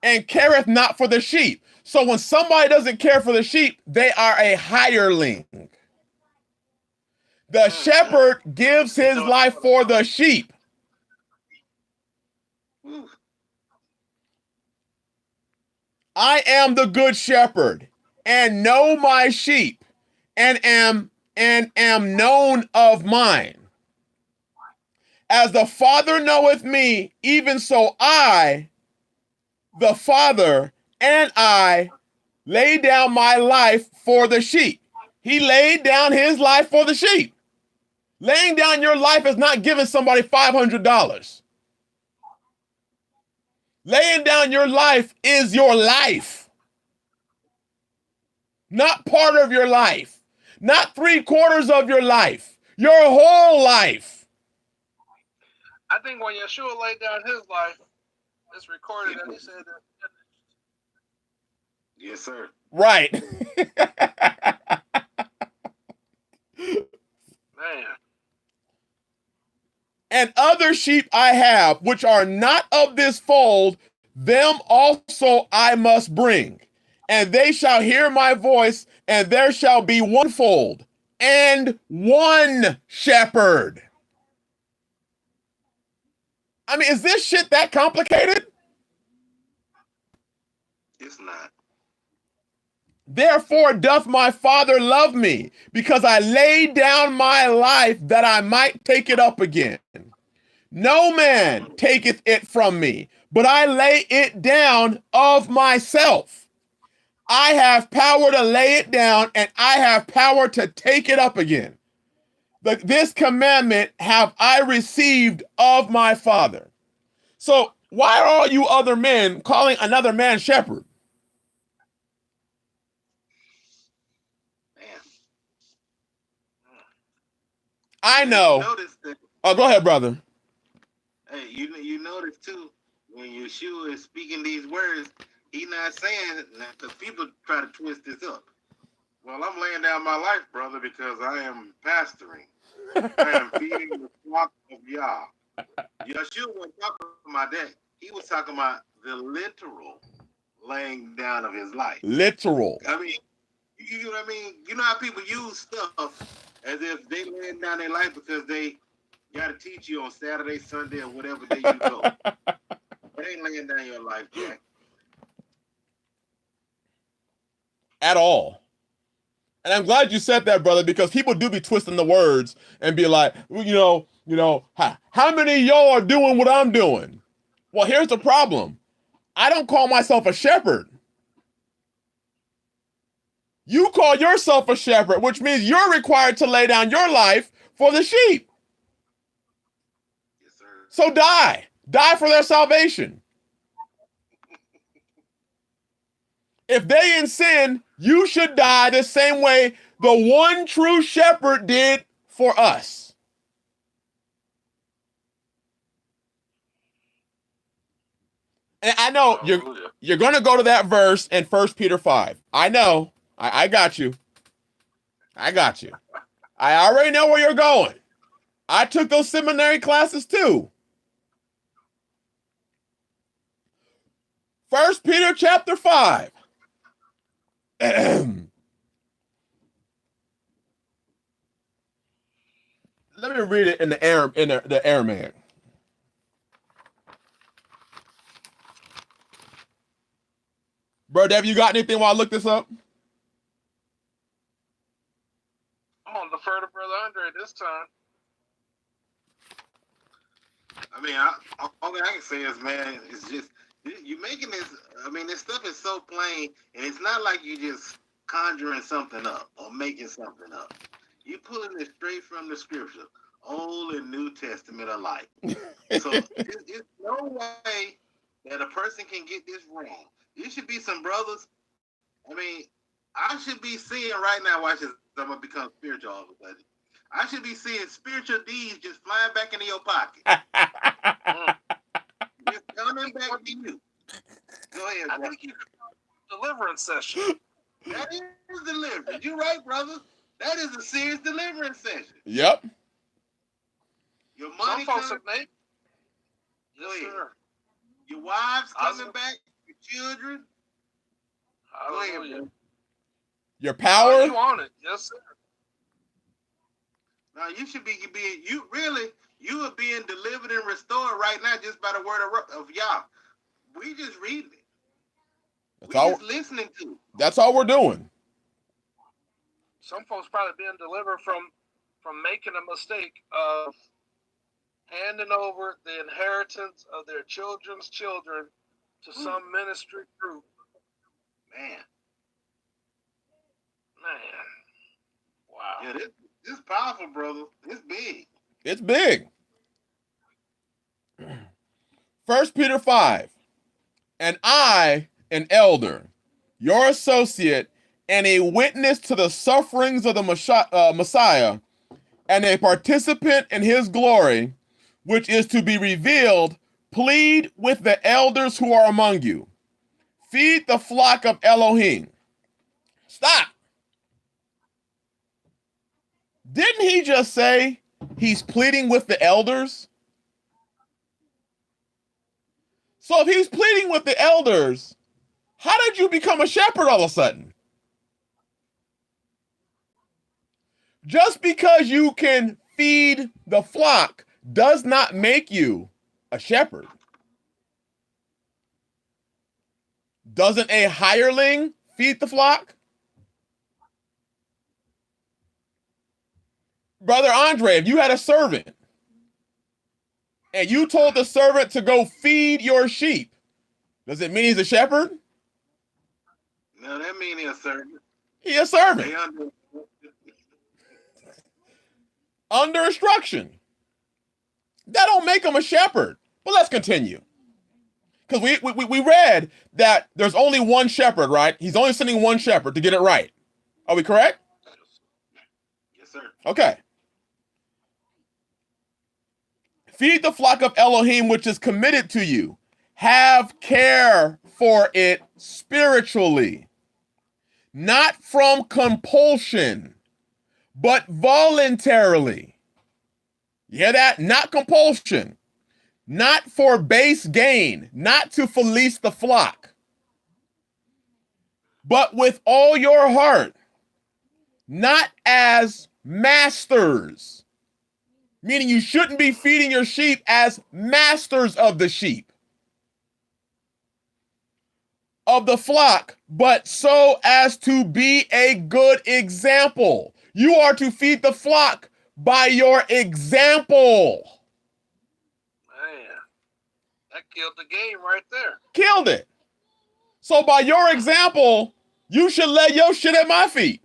and careth not for the sheep. So when somebody doesn't care for the sheep, they are a hireling. The shepherd gives his life for the sheep. I am the good shepherd, and know my sheep, and am known of mine. As the Father knoweth me, even so I, the Father, and I lay down my life for the sheep. He laid down his life for the sheep. Laying down your life is not giving somebody $500. Laying down your life is your life. Not part of your life. Not 3/4 of your life. Your whole life. I think when Yahshua laid down his life, it's recorded that he said that. Yes, sir. Right. Man. And other sheep I have, which are not of this fold, them also I must bring. And they shall hear my voice, and there shall be one fold and one shepherd. I mean, is this shit that complicated? It's not. Therefore doth my Father love me, because I laid down my life that I might take it up again. No man taketh it from me, but I lay it down of myself. I have power to lay it down, and I have power to take it up again. This commandment have I received of my Father. So why are all you other men calling another man shepherd? Man. I You know. notice that, Oh, go ahead, brother. hey, you notice too, when Yahshua is speaking these words, he's not saying that, because people try to twist this up. Well, I'm laying down my life, brother, because I am pastoring. I am feeding the flock of Yah. Yahshua wasn't talking about that. He was talking about the literal laying down of his life. Literal. I mean, you know what I mean? You know how people use stuff as if they laying down their life because they got to teach you on Saturday, Sunday, or whatever day you go. They ain't laying down your life, Jack. At all. And I'm glad you said that, brother, because people do be twisting the words and be like, how many of y'all are doing what I'm doing? Well, here's the problem. I don't call myself a shepherd. You call yourself a shepherd, which means you're required to lay down your life for the sheep. Yes, sir. So die. Die for their salvation. If they in sin, you should die the same way the one true shepherd did for us. And I know you're going to go to that verse in 1 Peter 5. I know. I got you. I got you. I already know where you're going. I took those seminary classes too. 1 Peter chapter 5. Let me read it in the Aramaic. Bro, Dev, you got anything while I look this up? I'm gonna defer to Brother Andre this time. I mean, all I can say is, man, it's just, you making this, I mean, this stuff is so plain, and it's not like you just conjuring something up or making something up. You pulling it straight from the scripture, Old and New Testament alike. So there's no way that a person can get this wrong. There should be some brothers. I mean, I should be seeing right now, watch this, I'm going to become spiritual all of a sudden. I should be seeing spiritual deeds just flying back into your pocket. Just coming back to you. Go ahead, I bro. think you could deliverance session. That is deliverance. You're right, brother. That is a serious deliverance session. Yep. Your money Some folks coming. have made. Go Yes, ahead. sir. Your wives coming back. Your children. Go ahead, Hallelujah. bro. Your power? You on it? Yes, sir. Now you should be being, you are being delivered and restored right now just by the word of Yah. We just reading it. Just listening to it. That's all we're doing. Some folks probably being delivered from making a mistake of handing over the inheritance of their children's children to some ministry group. Man. Wow. Yeah, this is powerful, brother. It's big. It's big. 1 Peter 5. And I, an elder, your associate, and a witness to the sufferings of the Messiah, and a participant in his glory, which is to be revealed, plead with the elders who are among you. Feed the flock of Elohim. Stop. Didn't he just say he's pleading with the elders? So if he's pleading with the elders, how did you become a shepherd all of a sudden? Just because you can feed the flock does not make you a shepherd. Doesn't a hireling feed the flock? Brother Andre, if you had a servant and you told the servant to go feed your sheep, does it mean he's a shepherd? No, that means he's a servant. He's a servant. Under instruction. That don't make him a shepherd. But let's continue. Because we read that there's only one shepherd, right? He's only sending one shepherd to get it right. Are we correct? Yes, sir. Okay. Feed the flock of Elohim, which is committed to you. Have care for it spiritually, not from compulsion, but voluntarily. You hear that? Not compulsion, not for base gain, not to fleece the flock, but with all your heart, not as masters. Meaning you shouldn't be feeding your sheep as masters of the sheep, of the flock, but so as to be a good example. You are to feed the flock by your example. Man, that killed the game right there. Killed it. So by your example, you should lay your shit at my feet.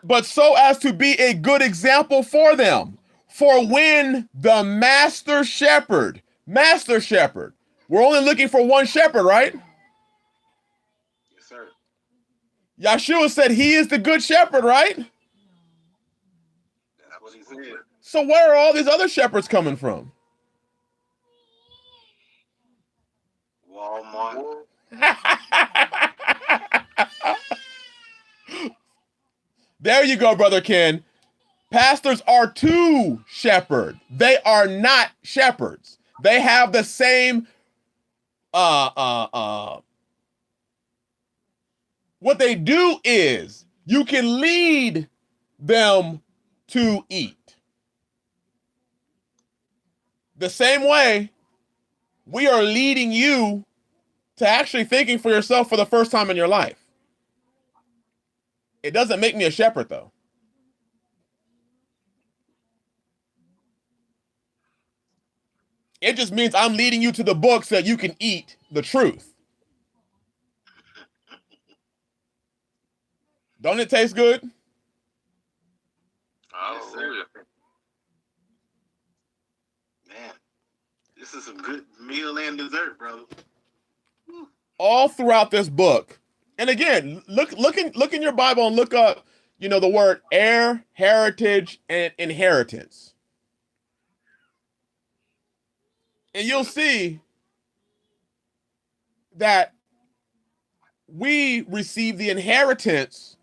But so as to be a good example for them. For when the master shepherd, we're only looking for one shepherd, right? Yes, sir. Yahshua said he is the good shepherd, right? That's what he said. So where are all these other shepherds coming from? Walmart. There you go, Brother Ken. Pastors are to shepherd. They are not shepherds. They have the same what they do is you can lead them to eat. The same way we are leading you to actually thinking for yourself for the first time in your life. It doesn't make me a shepherd, though. It just means I'm leading you to the book so that you can eat the truth. Don't it taste good? Hallelujah. Man, this is some good meal and dessert, brother. All throughout this book. And again, look in your Bible and look up, the word heir, heritage, and inheritance. And you'll see that we receive the inheritance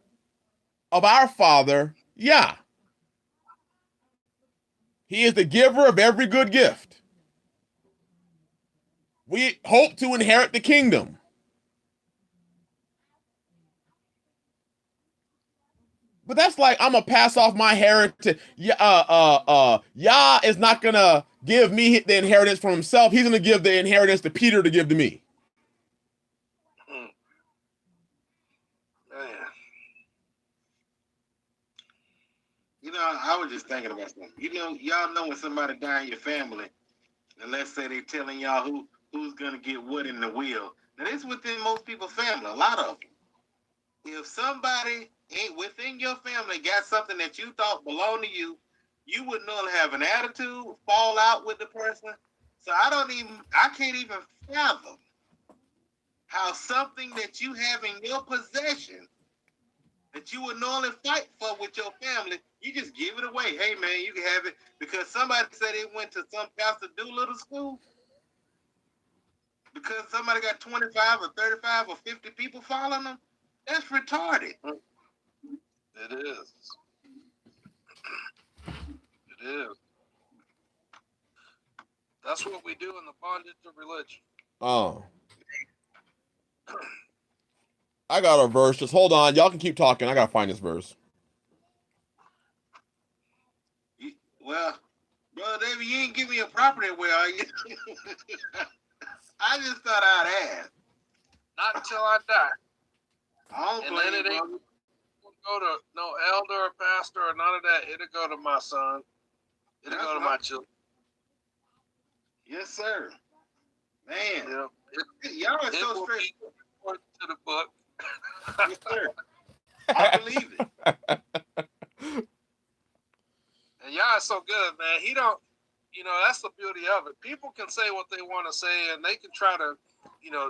of our Father, Yah. He is the giver of every good gift. We hope to inherit the kingdom. But that's like, I'm going to pass off my heritage. Yah is not going to give me the inheritance from himself. He's going to give the inheritance to Peter to give to me. I was just thinking about something. Y'all know when somebody die in your family, and let's say they telling y'all who's going to get what in the will. Now, this is within most people's family, a lot of them. If somebody within your family got something that you thought belonged to you, you would normally have an attitude, fall out with the person. So I can't even fathom how something that you have in your possession that you would normally fight for with your family, you just give it away. Hey man, you can have it because somebody said they went to some Pastor Doolittle school. Because somebody got 25 or 35 or 50 people following them. That's retarded. It is. It is. That's what we do in the bondage of religion. Oh. I got a verse. Just hold on. Y'all can keep talking. I got to find this verse. Well, Brother David, you ain't give me a property where are you? I just thought I'd ask. Not until I die. I don't And blame then it you, ain't brother. go to no elder or pastor or none of that. It'll go to my son. It'll That's go to right. my children. Yes, sir. Man, Yeah. y'all are It so will straight. be according to the book. Yes, sir. I believe it. And y'all are so good, man. He don't, that's the beauty of it. People can say what they want to say, and they can try to,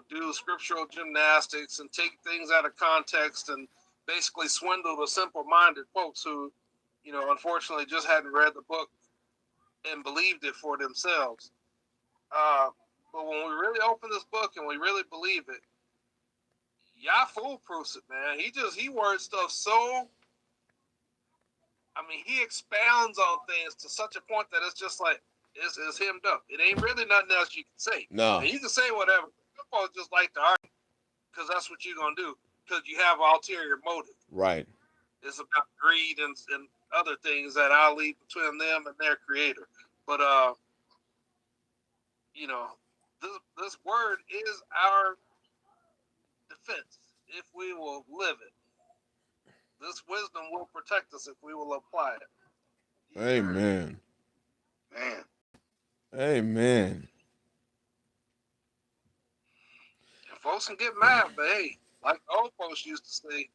do scriptural gymnastics and take things out of context and basically swindle the simple-minded folks who, unfortunately just hadn't read the book and believed it for themselves. But when we really open this book and we really believe it, y'all foolproofs it, man. He words stuff so. He expounds on things to such a point that it's just like it's hemmed up. It ain't really nothing else you can say. No. And you can say whatever. Some folks just like to argue because that's what you're gonna do because you have ulterior motive. Right. It's about greed and other things that I'll leave between them and their creator. But this word is our defense if we will live it. This wisdom will protect us if we will apply it. Amen. Man. Amen. And folks can get mad, but hey, like the old folks used to say,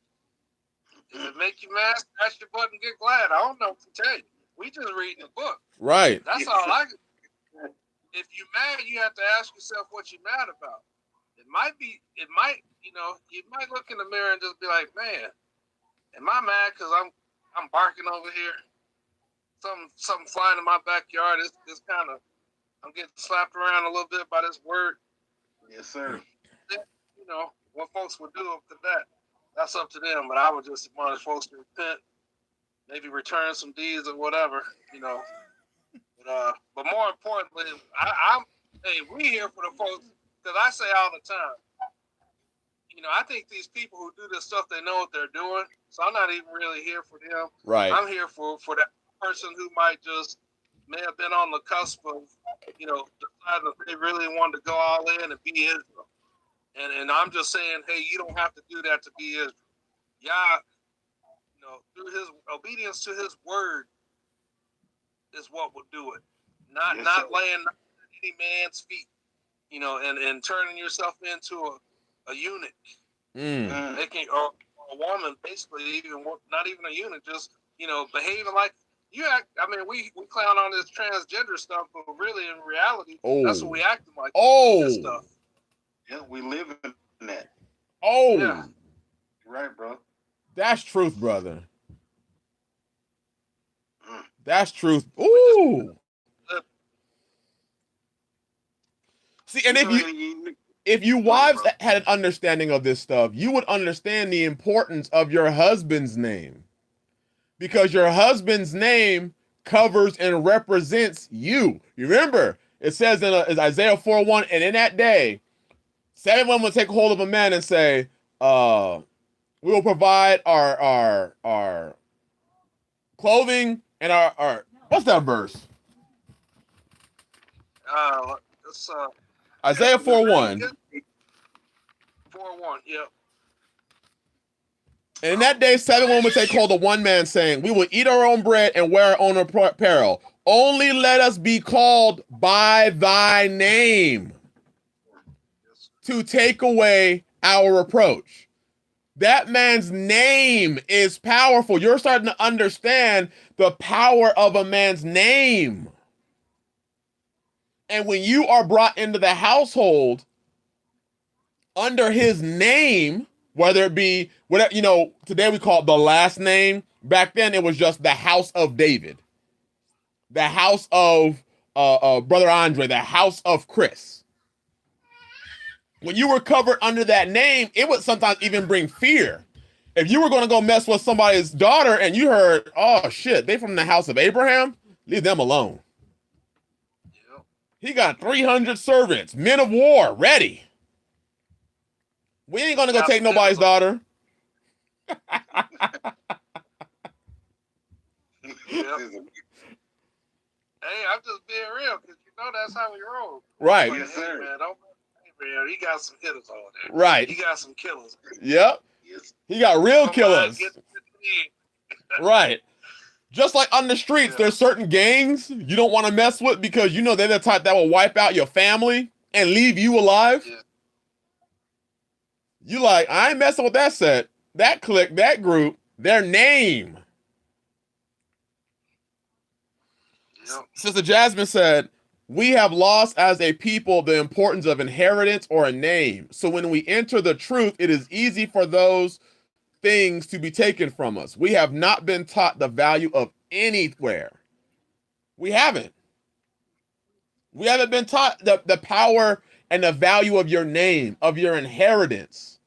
if it make you mad, scratch your butt and get glad. I don't know what to tell you. We just reading the book. Right. That's all I can. If you're mad, you have to ask yourself what you're mad about. You might look in the mirror and just be like, man, am I mad because I'm barking over here? Something flying in my backyard. It's kind of, I'm getting slapped around a little bit by this word. Yes, sir. Then, what folks would do after that, that's up to them. But I would just admonish folks to repent, maybe return some deeds or whatever, But more importantly, we here for the folks, because I say all the time, I think these people who do this stuff, they know what they're doing. So I'm not even really here for them. Right. I'm here for that person who may have been on the cusp of, deciding if they really wanted to go all in and be Israel. And I'm just saying, hey, you don't have to do that to be Israel. Yah, through his obedience to his word is what will do it. Not laying at any man's feet, and turning yourself into a eunuch. Making or a woman, basically, not even a eunuch, just behaving like you act. We clown on this transgender stuff, but really in reality, that's what we acting like. This stuff. Yeah, we live in that. Yeah. Right, bro. That's truth, brother. That's truth. Ooh. See, and if you wives had an understanding of this stuff, you would understand the importance of your husband's name. Because your husband's name covers and represents you. You remember, it says in Isaiah 4:1, and in that day, 7 women will take hold of a man and say, we will provide our clothing and our what's that verse? It's Isaiah 4:1. 4:1, yeah. And in that day, 7 women would take hold of one man, saying, we will eat our own bread and wear our own apparel. Only let us be called by thy name to take away our reproach. That man's name is powerful. You're starting to understand the power of a man's name. And when you are brought into the household under his name, whether it be whatever, today we call it the last name. Back then it was just the house of David, the house of Brother Andre, the house of Chris. When you were covered under that name, it would sometimes even bring fear. If you were going to go mess with somebody's daughter and you heard, oh shit, they from the house of Abraham, leave them alone. Yep. He got 300 servants, men of war, ready. We ain't going to go take nobody's daughter. Hey, I'm just being real because you know that's how we roll. Right. Like, Yes, hey, sir. man, he got some hitters on there. Right. He got some killers. Yep. Yes. He got real Don't mind killers. getting Right. Just like on the streets, Yeah. there's certain gangs you don't want to mess with because you know they're the type that will wipe out your family and leave you alive. Yeah. You like, I ain't messing with that set, that clique, that group, their name. Yep. Sister Jasmine said, we have lost as a people the importance of inheritance or a name. So when we enter the truth, it is easy for those things to be taken from us. We have not been taught the value of anywhere. We haven't. We haven't been taught the power and the value of your name, of your inheritance.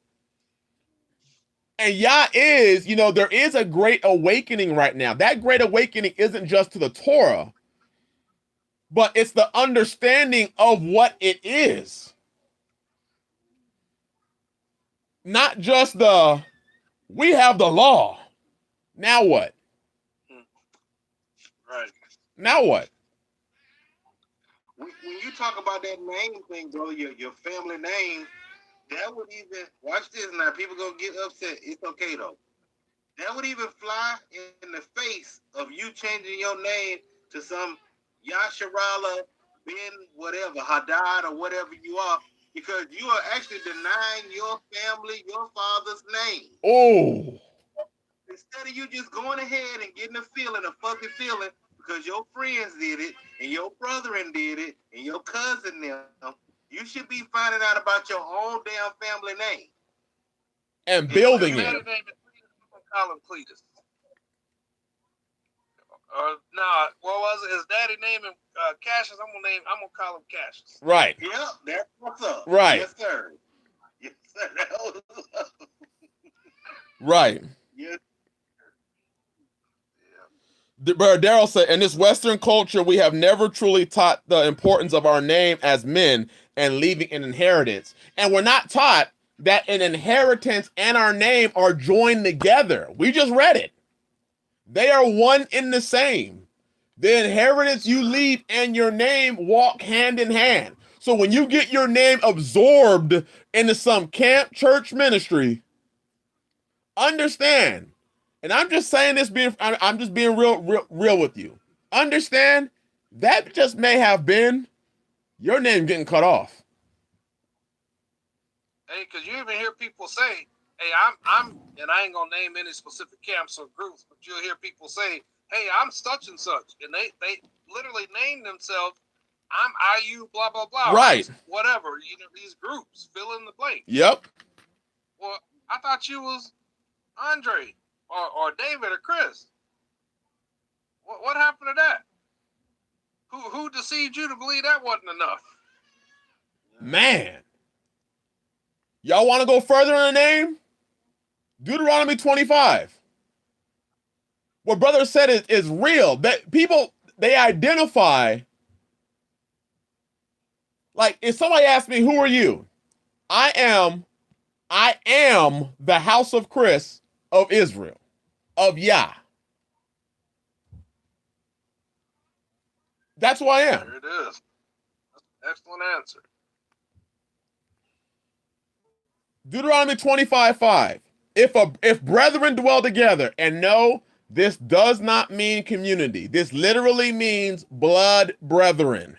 And Yah is, you know, there is a great awakening right now. That great awakening isn't just to the Torah, but it's the understanding of what it is. Not just we have the law. Now what? Right. Now what? When you talk about that name thing, bro, your family name, that would even, watch this now, people gonna get upset. It's okay though. That would even fly in the face of you changing your name to some Yasharala bin whatever, Haddad or whatever you are, because you are actually denying your family, your father's name. Oh. Instead of you just going ahead and getting a fucking feeling, because your friends did it, and your brethren did it, and your cousin them, you should be finding out about your own damn family name. And building His it. daddy name is Colin Cletus. Nah, what was it? His daddy name him Cassius. I'm gonna call him Cassius. Right. Yep, that's what's up. Right. Yes, sir. Yes, sir. That was up. Right. Yes. Daryl said, in this Western culture, we have never truly taught the importance of our name as men and leaving an inheritance. And we're not taught that an inheritance and our name are joined together. We just read it. They are one in the same. The inheritance you leave and your name walk hand in hand. So when you get your name absorbed into some camp church ministry, understand, and I'm just saying this I'm just being real with you. Understand that just may have been your name getting cut off. Hey, because you even hear people say, "Hey, I'm," and I ain't gonna name any specific camps or groups, but you'll hear people say, "Hey, I'm such and such," and they literally name themselves. I'm IU, blah blah blah. Right. Whatever. You know, these groups fill in the blank. Yep. Well, I thought you was Andre or David or Chris. What happened to that? Who deceived you to believe that wasn't enough? Man. Y'all want to go further in the name? Deuteronomy 25. What brother said is real. That people, they identify. Like, if somebody asks me, who are you? I am the house of Chris of Israel, of Yah. That's who I am. There it is. Excellent answer. Deuteronomy 25:5. If brethren dwell together, and no, this does not mean community. This literally means blood brethren.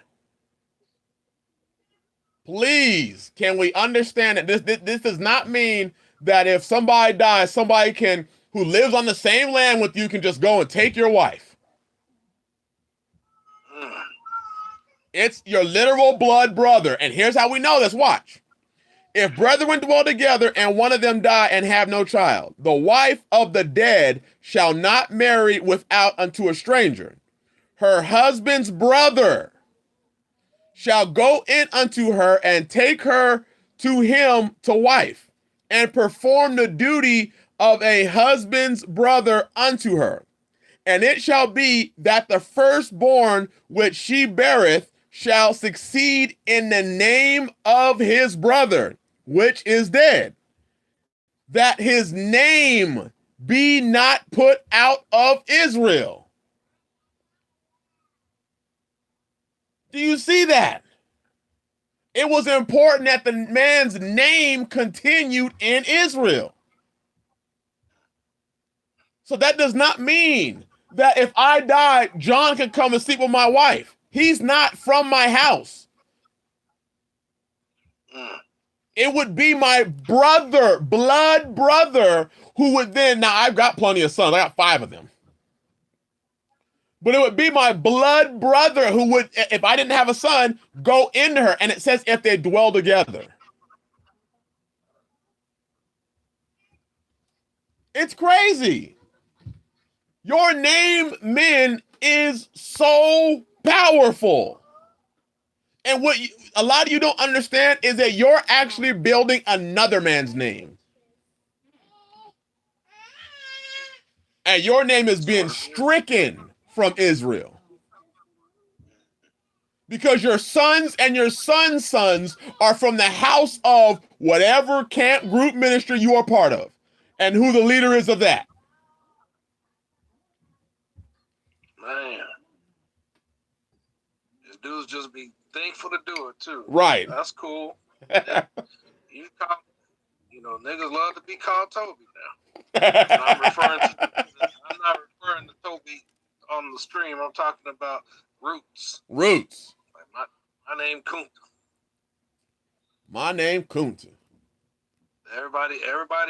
Please, can we understand that this does not mean that if somebody dies, somebody who lives on the same land with you can just go and take your wife. It's your literal blood brother. And here's how we know this. Watch. If brethren dwell together and one of them die and have no child, the wife of the dead shall not marry without unto a stranger. Her husband's brother shall go in unto her and take her to him to wife, and perform the duty of a husband's brother unto her. And it shall be that the firstborn which she beareth shall succeed in the name of his brother, which is dead, that his name be not put out of Israel. Do you see that? It was important that the man's name continued in Israel. So that does not mean that if I die, John can come and sleep with my wife. He's not from my house. It would be my brother, blood brother, who would then, now I've got plenty of sons. I got 5 of them. But it would be my blood brother who would, if I didn't have a son, go into her. And it says if they dwell together. It's crazy. Your name, men, is so powerful. And what a lot of you don't understand is that you're actually building another man's name. And your name is being stricken from Israel. Because your sons and your sons' sons are from the house of whatever camp group ministry you are part of. And who the leader is of that. Man. These dudes just be thankful to do it, too. Right. That's cool. Yeah. Niggas love to be called Toby now. I'm not referring to Toby on the stream. I'm talking about Roots. Roots. Like my name Kunta. My name Kunta. Everybody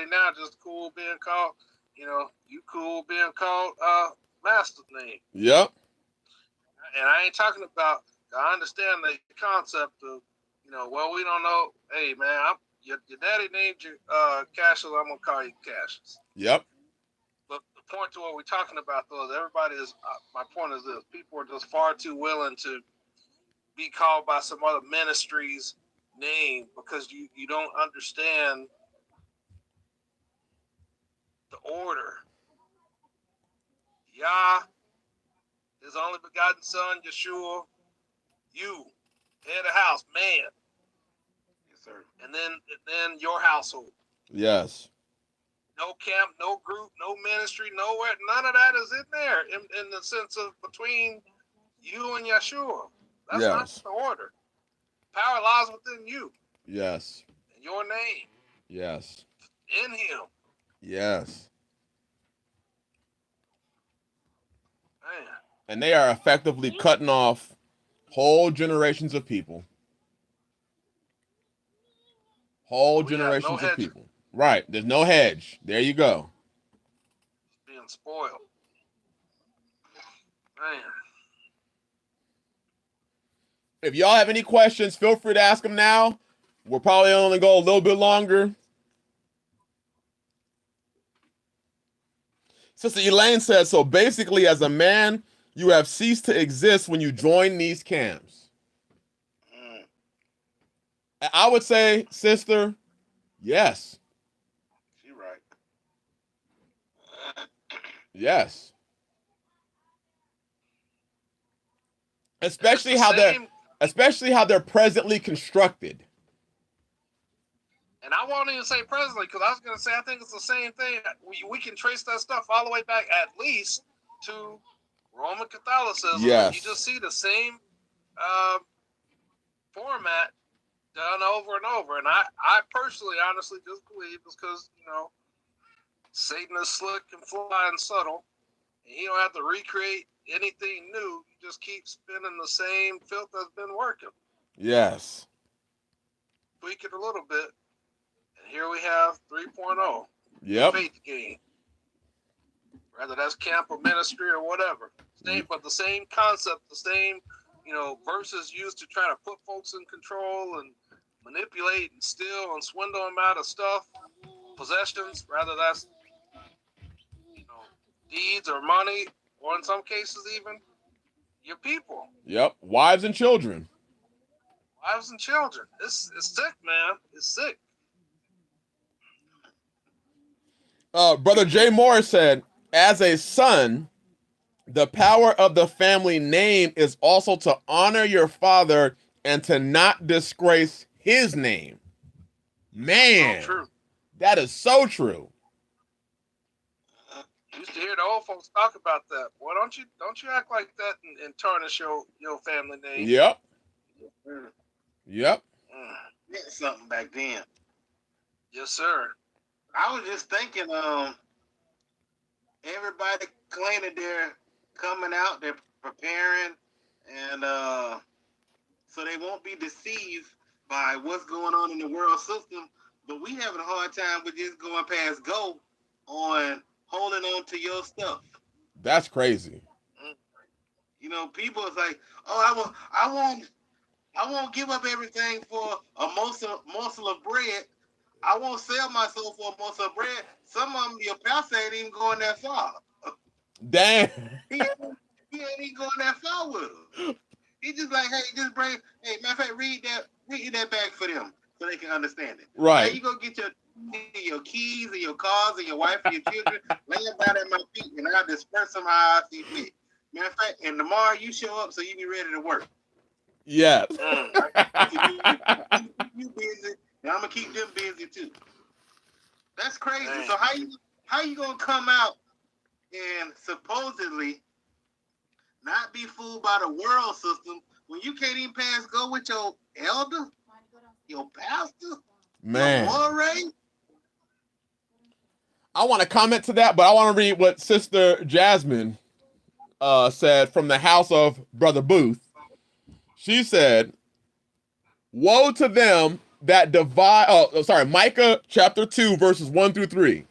now just cool being called, you cool being called master's name. Yep. And I ain't talking about, I understand the concept of, we don't know. Hey, man, your daddy named you Cassius. I'm going to call you Cassius. Yep. But the point to what we're talking about, though, is everybody is, my point is this, people are just far too willing to be called by some other ministry's name because you don't understand the order. Yah, his only begotten son, Yahshua, you, head of house, man. Yes, sir. And then your household. Yes. No camp, no group, no ministry, nowhere. None of that is in there in the sense of between you and Yahshua. That's not the order. Power lies within you. Yes. In your name. Yes. In him. Yes. Man. And they are effectively cutting off whole generations of people. Whole generations of people. Right. There's no hedge. There you go. Being spoiled. Man. If y'all have any questions, feel free to ask them now. We'll probably only go a little bit longer. Sister Elaine says, so basically as a man, you have ceased to exist when you join these camps. I would say, sister, yes. She's right. Yes. Especially how they're presently constructed. And I won't even say presently, because I was going to say I think it's the same thing. We can trace that stuff all the way back at least to Roman Catholicism. Yes. You just see the same format done over and over. And I personally, honestly, just believe it's because, Satan is slick and fly and subtle. And you don't have to recreate anything new. You just keep spinning the same filth that's been working. Yes. Tweak it a little bit. And here we have 3.0. Yep. Faith game. Whether that's camp or ministry or whatever. But the same concept, the same, verses used to try to put folks in control and manipulate and steal and swindle them out of stuff, possessions, rather that's, deeds or money, or in some cases even your people. Yep. Wives and children. Wives and children. It's sick, man. It's sick. Brother Jay Morris said, as a son, the power of the family name is also to honor your father and to not disgrace his name. Man, So true. That is so true. Used to hear the old folks talk about that. Boy, don't you act like that and tarnish your family name. Yep. Yep. Meant something back then. Yes, sir. I was just thinking, everybody claiming they're coming out, they're preparing, and so they won't be deceived by what's going on in the world system. But we having a hard time with just going past go on holding on to your stuff. That's crazy. You know, people is like, oh, I won't give up everything for a morsel of bread. I won't sell my soul for a morsel of bread. Some of them, your pastor ain't even going that far. Damn. He ain't even going that far with them. He just like, hey, just bring, hey, matter of fact, read that back for them so they can understand it. Right. Now you go get your keys and your cars and your wife and your children, lay them down at my feet, and I'll disperse them how I see fit. Matter of fact, and tomorrow you show up so you be ready to work. Yes. You busy, and I'm gonna keep them busy too. That's crazy. Man. So how you gonna come out and supposedly not be fooled by the world system when you can't even pass go with your elder, your pastor, Man. your moray? I want to comment to that, but I want to read what Sister Jasmine said from the house of Brother Booth. She said, woe to them that divide, Micah chapter 2, verses 1 through 3.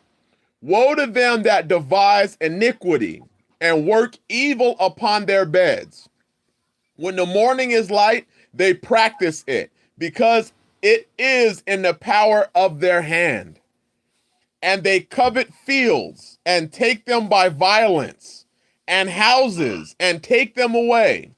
Woe to them that devise iniquity and work evil upon their beds. When the morning is light, they practice it, because it is in the power of their hand. And they covet fields and take them by violence, and houses and take them away.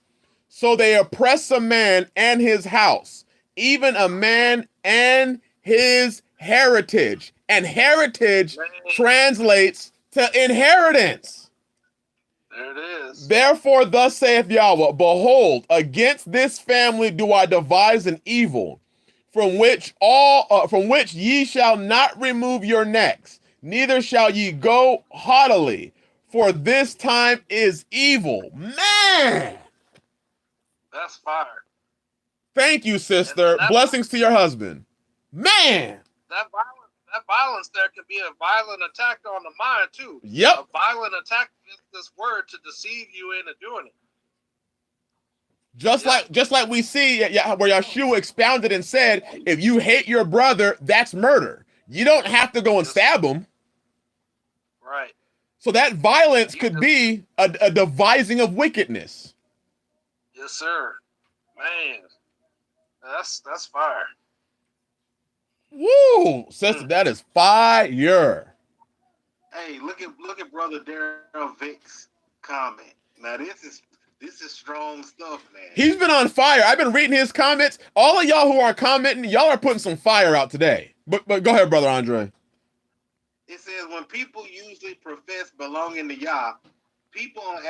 So they oppress a man and his house, even a man and his heritage. And heritage translates to inheritance. There it is. Therefore, thus saith Yahweh, behold, against this family do I devise an evil, from which ye shall not remove your necks, neither shall ye go haughtily, for this time is evil. Man! That's fire. Thank you, sister. Blessings to your husband. Man! That violence there could be a violent attack on the mind too. Yep. A violent attack against this word to deceive you into doing it. Just like we see where Yahshua expounded and said, if you hate your brother, that's murder. You don't have to go and stab him. Right. So that violence could be a devising of wickedness. Yes, sir. Man, that's fire. Woo, sister, that is fire. Hey, look at Brother Daryl Vick's comment. Now this is strong stuff, man. He's been on fire. I've been reading his comments. All of y'all who are commenting, y'all are putting some fire out today. But go ahead, Brother Andre. It says when people usually profess belonging to Yah, people on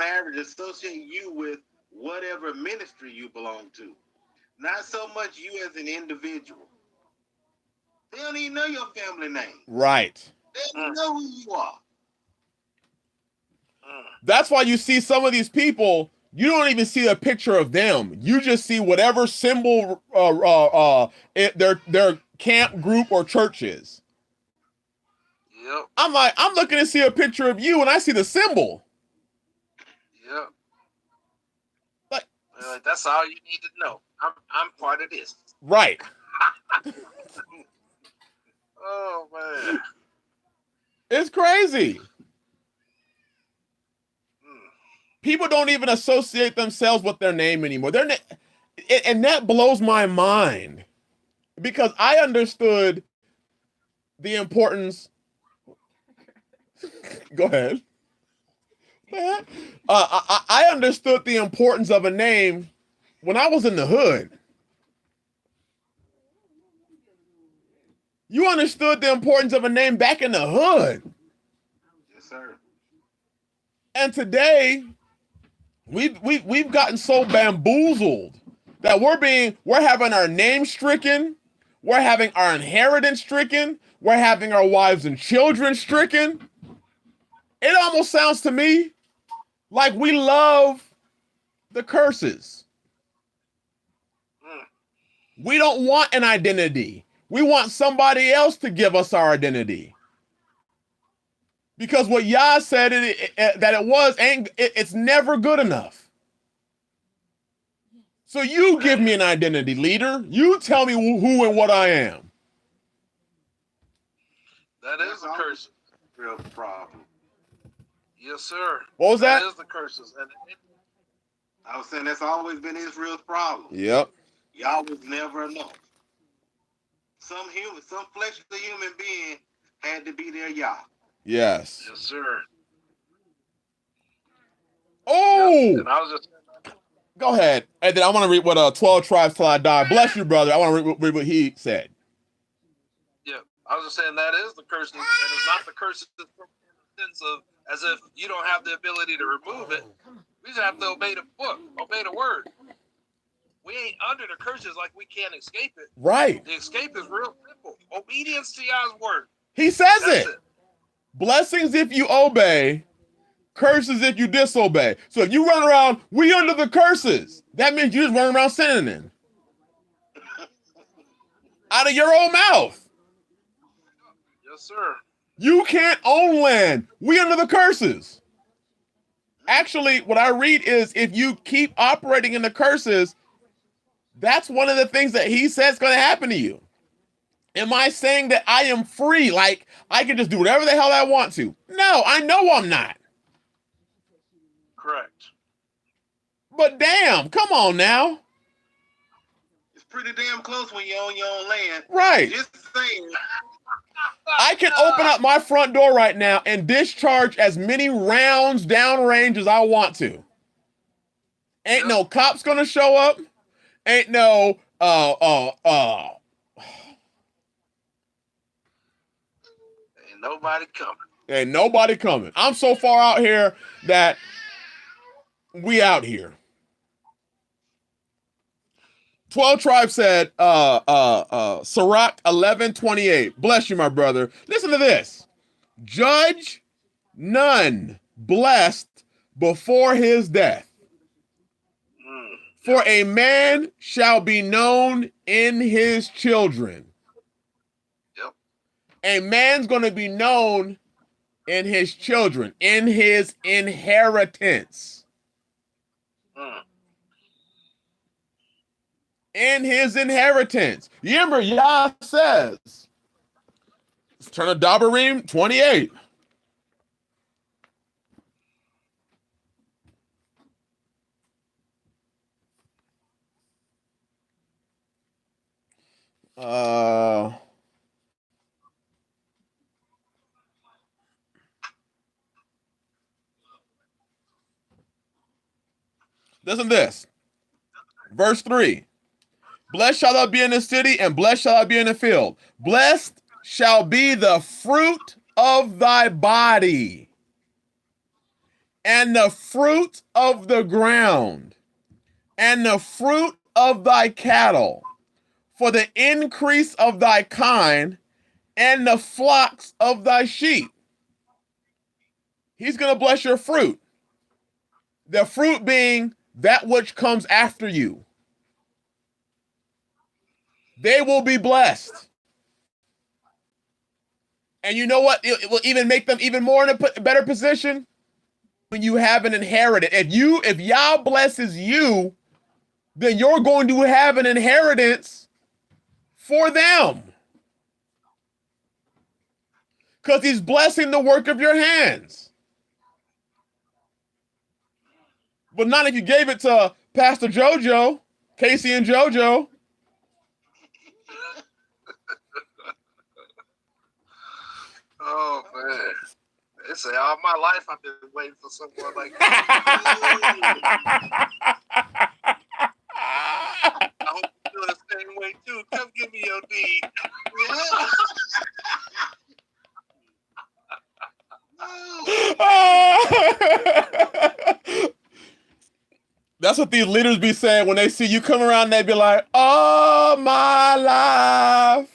average associate you with whatever ministry you belong to, not so much you as an individual. They don't even know your family name. Right. They don't even know who you are. That's why you see some of these people, you don't even see a picture of them. You just see whatever symbol their camp, group, or church is. Yep. I'm looking to see a picture of you and I see the symbol. Yep. Like, that's all you need to know. I'm part of this. Right. Oh man. It's crazy. People don't even associate themselves with their name anymore. And that blows my mind, because I understood the importance. Go ahead. I understood the importance of a name when I was in the hood. You understood the importance of a name back in the hood. Yes, sir. And today, we've gotten so bamboozled that we're having our name stricken, we're having our inheritance stricken, we're having our wives and children stricken. It almost sounds to me like we love the curses. We don't want an identity. We want somebody else to give us our identity. Because what Yah said it's never good enough. So you give me an identity, leader. You tell me who and what I am. That is a curse. Real problem. Yes, sir. What was that? That is the curses. And I was saying that's always been Israel's problem. Yep. Y'all was never enough. Some fleshly human being had to be their Yah. Yes. Yes, sir. Oh! And I was just... Go ahead. And then I want to read what 12 tribes till I die. Bless you, brother. I want to read what he said. Yeah, I was just saying that is the curses, and it's not the curses in the sense of as if you don't have the ability to remove it. We just have to obey the book, obey the word. We ain't under the curses like we can't escape it. Right. The escape is real simple. Obedience to Yah's word. He says That's it. Blessings if you obey, curses if you disobey. So if you run around, we under the curses. That means you just run around sinning. Out of your own mouth. Yes, sir. You can't own land. We under the curses. Actually, what I read is if you keep operating in the curses, that's one of the things that he says is going to happen to you. Am I saying that I am free? Like I can just do whatever the hell I want to? No, I know I'm not. Correct. But damn, come on now. It's pretty damn close when you're on your own land. Right. Just saying. I can open up my front door right now and discharge as many rounds downrange as I want to. Ain't no cops gonna show up. Ain't no Ain't nobody coming. Ain't nobody coming. I'm so far out here that we out here. 12 tribes said, Sirach 11:28. Bless you, my brother. Listen to this. Judge none blessed before his death. For a man shall be known in his children. Yep. A man's going to be known in his children, in his inheritance. In his inheritance. You remember Yah says, let's turn to Dabarim 28. Listen to this. Verse 3. Blessed shall thou be in the city, and blessed shall thou be in the field. Blessed shall be the fruit of thy body, and the fruit of the ground, and the fruit of thy cattle, for the increase of thy kind, and the flocks of thy sheep. He's going to bless your fruit. The fruit being that which comes after you. They will be blessed. And you know what? It will even make them even more in a better position when you have an inheritance. If Yah blesses you, then you're going to have an inheritance for them. Because he's blessing the work of your hands. But not if you gave it to Pastor JoJo, Casey and JoJo. Oh, man. They say all my life I've been waiting for someone like that. I hope you feel the same way, too. Come give me your deed. That's what these leaders be saying when they see you come around. They be like, "All my life,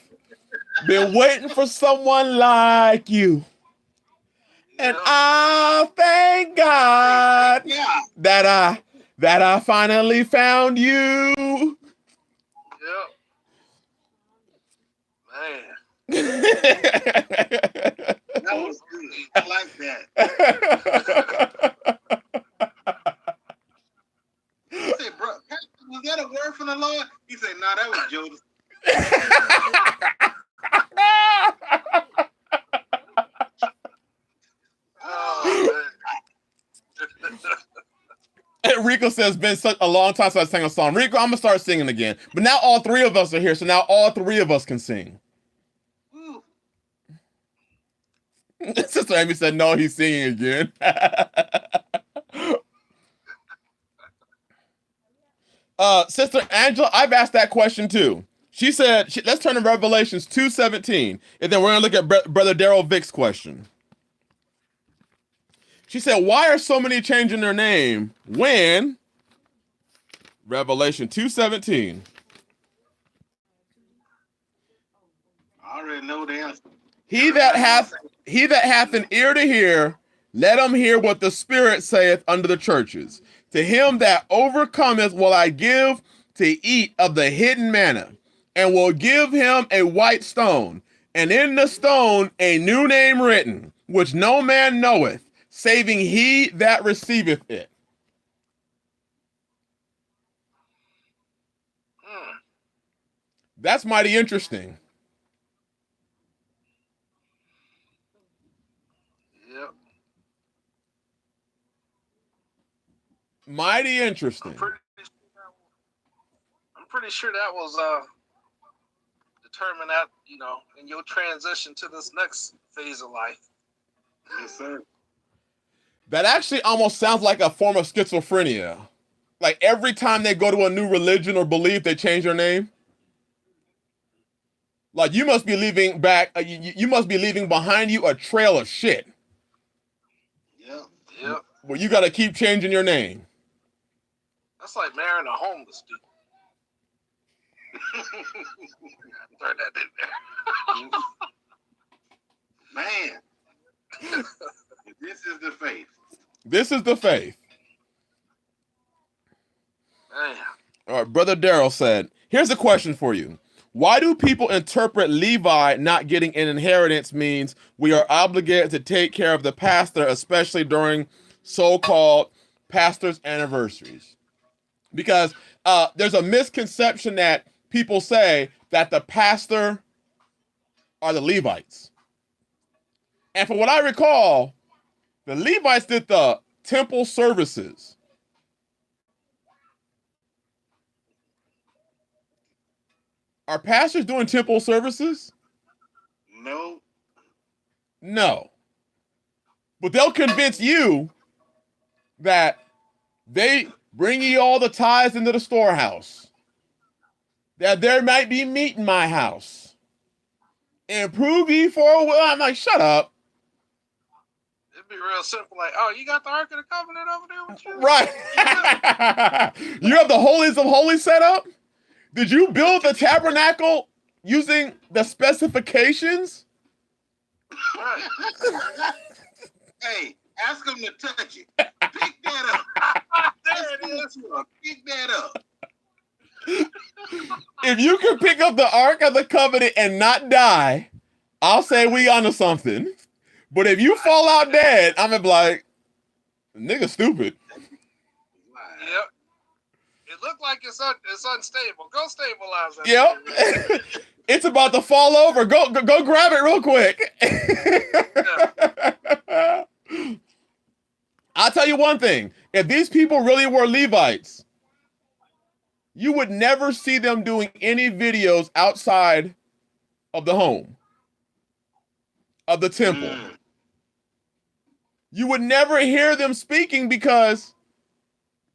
been waiting for someone like you, and I thank God that I finally found you." Yeah. That was good. I like that. I said, bro, was that a word from the Lord? He said, no, that was Judas. Rico says, it's been such a long time since I sang a song. Rico, I'm going to start singing again. But now all three of us are here, so now all three of us can sing. Sister Amy said, no, he's singing again. Sister Angela, I've asked that question too. She said, let's turn to Revelations 2:17, and then we're going to look at Brother Daryl Vick's question. She said, why are so many changing their name when Revelation 2:17? I already know the answer. He that hath an ear to hear, let him hear what the Spirit saith unto the churches. To him that overcometh will I give to eat of the hidden manna, and will give him a white stone, and in the stone a new name written, which no man knoweth, saving he that receiveth it. That's mighty interesting. Yep. Mighty interesting. I'm pretty sure that was determined at, in your transition to this next phase of life. Yes, sir. That actually almost sounds like a form of schizophrenia. Like every time they go to a new religion or belief, they change their name. Like you must be leaving back. You must be leaving behind you a trail of shit. Yep. Well, you got to keep changing your name. That's like marrying a homeless dude. Throw that in there. Man. This is the faith. This is the faith. Man. All right, Brother Daryl said, here's a question for you. Why do people interpret Levi not getting an inheritance means we are obligated to take care of the pastor, especially during so-called pastors' anniversaries? Because there's a misconception that people say that the pastor are the Levites. And from what I recall, the Levites did the temple services. Are pastors doing temple services? No. No. But they'll convince you that they bring ye all the tithes into the storehouse, that there might be meat in my house, and prove ye for a will. I'm like, shut up. It'd be real simple, like, oh, you got the Ark of the Covenant over there with you? Right. You have the holies of holies set up? Did you build the tabernacle using the specifications? Right. Hey, ask him to touch it. Pick that up. There it is. Pick that up. If you can pick up the Ark of the Covenant and not die, I'll say we onto something. But if you fall out dead, I'm gonna be like, nigga stupid. Yep. It looked like it's unstable. Go stabilize that. Yep. It's about to fall over. Go grab it real quick. Yeah. I'll tell you one thing. If these people really were Levites, you would never see them doing any videos outside of the home, of the temple. You would never hear them speaking because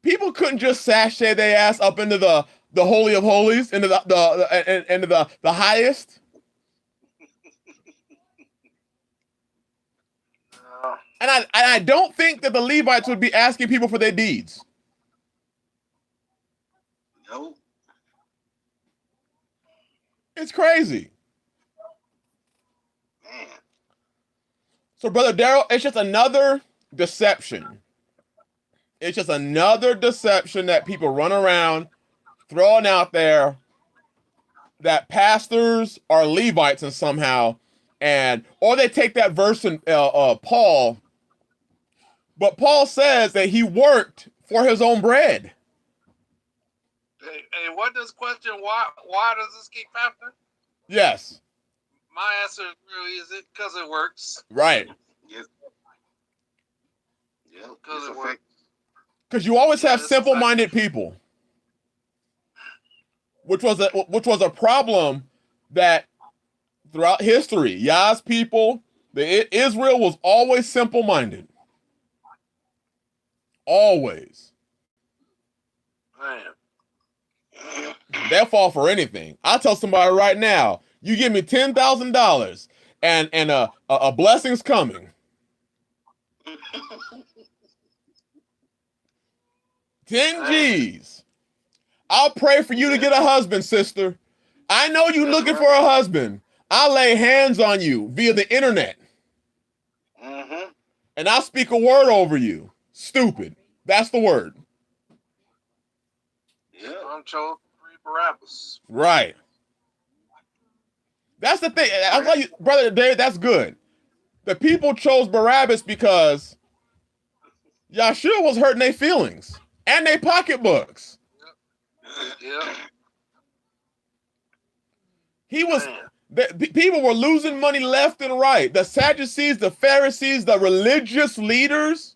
people couldn't just sashay their ass up into the Holy of Holies, into the highest. And I don't think that the Levites would be asking people for their deeds. No. It's crazy. Man. So, Brother Daryl, it's just another deception. It's just another deception that people run around throwing out there that pastors are Levites and somehow, or they take that verse in Paul, but Paul says that he worked for his own bread. Hey, what does question? Why does this keep happening? Yes. My answer really is it because it works. Right. Yes. Yeah, Because it works. Because you always have simple-minded people, which was a problem that throughout history, Yah's people, Israel was always simple-minded. Always. Man. They'll fall for anything. I'll tell somebody right now, you give me $10,000 and a blessing's coming. 10 G's. I'll pray for you to get a husband, sister. I know you looking for a husband. I'll lay hands on you via the internet. Mm-hmm. And I'll speak a word over you. Stupid. That's the word. Yeah. I'm chose free Barabbas. Right. That's the thing. I'll tell you, Brother Dave, that's good. The people chose Barabbas because Yahshua was hurting their feelings and their pocketbooks. Yeah. People were losing money left and right. The Sadducees, the Pharisees, the religious leaders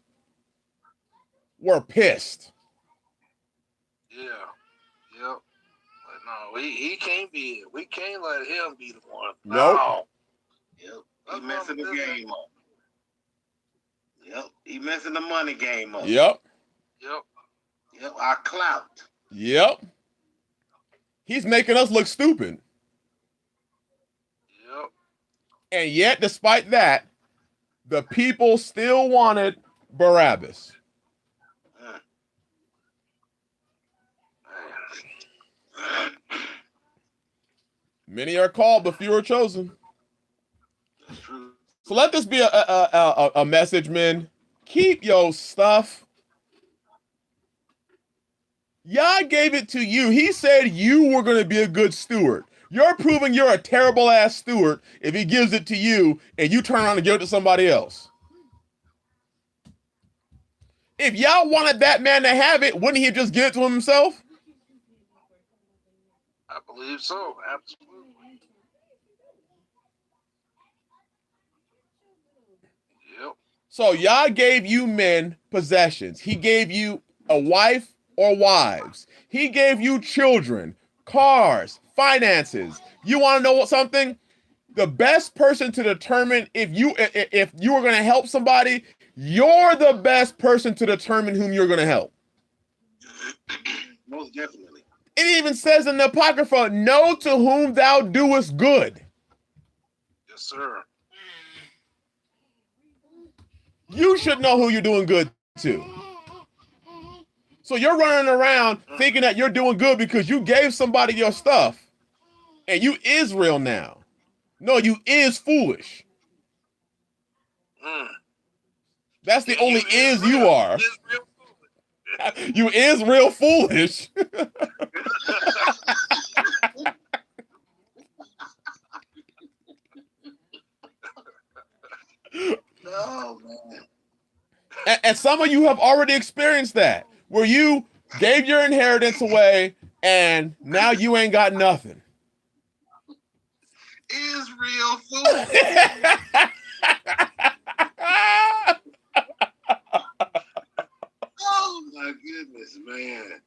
were pissed. Yeah. Yep. But no, he can't be it. We can't let him be the one. Nope. No. Yep. He messing the game up. Yep. He messing the money game up. Yep. Yep. Our clout. Yep. He's making us look stupid. Yep. And yet, despite that, the people still wanted Barabbas. Many are called, but few are chosen. That's true. So let this be a message, men. Keep your stuff. Yah gave it to you. He said you were going to be a good steward. You're proving you're a terrible ass steward if he gives it to you and you turn around and give it to somebody else. If Yah wanted that man to have it, wouldn't he just give it to himself? I believe so. Absolutely. Yep. So Yah gave you men possessions. He gave you a wife or wives. He gave you children, cars, finances. You want to know something? The best person to determine if you are going to help somebody, you're the best person to determine whom you're going to help. Most definitely. It even says in the Apocrypha, know to whom thou doest good. Yes, sir. You should know who you're doing good to. So you're running around thinking that you're doing good because you gave somebody your stuff. And you Israel now. No, you is foolish. That's the only is you are. You is real foolish. Oh, man. And some of you have already experienced that, where you gave your inheritance away and now you ain't got nothing. Israel fool. Oh my goodness, man.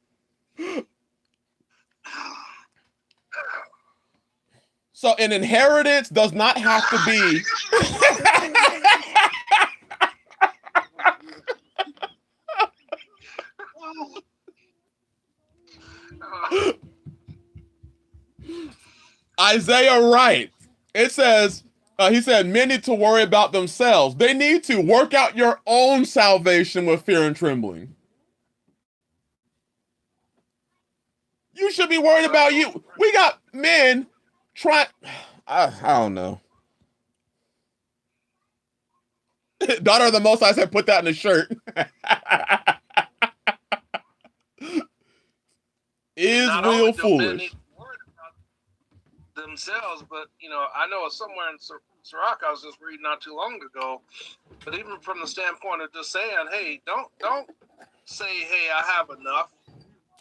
So an inheritance does not have to be. Isaiah writes, it says, he said, men need to worry about themselves. They need to work out your own salvation with fear and trembling. You should be worried about you. We got men trying, I don't know. Daughter of the Most High said, put that in the shirt. Is real foolish. themselves. But I know somewhere in Sirach I was just reading not too long ago. But even from the standpoint of just saying, hey, don't say, hey, I have enough.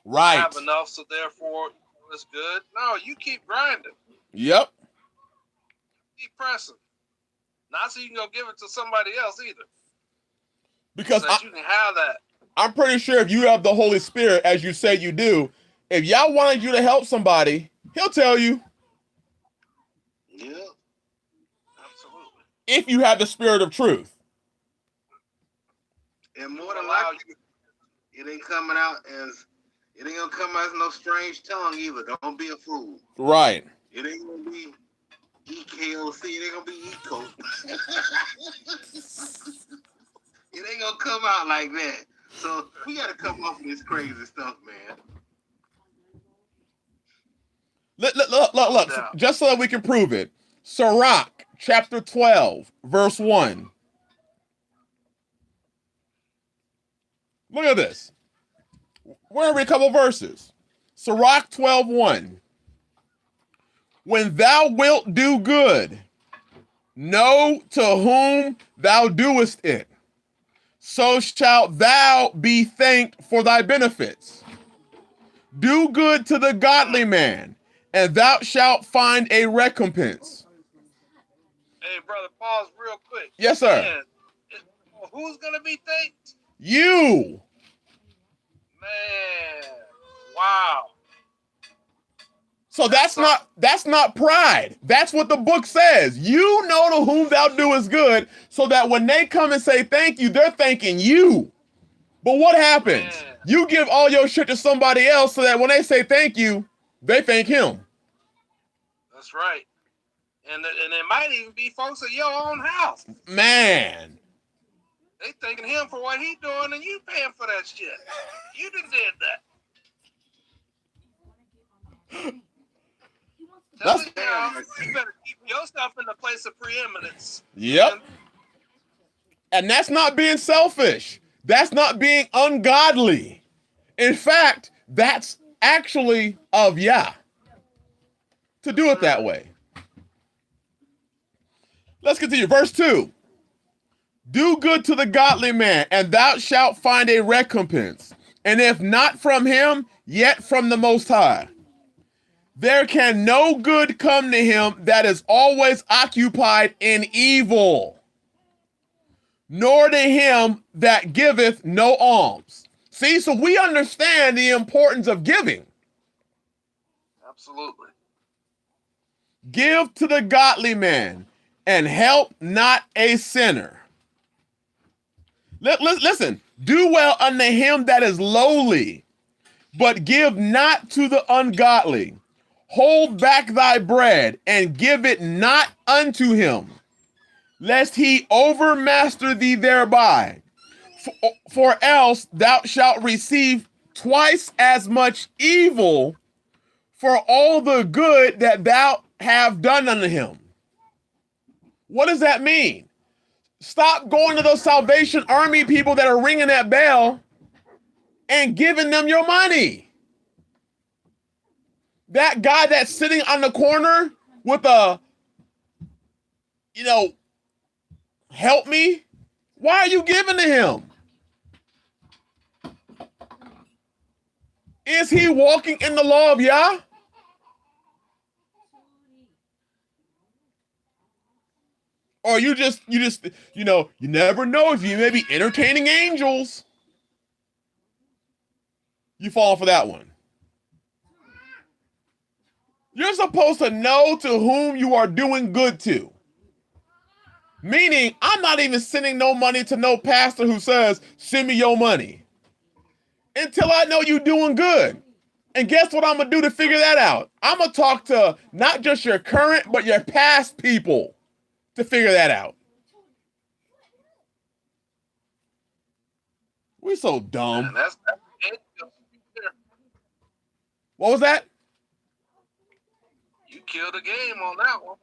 Right. I have enough, so therefore it's good. No, you keep grinding. Yep. Keep pressing. Not so you can go give it to somebody else either. Because so you can have that. I'm pretty sure if you have the Holy Spirit, as you say you do, if Yah wanted you to help somebody, he'll tell you. Yeah. Absolutely. If you have the spirit of truth. And more than likely, it ain't coming out as, it ain't gonna come out as no strange tongue either. Don't be a fool. Right. It ain't gonna be EKOC. It ain't gonna be ECO. It ain't gonna come out like that. So we gotta come off of this crazy stuff, man. Look, just so that we can prove it. Sirach, chapter 12, verse 1. Look at this. We're going to read a couple verses. Sirach 12:1. When thou wilt do good, know to whom thou doest it, so shalt thou be thanked for thy benefits. Do good to the godly man, and thou shalt find a recompense. Hey, brother, pause real quick. Yes, sir. Man, who's going to be thanked? You. Man, wow. So that's not pride. That's what the book says. You know to whom thou doest good, so that when they come and say thank you, they're thanking you. But what happens? Man. You give all your shit to somebody else so that when they say thank you, they thank him. That's right. And it might even be folks at your own house. Man. They thanking him for what he doing and you paying for that shit. You done did that. That's you better keep yourself in the place of preeminence. Yep. And that's not being selfish. That's not being ungodly. In fact, that's actually of Yah to do it that way. Let's continue. Verse 2. Do good to the godly man, and thou shalt find a recompense. And if not from him, yet from the Most High. There can no good come to him that is always occupied in evil, nor to him that giveth no alms. See, so we understand the importance of giving. Absolutely. Give to the godly man, and help not a sinner. Listen, do well unto him that is lowly, but give not to the ungodly. Hold back thy bread, and give it not unto him, lest he overmaster thee thereby. For else thou shalt receive twice as much evil for all the good that thou have done unto him. What does that mean? Stop going to those Salvation Army people that are ringing that bell and giving them your money. That guy that's sitting on the corner with a, help me. Why are you giving to him? Is he walking in the law of Yah? Or you never know if you may be entertaining angels. You fall for that one. You're supposed to know to whom you are doing good to. Meaning, I'm not even sending no money to no pastor who says, send me your money. Until I know you're doing good. And guess what I'm going to do to figure that out? I'm going to talk to not just your current, but your past people to figure that out. We're so dumb. Man, What was that? You killed the game on that one.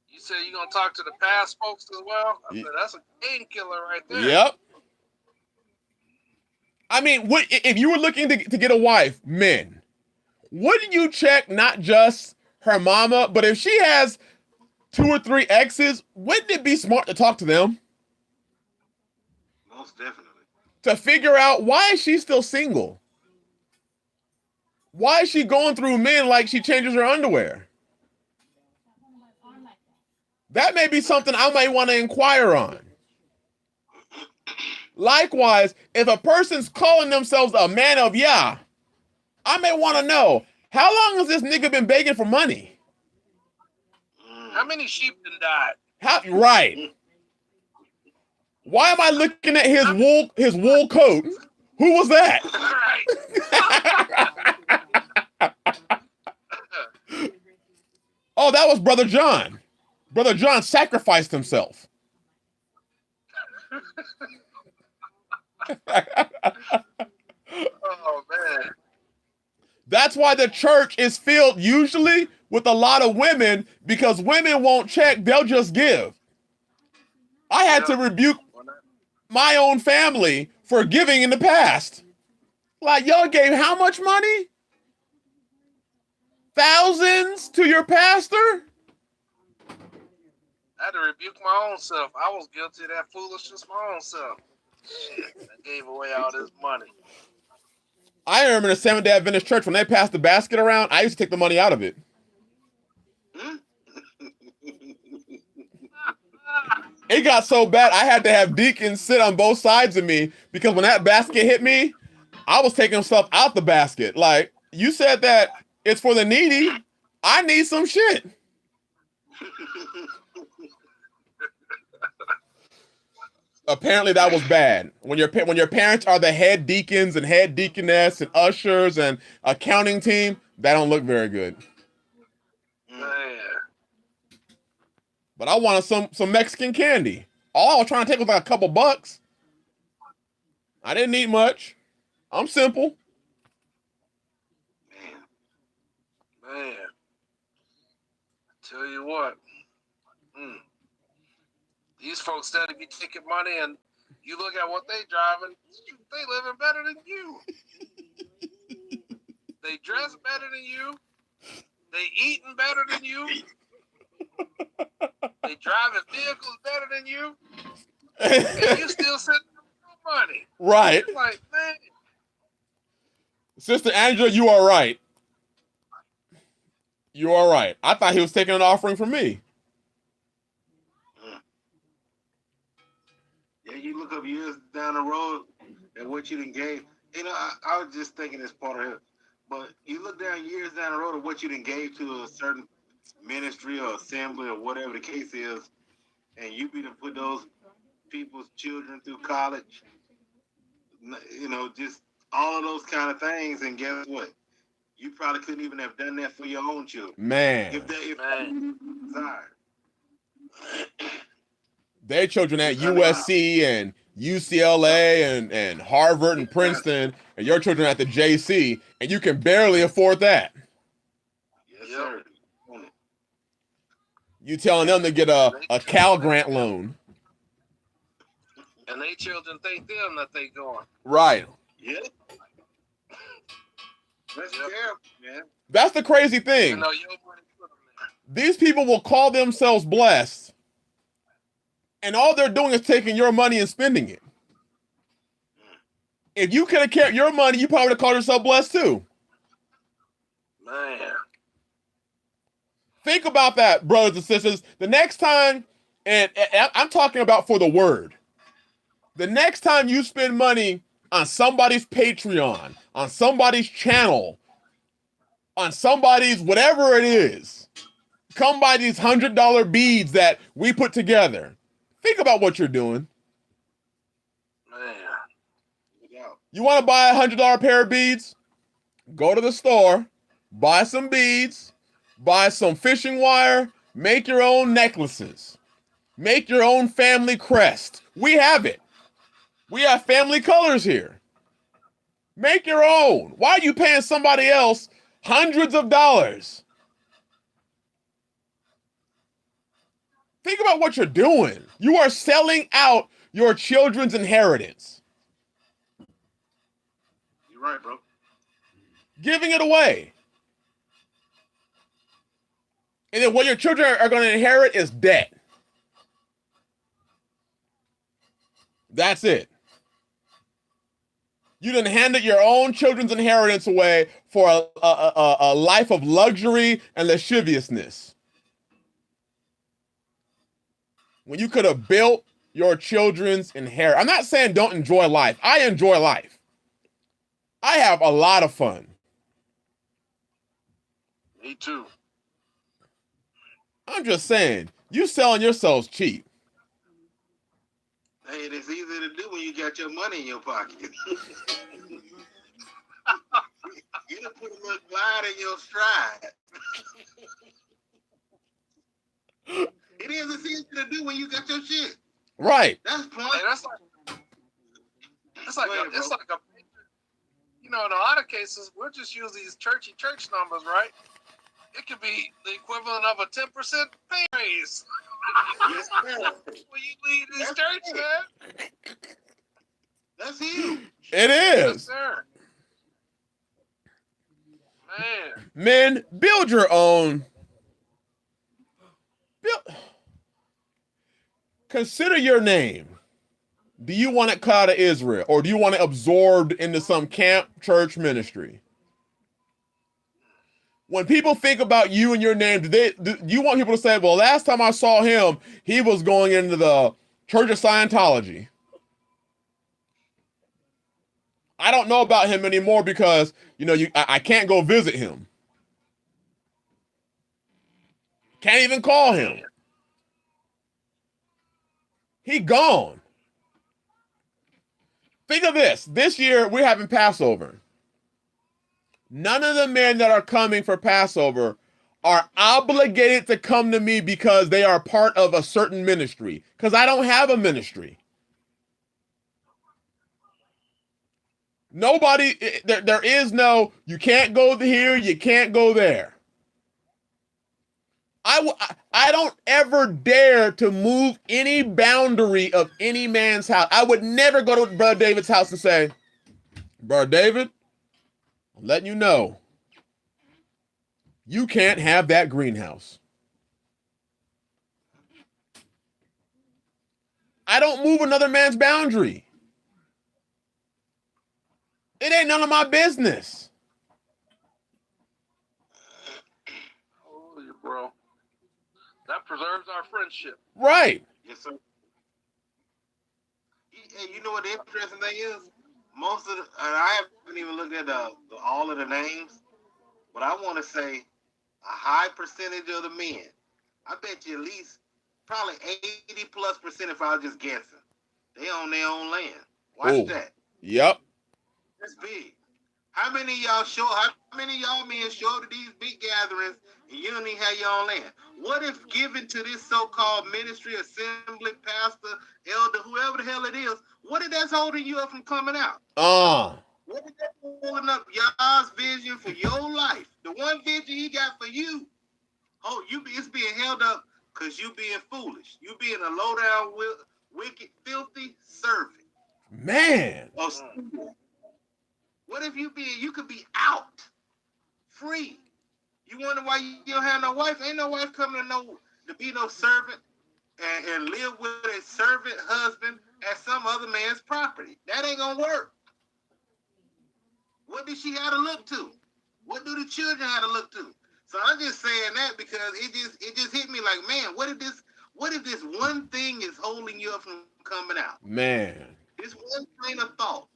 You said you're going to talk to the past folks as well? I said, that's a game killer right there. Yep. I mean, if you were looking to get a wife, men, wouldn't you check not just her mama, but if she has 2 or 3 exes, wouldn't it be smart to talk to them? Most definitely. To figure out, why is she still single? Why is she going through men like she changes her underwear? That may be something I might want to inquire on. Likewise, if a person's calling themselves a man of Yah, I may want to know, how long has this nigga been begging for money? How many sheep done died? Right. Why am I looking at his wool coat? Who was that? Oh, that was Brother John. Brother John sacrificed himself. Oh, man. That's why the church is filled usually with a lot of women, because women won't check, they'll just give. I had to rebuke my own family for giving in the past. Like, y'all gave how much money? Thousands to your pastor? I had to rebuke my own self. I was guilty of that foolishness my own self. Shit, I gave away all this money. I remember in the Seventh-day Adventist church, when they passed the basket around, I used to take the money out of it. It got so bad, I had to have deacons sit on both sides of me, because when that basket hit me, I was taking stuff out the basket. Like, you said that it's for the needy. I need some shit. Apparently that was bad. When your parents are the head deacons and head deaconess and ushers and accounting team, that don't look very good. Man. But I wanted some Mexican candy. All I was trying to take was like a couple bucks. I didn't need much. I'm simple. Man. Tell you what. These folks steady be taking money, and you look at what they driving, they living better than you. They dress better than you. They eating better than you. They driving vehicles better than you. And you still sitting with money. Right. It's like, man. Sister Angela, you are right. You are right. I thought he was taking an offering from me. Yeah, you look up years down the road at what you done gave. You know, I was just thinking this part of it, but you look down years down the road at what you done gave to a certain ministry or assembly or whatever the case is, and you be to put those people's children through college, you know, just all of those kind of things, and guess what? You probably couldn't even have done that for your own children. Man. If desired. Their children at USC and UCLA and Harvard and Princeton, and your children at the JC, and you can barely afford that. Yes, sir. You telling them to get a Cal Grant loan. And they children think them that they going. Right. Yeah. That's terrible, man. That's the crazy thing. You know, your money put them there. These people will call themselves blessed, and all they're doing is taking your money and spending it. If you could have kept your money, you probably would have called yourself blessed too. Man. Think about that, brothers and sisters. The next time, and I'm talking about for the word, the next time you spend money on somebody's Patreon, on somebody's channel, on somebody's whatever it is, come buy these $100 beads that we put together. Think about what you're doing. Man. You want to buy a $100 pair of beads? Go to the store, buy some beads, buy some fishing wire, make your own necklaces, make your own family crest. We have it. We have family colors here. Make your own. Why are you paying somebody else hundreds of dollars? Think about what you're doing. You are selling out your children's inheritance. You're right, bro. Giving it away. And then what your children are going to inherit is debt. That's it. You done handed your own children's inheritance away for a life of luxury and lasciviousness. When you could have built your children's inheritance. I'm not saying don't enjoy life. I enjoy life. I have a lot of fun. Me too. I'm just saying, you selling yourselves cheap. Hey, it's easy to do when you got your money in your pocket. You done put a little glide in your stride. It is as easy to do when you got your shit. Right. That's point. Hey, it's like a, you know, in a lot of cases, we'll just use these church numbers, right? It could be the equivalent of a 10% pay raise. Yes, sir. When you leave this church, man. That's huge. It Yes, is. sir. Man. Men, build your own. Consider your name. Do you want it cut out of Israel, or do you want it absorbed into some camp church ministry? When people think about you and your name, do you want people to say, well, last time I saw him, he was going into the Church of Scientology. I don't know about him anymore because, you know, I can't go visit him. Can't even call him. He gone. Think of this. This year, we're having Passover. None of the men that are coming for Passover are obligated to come to me because they are part of a certain ministry. Because I don't have a ministry. Nobody, there is no, you can't go here, you can't go there. I don't ever dare to move any boundary of any man's house. I would never go to Brother David's house and say, Brother David, I'm letting you know, you can't have that greenhouse. I don't move another man's boundary. It ain't none of my business. Holy bro. That preserves our friendship. Right. Yes, sir. Hey, you know what the interesting thing is? Most of the, and I haven't even looked at all of the names, but I want to say a high percentage of the men, I bet you at least probably 80+% if I was just guessing, they own their own land. Watch that. Yep. That's big. How many of y'all men show up to these big gatherings and you don't even have your own land? What if given to this so-called ministry, assembly, pastor, elder, whoever the hell it is, what if that's holding you up from coming out? What if that's holding up y'all's vision for your life? The one vision he got for you. Oh, it's being held up because you being foolish. You being a low-down, wicked, filthy servant. Man. What if you could be out, free? You wonder why you don't have no wife? Ain't no wife coming to be no servant and live with a servant husband at some other man's property. That ain't gonna work. What did she have to look to? What do the children have to look to? So I'm just saying that because it just hit me like, man, what if this one thing is holding you up from coming out? Man. This one train of thought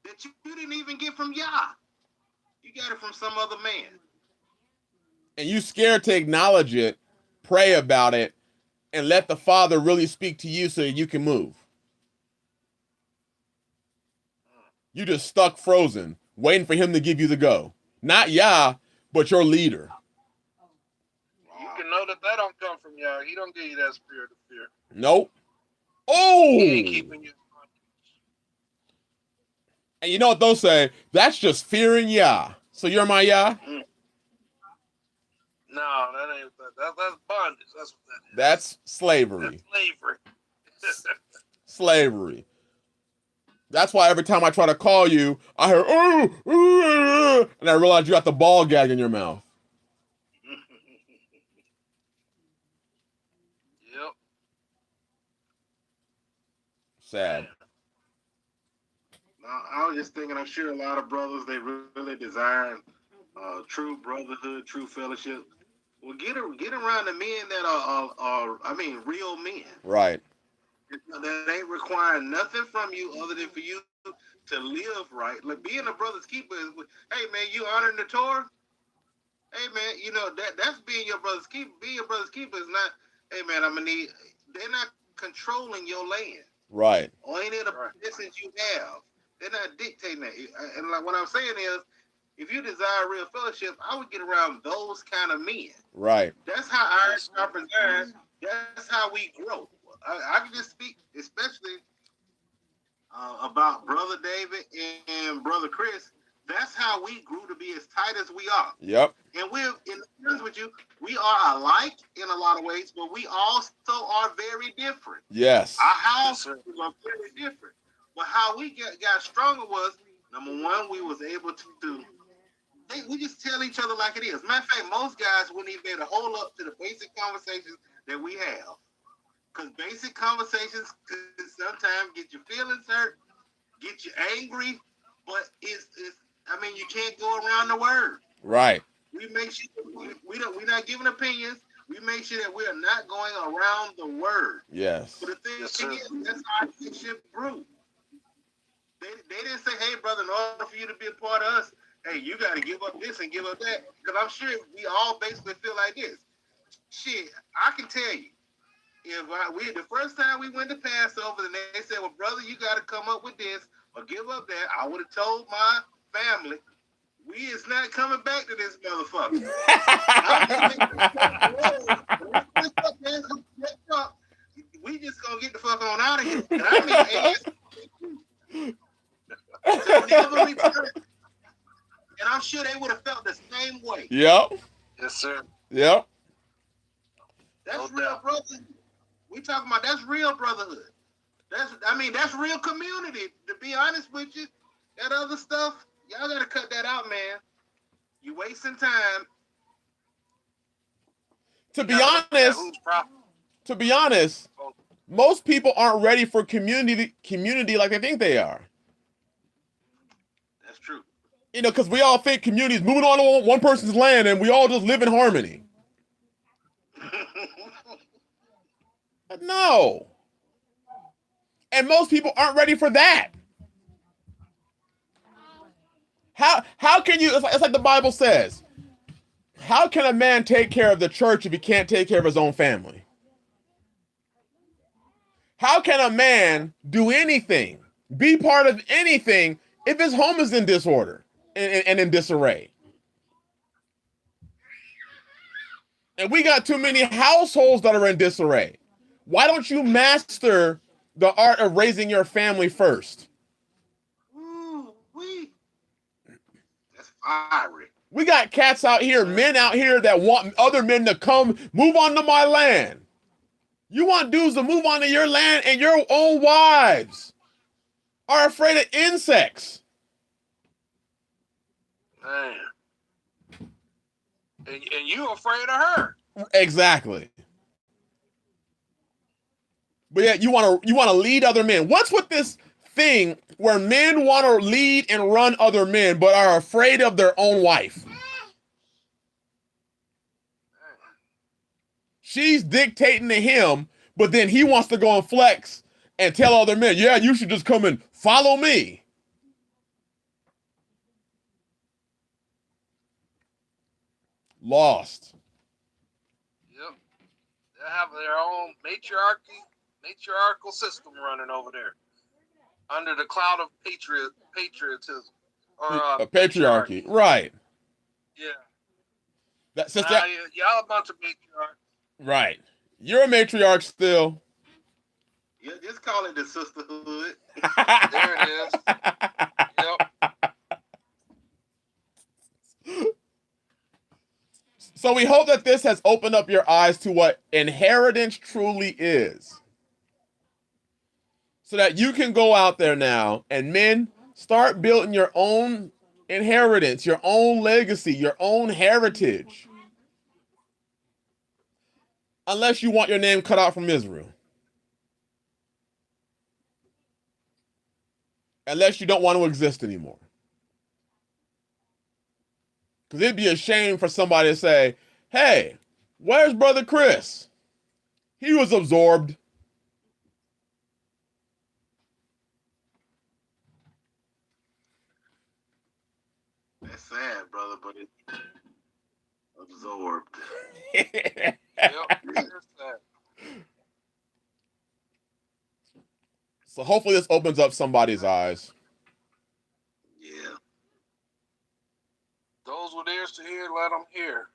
that you didn't even get from Yah. You got it from some other man. And you scared to acknowledge it, pray about it, and let the Father really speak to you so that you can move. You just stuck frozen, waiting for him to give you the go. Not Yah, but your leader. You can know that don't come from Yah. He don't give you that spirit of fear. Nope. Oh! He ain't keeping you. And you know what they'll say? That's just fearing Yah. So you're my Yah? No, that ain't that. That's bondage. That's what that is. That's slavery. That's slavery. Slavery. That's why every time I try to call you, I hear, and I realize you got the ball gag in your mouth. Sad. I was just thinking, I'm sure a lot of brothers, they really desire true brotherhood, true fellowship. Well, get around the men that are I mean, real men. Right. That ain't requiring nothing from you other than for you to live right. Like being a brother's keeper is, hey man, you honoring the Torah? Hey man, you know that's being your brother's keeper. Being your brother's keeper is not, hey man, I'm gonna need. They're not controlling your land. Right. Or any of the positions you have. They're not dictating that. And like what I'm saying is, if you desire real fellowship, I would get around those kind of men. Right. That's how our preserve. That's how we grow. I can just speak, especially about Brother David and Brother Chris. That's how we grew to be as tight as we are. Yep. And we're in terms with you. We are alike in a lot of ways, but we also are very different. Yes. Our houses are very different. But how we got stronger was, number one, we was able to. We just tell each other like it is. Matter of fact, most guys wouldn't even be able to hold up to the basic conversations that we have. Because basic conversations could sometimes get your feelings hurt, get you angry, but I mean, you can't go around the word. Right. We make sure we're not giving opinions. We make sure that we are not going around the word. Yes. But the thing is, that's how our friendship grew. They didn't say, hey, brother, in order for you to be a part of us, hey, you got to give up this and give up that. Because I'm sure we all basically feel like this. Shit, I can tell you, the first time we went to Passover, and they said, well, brother, you got to come up with this or give up that, I would have told my family, we is not coming back to this motherfucker. We just gonna get the fuck on out of here. And I mean, never return. And I'm sure they would have felt the same way. Yep. Yes, sir. Yep. That's real brotherhood. We talking about that's real brotherhood. That's real community. To be honest with you, that other stuff, y'all gotta cut that out, man. You wasting time. To be honest, most people aren't ready for community like they think they are. That's true. You know, because we all think community is moving on one person's land and we all just live in harmony. No. And most people aren't ready for that. How can you, it's like the Bible says, how can a man take care of the church if he can't take care of his own family? How can a man do anything, be part of anything, if his home is in disorder and in disarray? And we got too many households that are in disarray. Why don't you master the art of raising your family first? Ooh, that's fiery. We got cats out here, men out here that want other men to come move onto my land. You want dudes to move onto your land, and your own wives are afraid of insects. Man. And you afraid of her. Exactly. But yeah, you want to lead other men. What's with this thing where men want to lead and run other men, but are afraid of their own wife? She's dictating to him, but then he wants to go and flex and tell other men, yeah, you should just come and follow me. Lost. Yep. They have their own matriarchal system running over there under the cloud of patriotism. Or a patriarchy. Right. Yeah. Y'all a bunch of matriarchs. Right. You're a matriarch still. Yeah, just call it the sisterhood. There it is. Yep. So we hope that this has opened up your eyes to what inheritance truly is. So that you can go out there now and men, start building your own inheritance, your own legacy, your own heritage. Unless you want your name cut out from Israel. unless you don't want to exist anymore. Because it'd be a shame for somebody to say, hey, where's Brother Chris? He was absorbed. That's sad, brother, but it's absorbed. Yep, it's sad. So hopefully this opens up somebody's eyes. Yeah. Those with ears to hear, let them hear.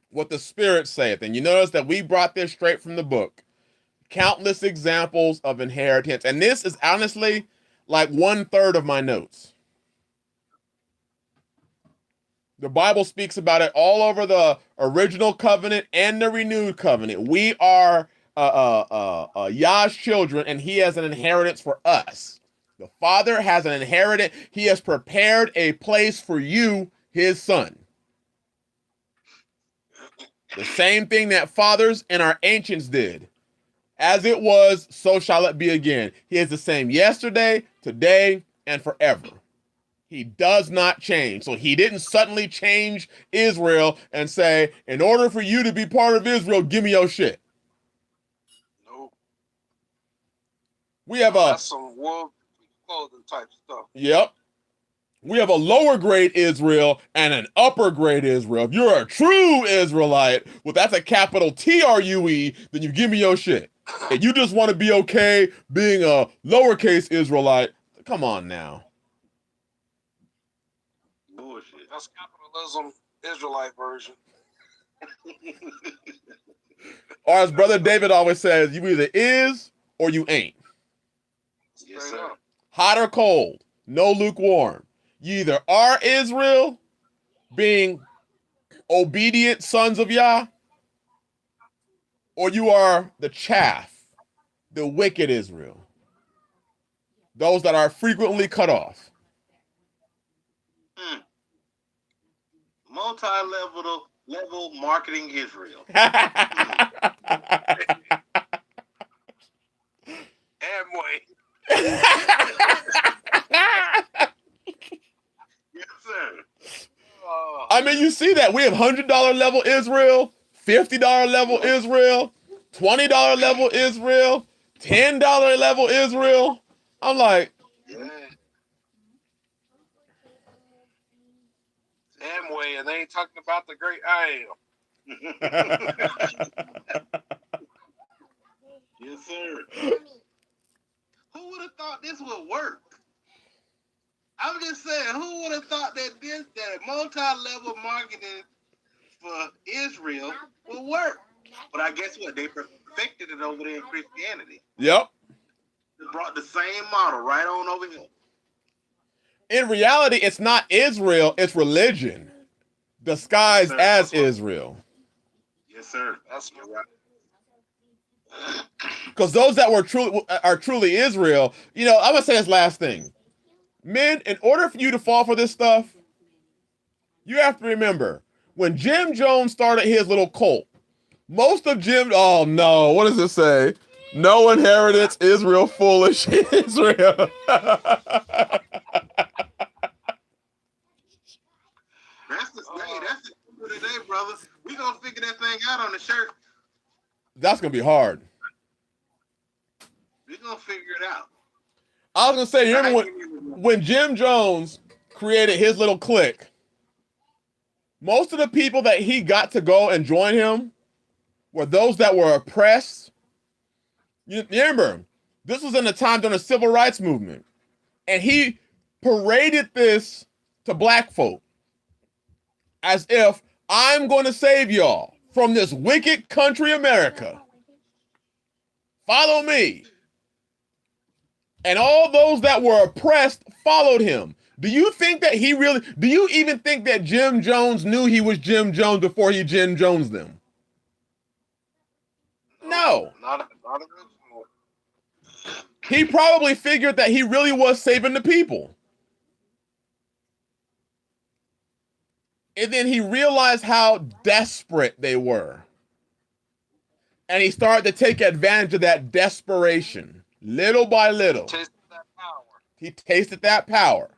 What the Spirit saith. And you notice that we brought this straight from the book. Countless examples of inheritance. And this is honestly like 1/3 of my notes. The Bible speaks about it all over the original covenant and the renewed covenant. We are Yah's children, and he has an inheritance for us. The Father has an inheritance. He has prepared a place for you, his son. The same thing that fathers and our ancients did. As it was, so shall it be again. He is the same yesterday, today, and forever. He does not change. So he didn't suddenly change Israel and say, in order for you to be part of Israel, give me your shit. Nope. We have That's some wolf clothing type stuff. Yep. We have a lower grade Israel and an upper grade Israel. If you're a true Israelite, well, that's a capital TRUE, then you give me your shit. And you just want to be okay being a lowercase Israelite, come on now. Bullshit. That's capitalism, Israelite version. Or as Brother David always says, you either is or you ain't. Yes, sir. Hot or cold, no lukewarm. You either are Israel, being obedient sons of Yah, or you are the chaff, the wicked Israel. Those that are frequently cut off. Multi-level marketing Israel. Amway. Yes, sir. I mean, you see that. We have $100 level Israel, $50 level Israel, $20 level Israel, $10 level Israel. I'm like, Yeah. Amway, and they ain't talking about the great I am. Yes, sir. Who would have thought this would work? I'm just saying, who would have thought that multi-level marketing for Israel would work? But I guess what? They perfected it over there in Christianity. Yep. They brought the same model right on over here. In reality, it's not Israel, it's religion disguised as Israel. Yes, sir. That's right. Because those that are truly Israel, you know, I'm gonna say this last thing. Men, in order for you to fall for this stuff, you have to remember when Jim Jones started his little cult, most of oh no, what does it say? No inheritance, Israel foolish, Israel. That's the today, brother. We gonna figure that thing out on the shirt. That's gonna be hard. We gonna figure it out. I was gonna say, you remember when Jim Jones created his little clique, most of the people that he got to go and join him were those that were oppressed. You remember, this was in the time during the civil rights movement, and he paraded this to black folk as if I'm going to save y'all from this wicked country America. Follow me. And all those that were oppressed followed him. Do you even think that Jim Jones knew he was Jim Jones before he Jim Jones them? No. Not He probably figured that he really was saving the people. And then he realized how desperate they were. And he started to take advantage of that desperation, little by little. He tasted that power.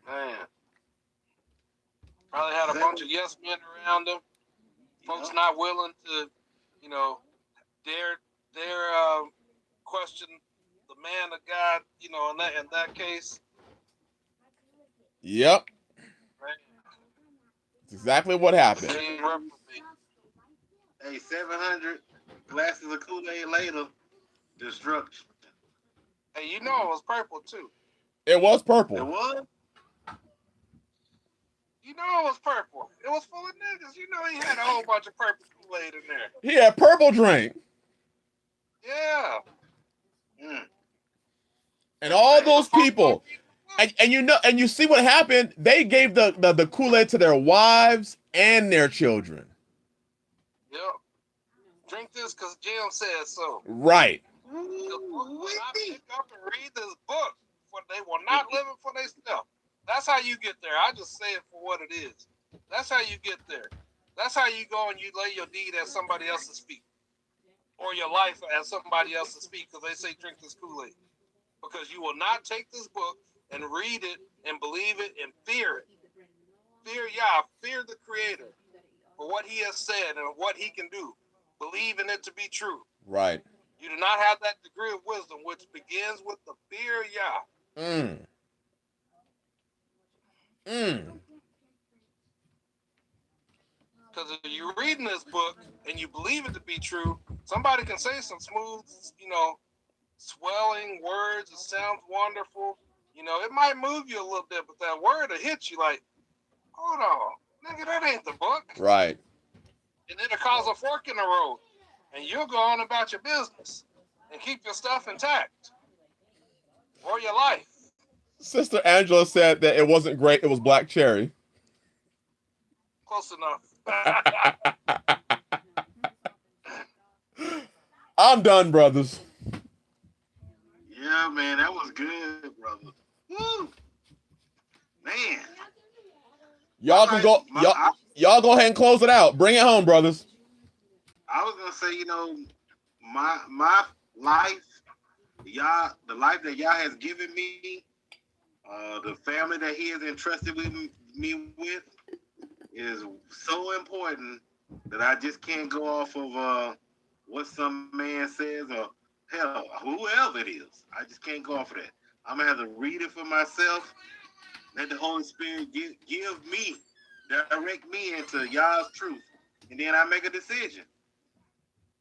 Man. Probably had a bunch of yes men around him. Folks not willing to, dare question the man of God, in that case. Yep. Right? That's exactly what happened. Hey, 700 glasses of Kool-Aid later, destruction. Hey, it was purple too. It was purple. It was? It was purple. It was full of niggas. He had a whole bunch of purple Kool-Aid in there. He had purple drink. Yeah. And all those people, and you see what happened? They gave the Kool-Aid to their wives and their children. Yep. Drink this because Jim said so. Right. When I pick up and read this book, they will not live it for themselves. That's how you get there. I just say it for what it is. That's how you get there. That's how you go and you lay your deed at somebody else's feet. Or your life at somebody else's feet because they say drink this Kool-Aid. Because you will not take this book and read it and believe it and fear it. Fear Yah, fear the Creator for what He has said and what He can do. Believe in it to be true. Right. You do not have that degree of wisdom which begins with the fear of Yah. Because if you're reading this book and you believe it to be true, somebody can say some smooth, swelling words. It sounds wonderful. It might move you a little bit, but that word will hit you like, hold on, nigga, that ain't the book. Right. And it'll cause a fork in the road. And you'll go on about your business and keep your stuff intact. Or your life. Sister Angela said that it wasn't great, it was black cherry. Close enough. I'm done, brothers. Yeah, man, that was good, brother. Woo. Man. Y'all can go. Y'all go ahead and close it out. Bring it home, brothers. I was gonna say, my life, Yah, the life that Yah has given me, the family that He has entrusted me with, is so important that I just can't go off of what some man says or hell, whoever it is. I just can't go off of that. I'm gonna have to read it for myself. Let the Holy Spirit give me, direct me into Yah's truth, and then I make a decision.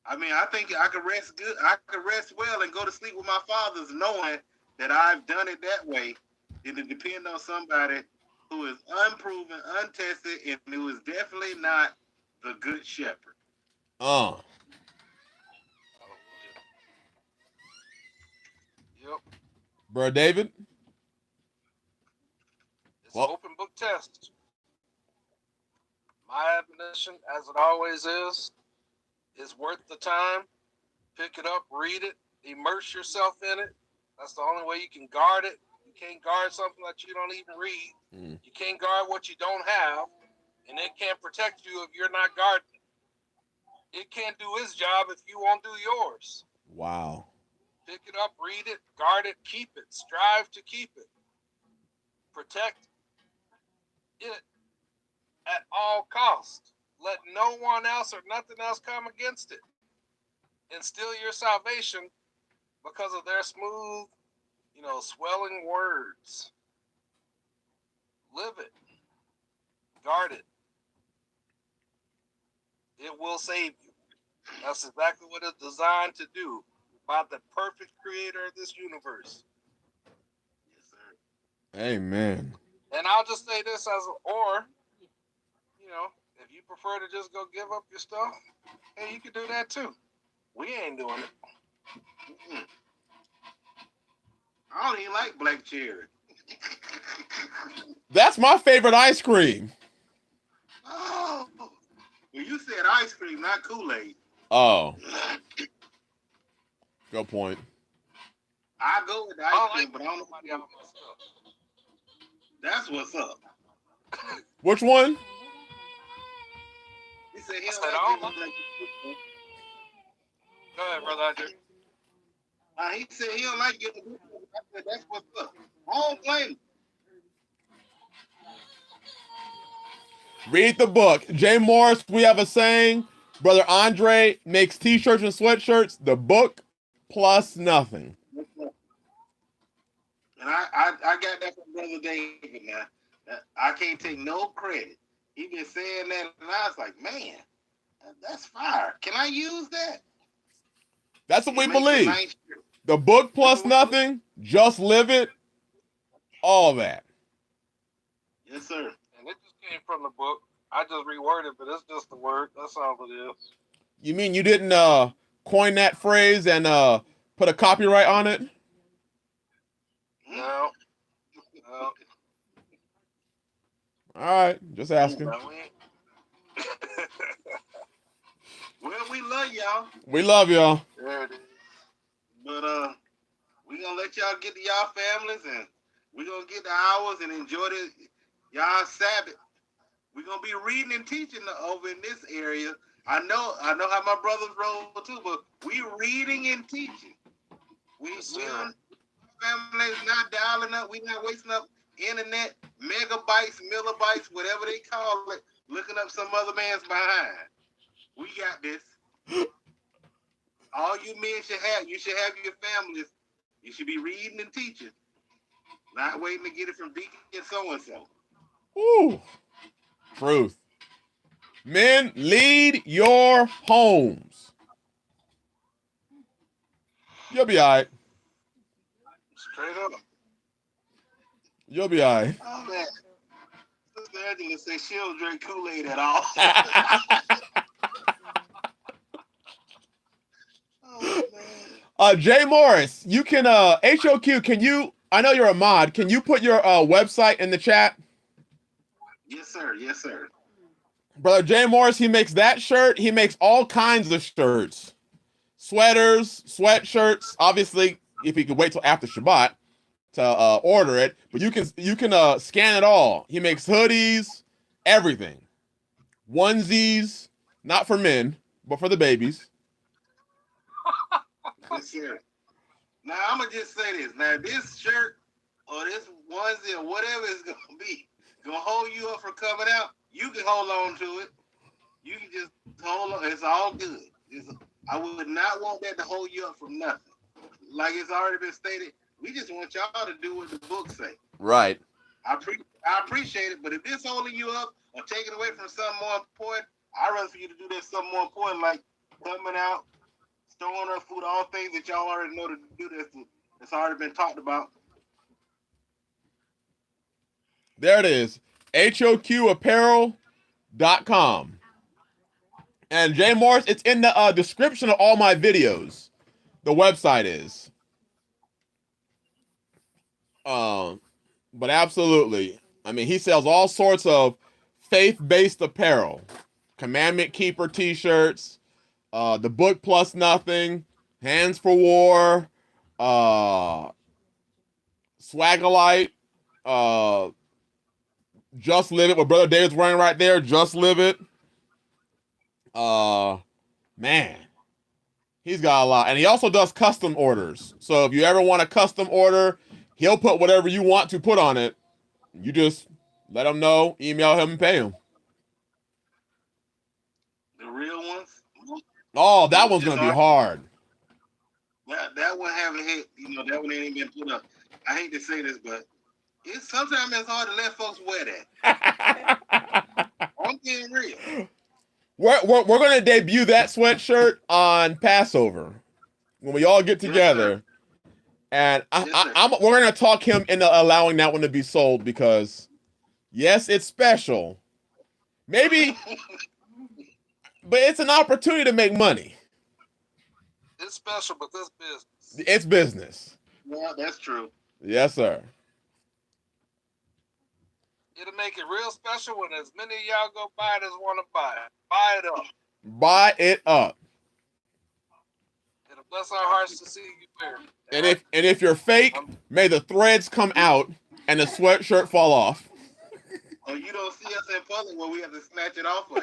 I mean, I think I could rest good. I could rest well and go to sleep with my fathers, knowing that I've done it that way, than to depend on somebody who is unproven, untested, and who is definitely not the good shepherd. Yep. Bro, David? It's an open book test. My admonition, as it always is worth the time. Pick it up, read it, immerse yourself in it. That's the only way you can guard it. You can't guard something that you don't even read. You can't guard what you don't have, and it can't protect you if you're not guarding it. It can't do its job if you won't do yours. Wow. Pick it up, read it, guard it, keep it, strive to keep it. Protect it at all costs. Let no one else or nothing else come against it. Instill your salvation because of their smooth, swelling words. Live it. Guard it. It will save you. That's exactly what it's designed to do by the perfect creator of this universe. Yes, sir. Amen. And I'll just say this if you prefer to just go give up your stuff, hey, you can do that too. We ain't doing it. I don't even like black cherry. That's my favorite ice cream. Oh, well, you said ice cream, not Kool-Aid. Oh. Good point. I go with the ice cream, but I don't know. That's what's up. Which one? He said he I don't like Go ahead, brother Andre. He said he don't like getting the book. I said, that's what's up. I don't blame him. Read the book. Jay Morris, we have a saying. Brother Andre makes t-shirts and sweatshirts. The book plus nothing. And I got that from Brother David now. I can't take no credit. He been saying that, and I was like, man, that's fire. Can I use that? That's what we believe. The book plus nothing, just live it, all that. Yes, sir. And it just came from the book. I just reworded, but it's just the word. That's all it is. You mean you didn't coin that phrase and put a copyright on it? No. All right, just asking. Well, we love y'all. We love y'all. There it is. But we gonna let y'all get to y'all families, and we gonna get the hours and enjoy y'all Sabbath. We gonna be reading and teaching over in this area. I know how my brothers roll too, but we reading and teaching. We families not dialing up. We not wasting up internet, megabytes, millibytes, whatever they call it, looking up some other man's behind. We got this. All you men should have your families. You should be reading and teaching. Not waiting to get it from Deacon so-and-so. Ooh. Truth. Men, lead your homes. You'll be all right. Straight up. You'll be all right. Oh, man. Sister Angela said she don't drink Kool-Aid at all. Oh, man. Jay Morris, you can, HOQ, can you, I know you're a mod, can you put your website in the chat? Yes, sir. Yes, sir. Brother Jay Morris, he makes that shirt. He makes all kinds of shirts. Sweaters, sweatshirts. Obviously, if you could wait till after Shabbat to order it, but you can scan it all. He makes hoodies, everything. Onesies, not for men, but for the babies. Yes, sir. Now, I'm going to just say this. Now, this shirt or this onesie or whatever it's going to be, going to hold you up from coming out, you can hold on to it. You can just hold on. It's all good. I would not want that to hold you up from nothing. Like it's already been stated, we just want y'all to do what the book say. Right. I appreciate it, but if it's holding you up or taking away from something more important, I'd rather for you to do that something more important, like coming out, storing our food, all things that y'all already know to do that's already been talked about. There it is. HOQapparel.com. And Jay Morris, it's in the description of all my videos. The website is. But absolutely. I mean, he sells all sorts of faith-based apparel. Commandment Keeper t-shirts, the book plus nothing, Hands for War, Swagalite, Just Live It, what Brother David's wearing right there, Just Live It. Man, he's got a lot. And he also does custom orders. So if you ever want a custom order, he'll put whatever you want to put on it. You just let him know, email him, and pay him. The real ones? Oh, that one's going to be hard. That one haven't hit, that one ain't even been put up. I hate to say this, but sometimes it's hard to let folks wear that. I'm being real. We're going to debut that sweatshirt on Passover when we all get together. Yes, and we're going to talk him into allowing that one to be sold because, yes, it's special. Maybe, but it's an opportunity to make money. It's special, but this business. It's business. Yeah, that's true. Yes, sir. It'll make it real special when as many of y'all go buy it as want to buy it. Buy it up. Buy it up. It'll bless our hearts to see you wear it. And if you're fake, may the threads come out and the sweatshirt fall off. Oh, you don't see us in public where we have to snatch it off of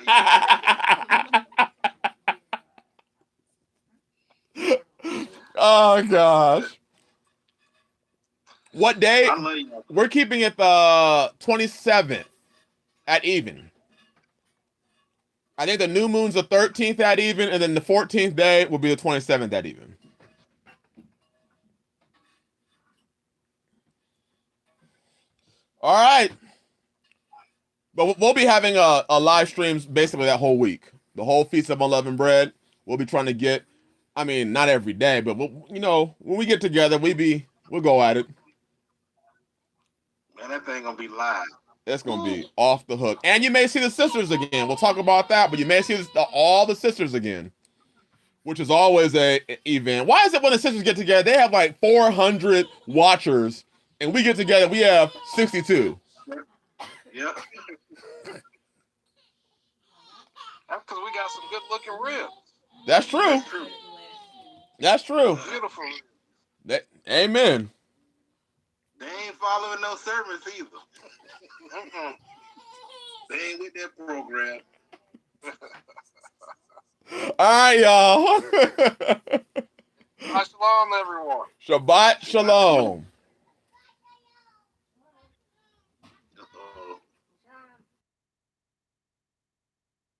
Oh gosh. What day? I love you. We're keeping it the 27th at even. I think the new moon's the 13th at even, and then the 14th day will be the 27th at even. All right. But we'll be having a live streams basically that whole week. The whole Feast of Unleavened Bread. We'll be trying to get, I mean, not every day, but when we get together, we'll go at it. Man, that thing gonna be live. It's gonna be off the hook. And you may see the sisters again. We'll talk about that, but you may see all the sisters again, which is always a event. Why is it when the sisters get together, they have like 400 watchers, and we get together, we have 62? Yep. That's because we got some good looking ribs. That's true. That's true. Beautiful. Amen. They ain't following no sermons either. They ain't with that program. All right, y'all. Shalom, everyone. Shabbat shalom.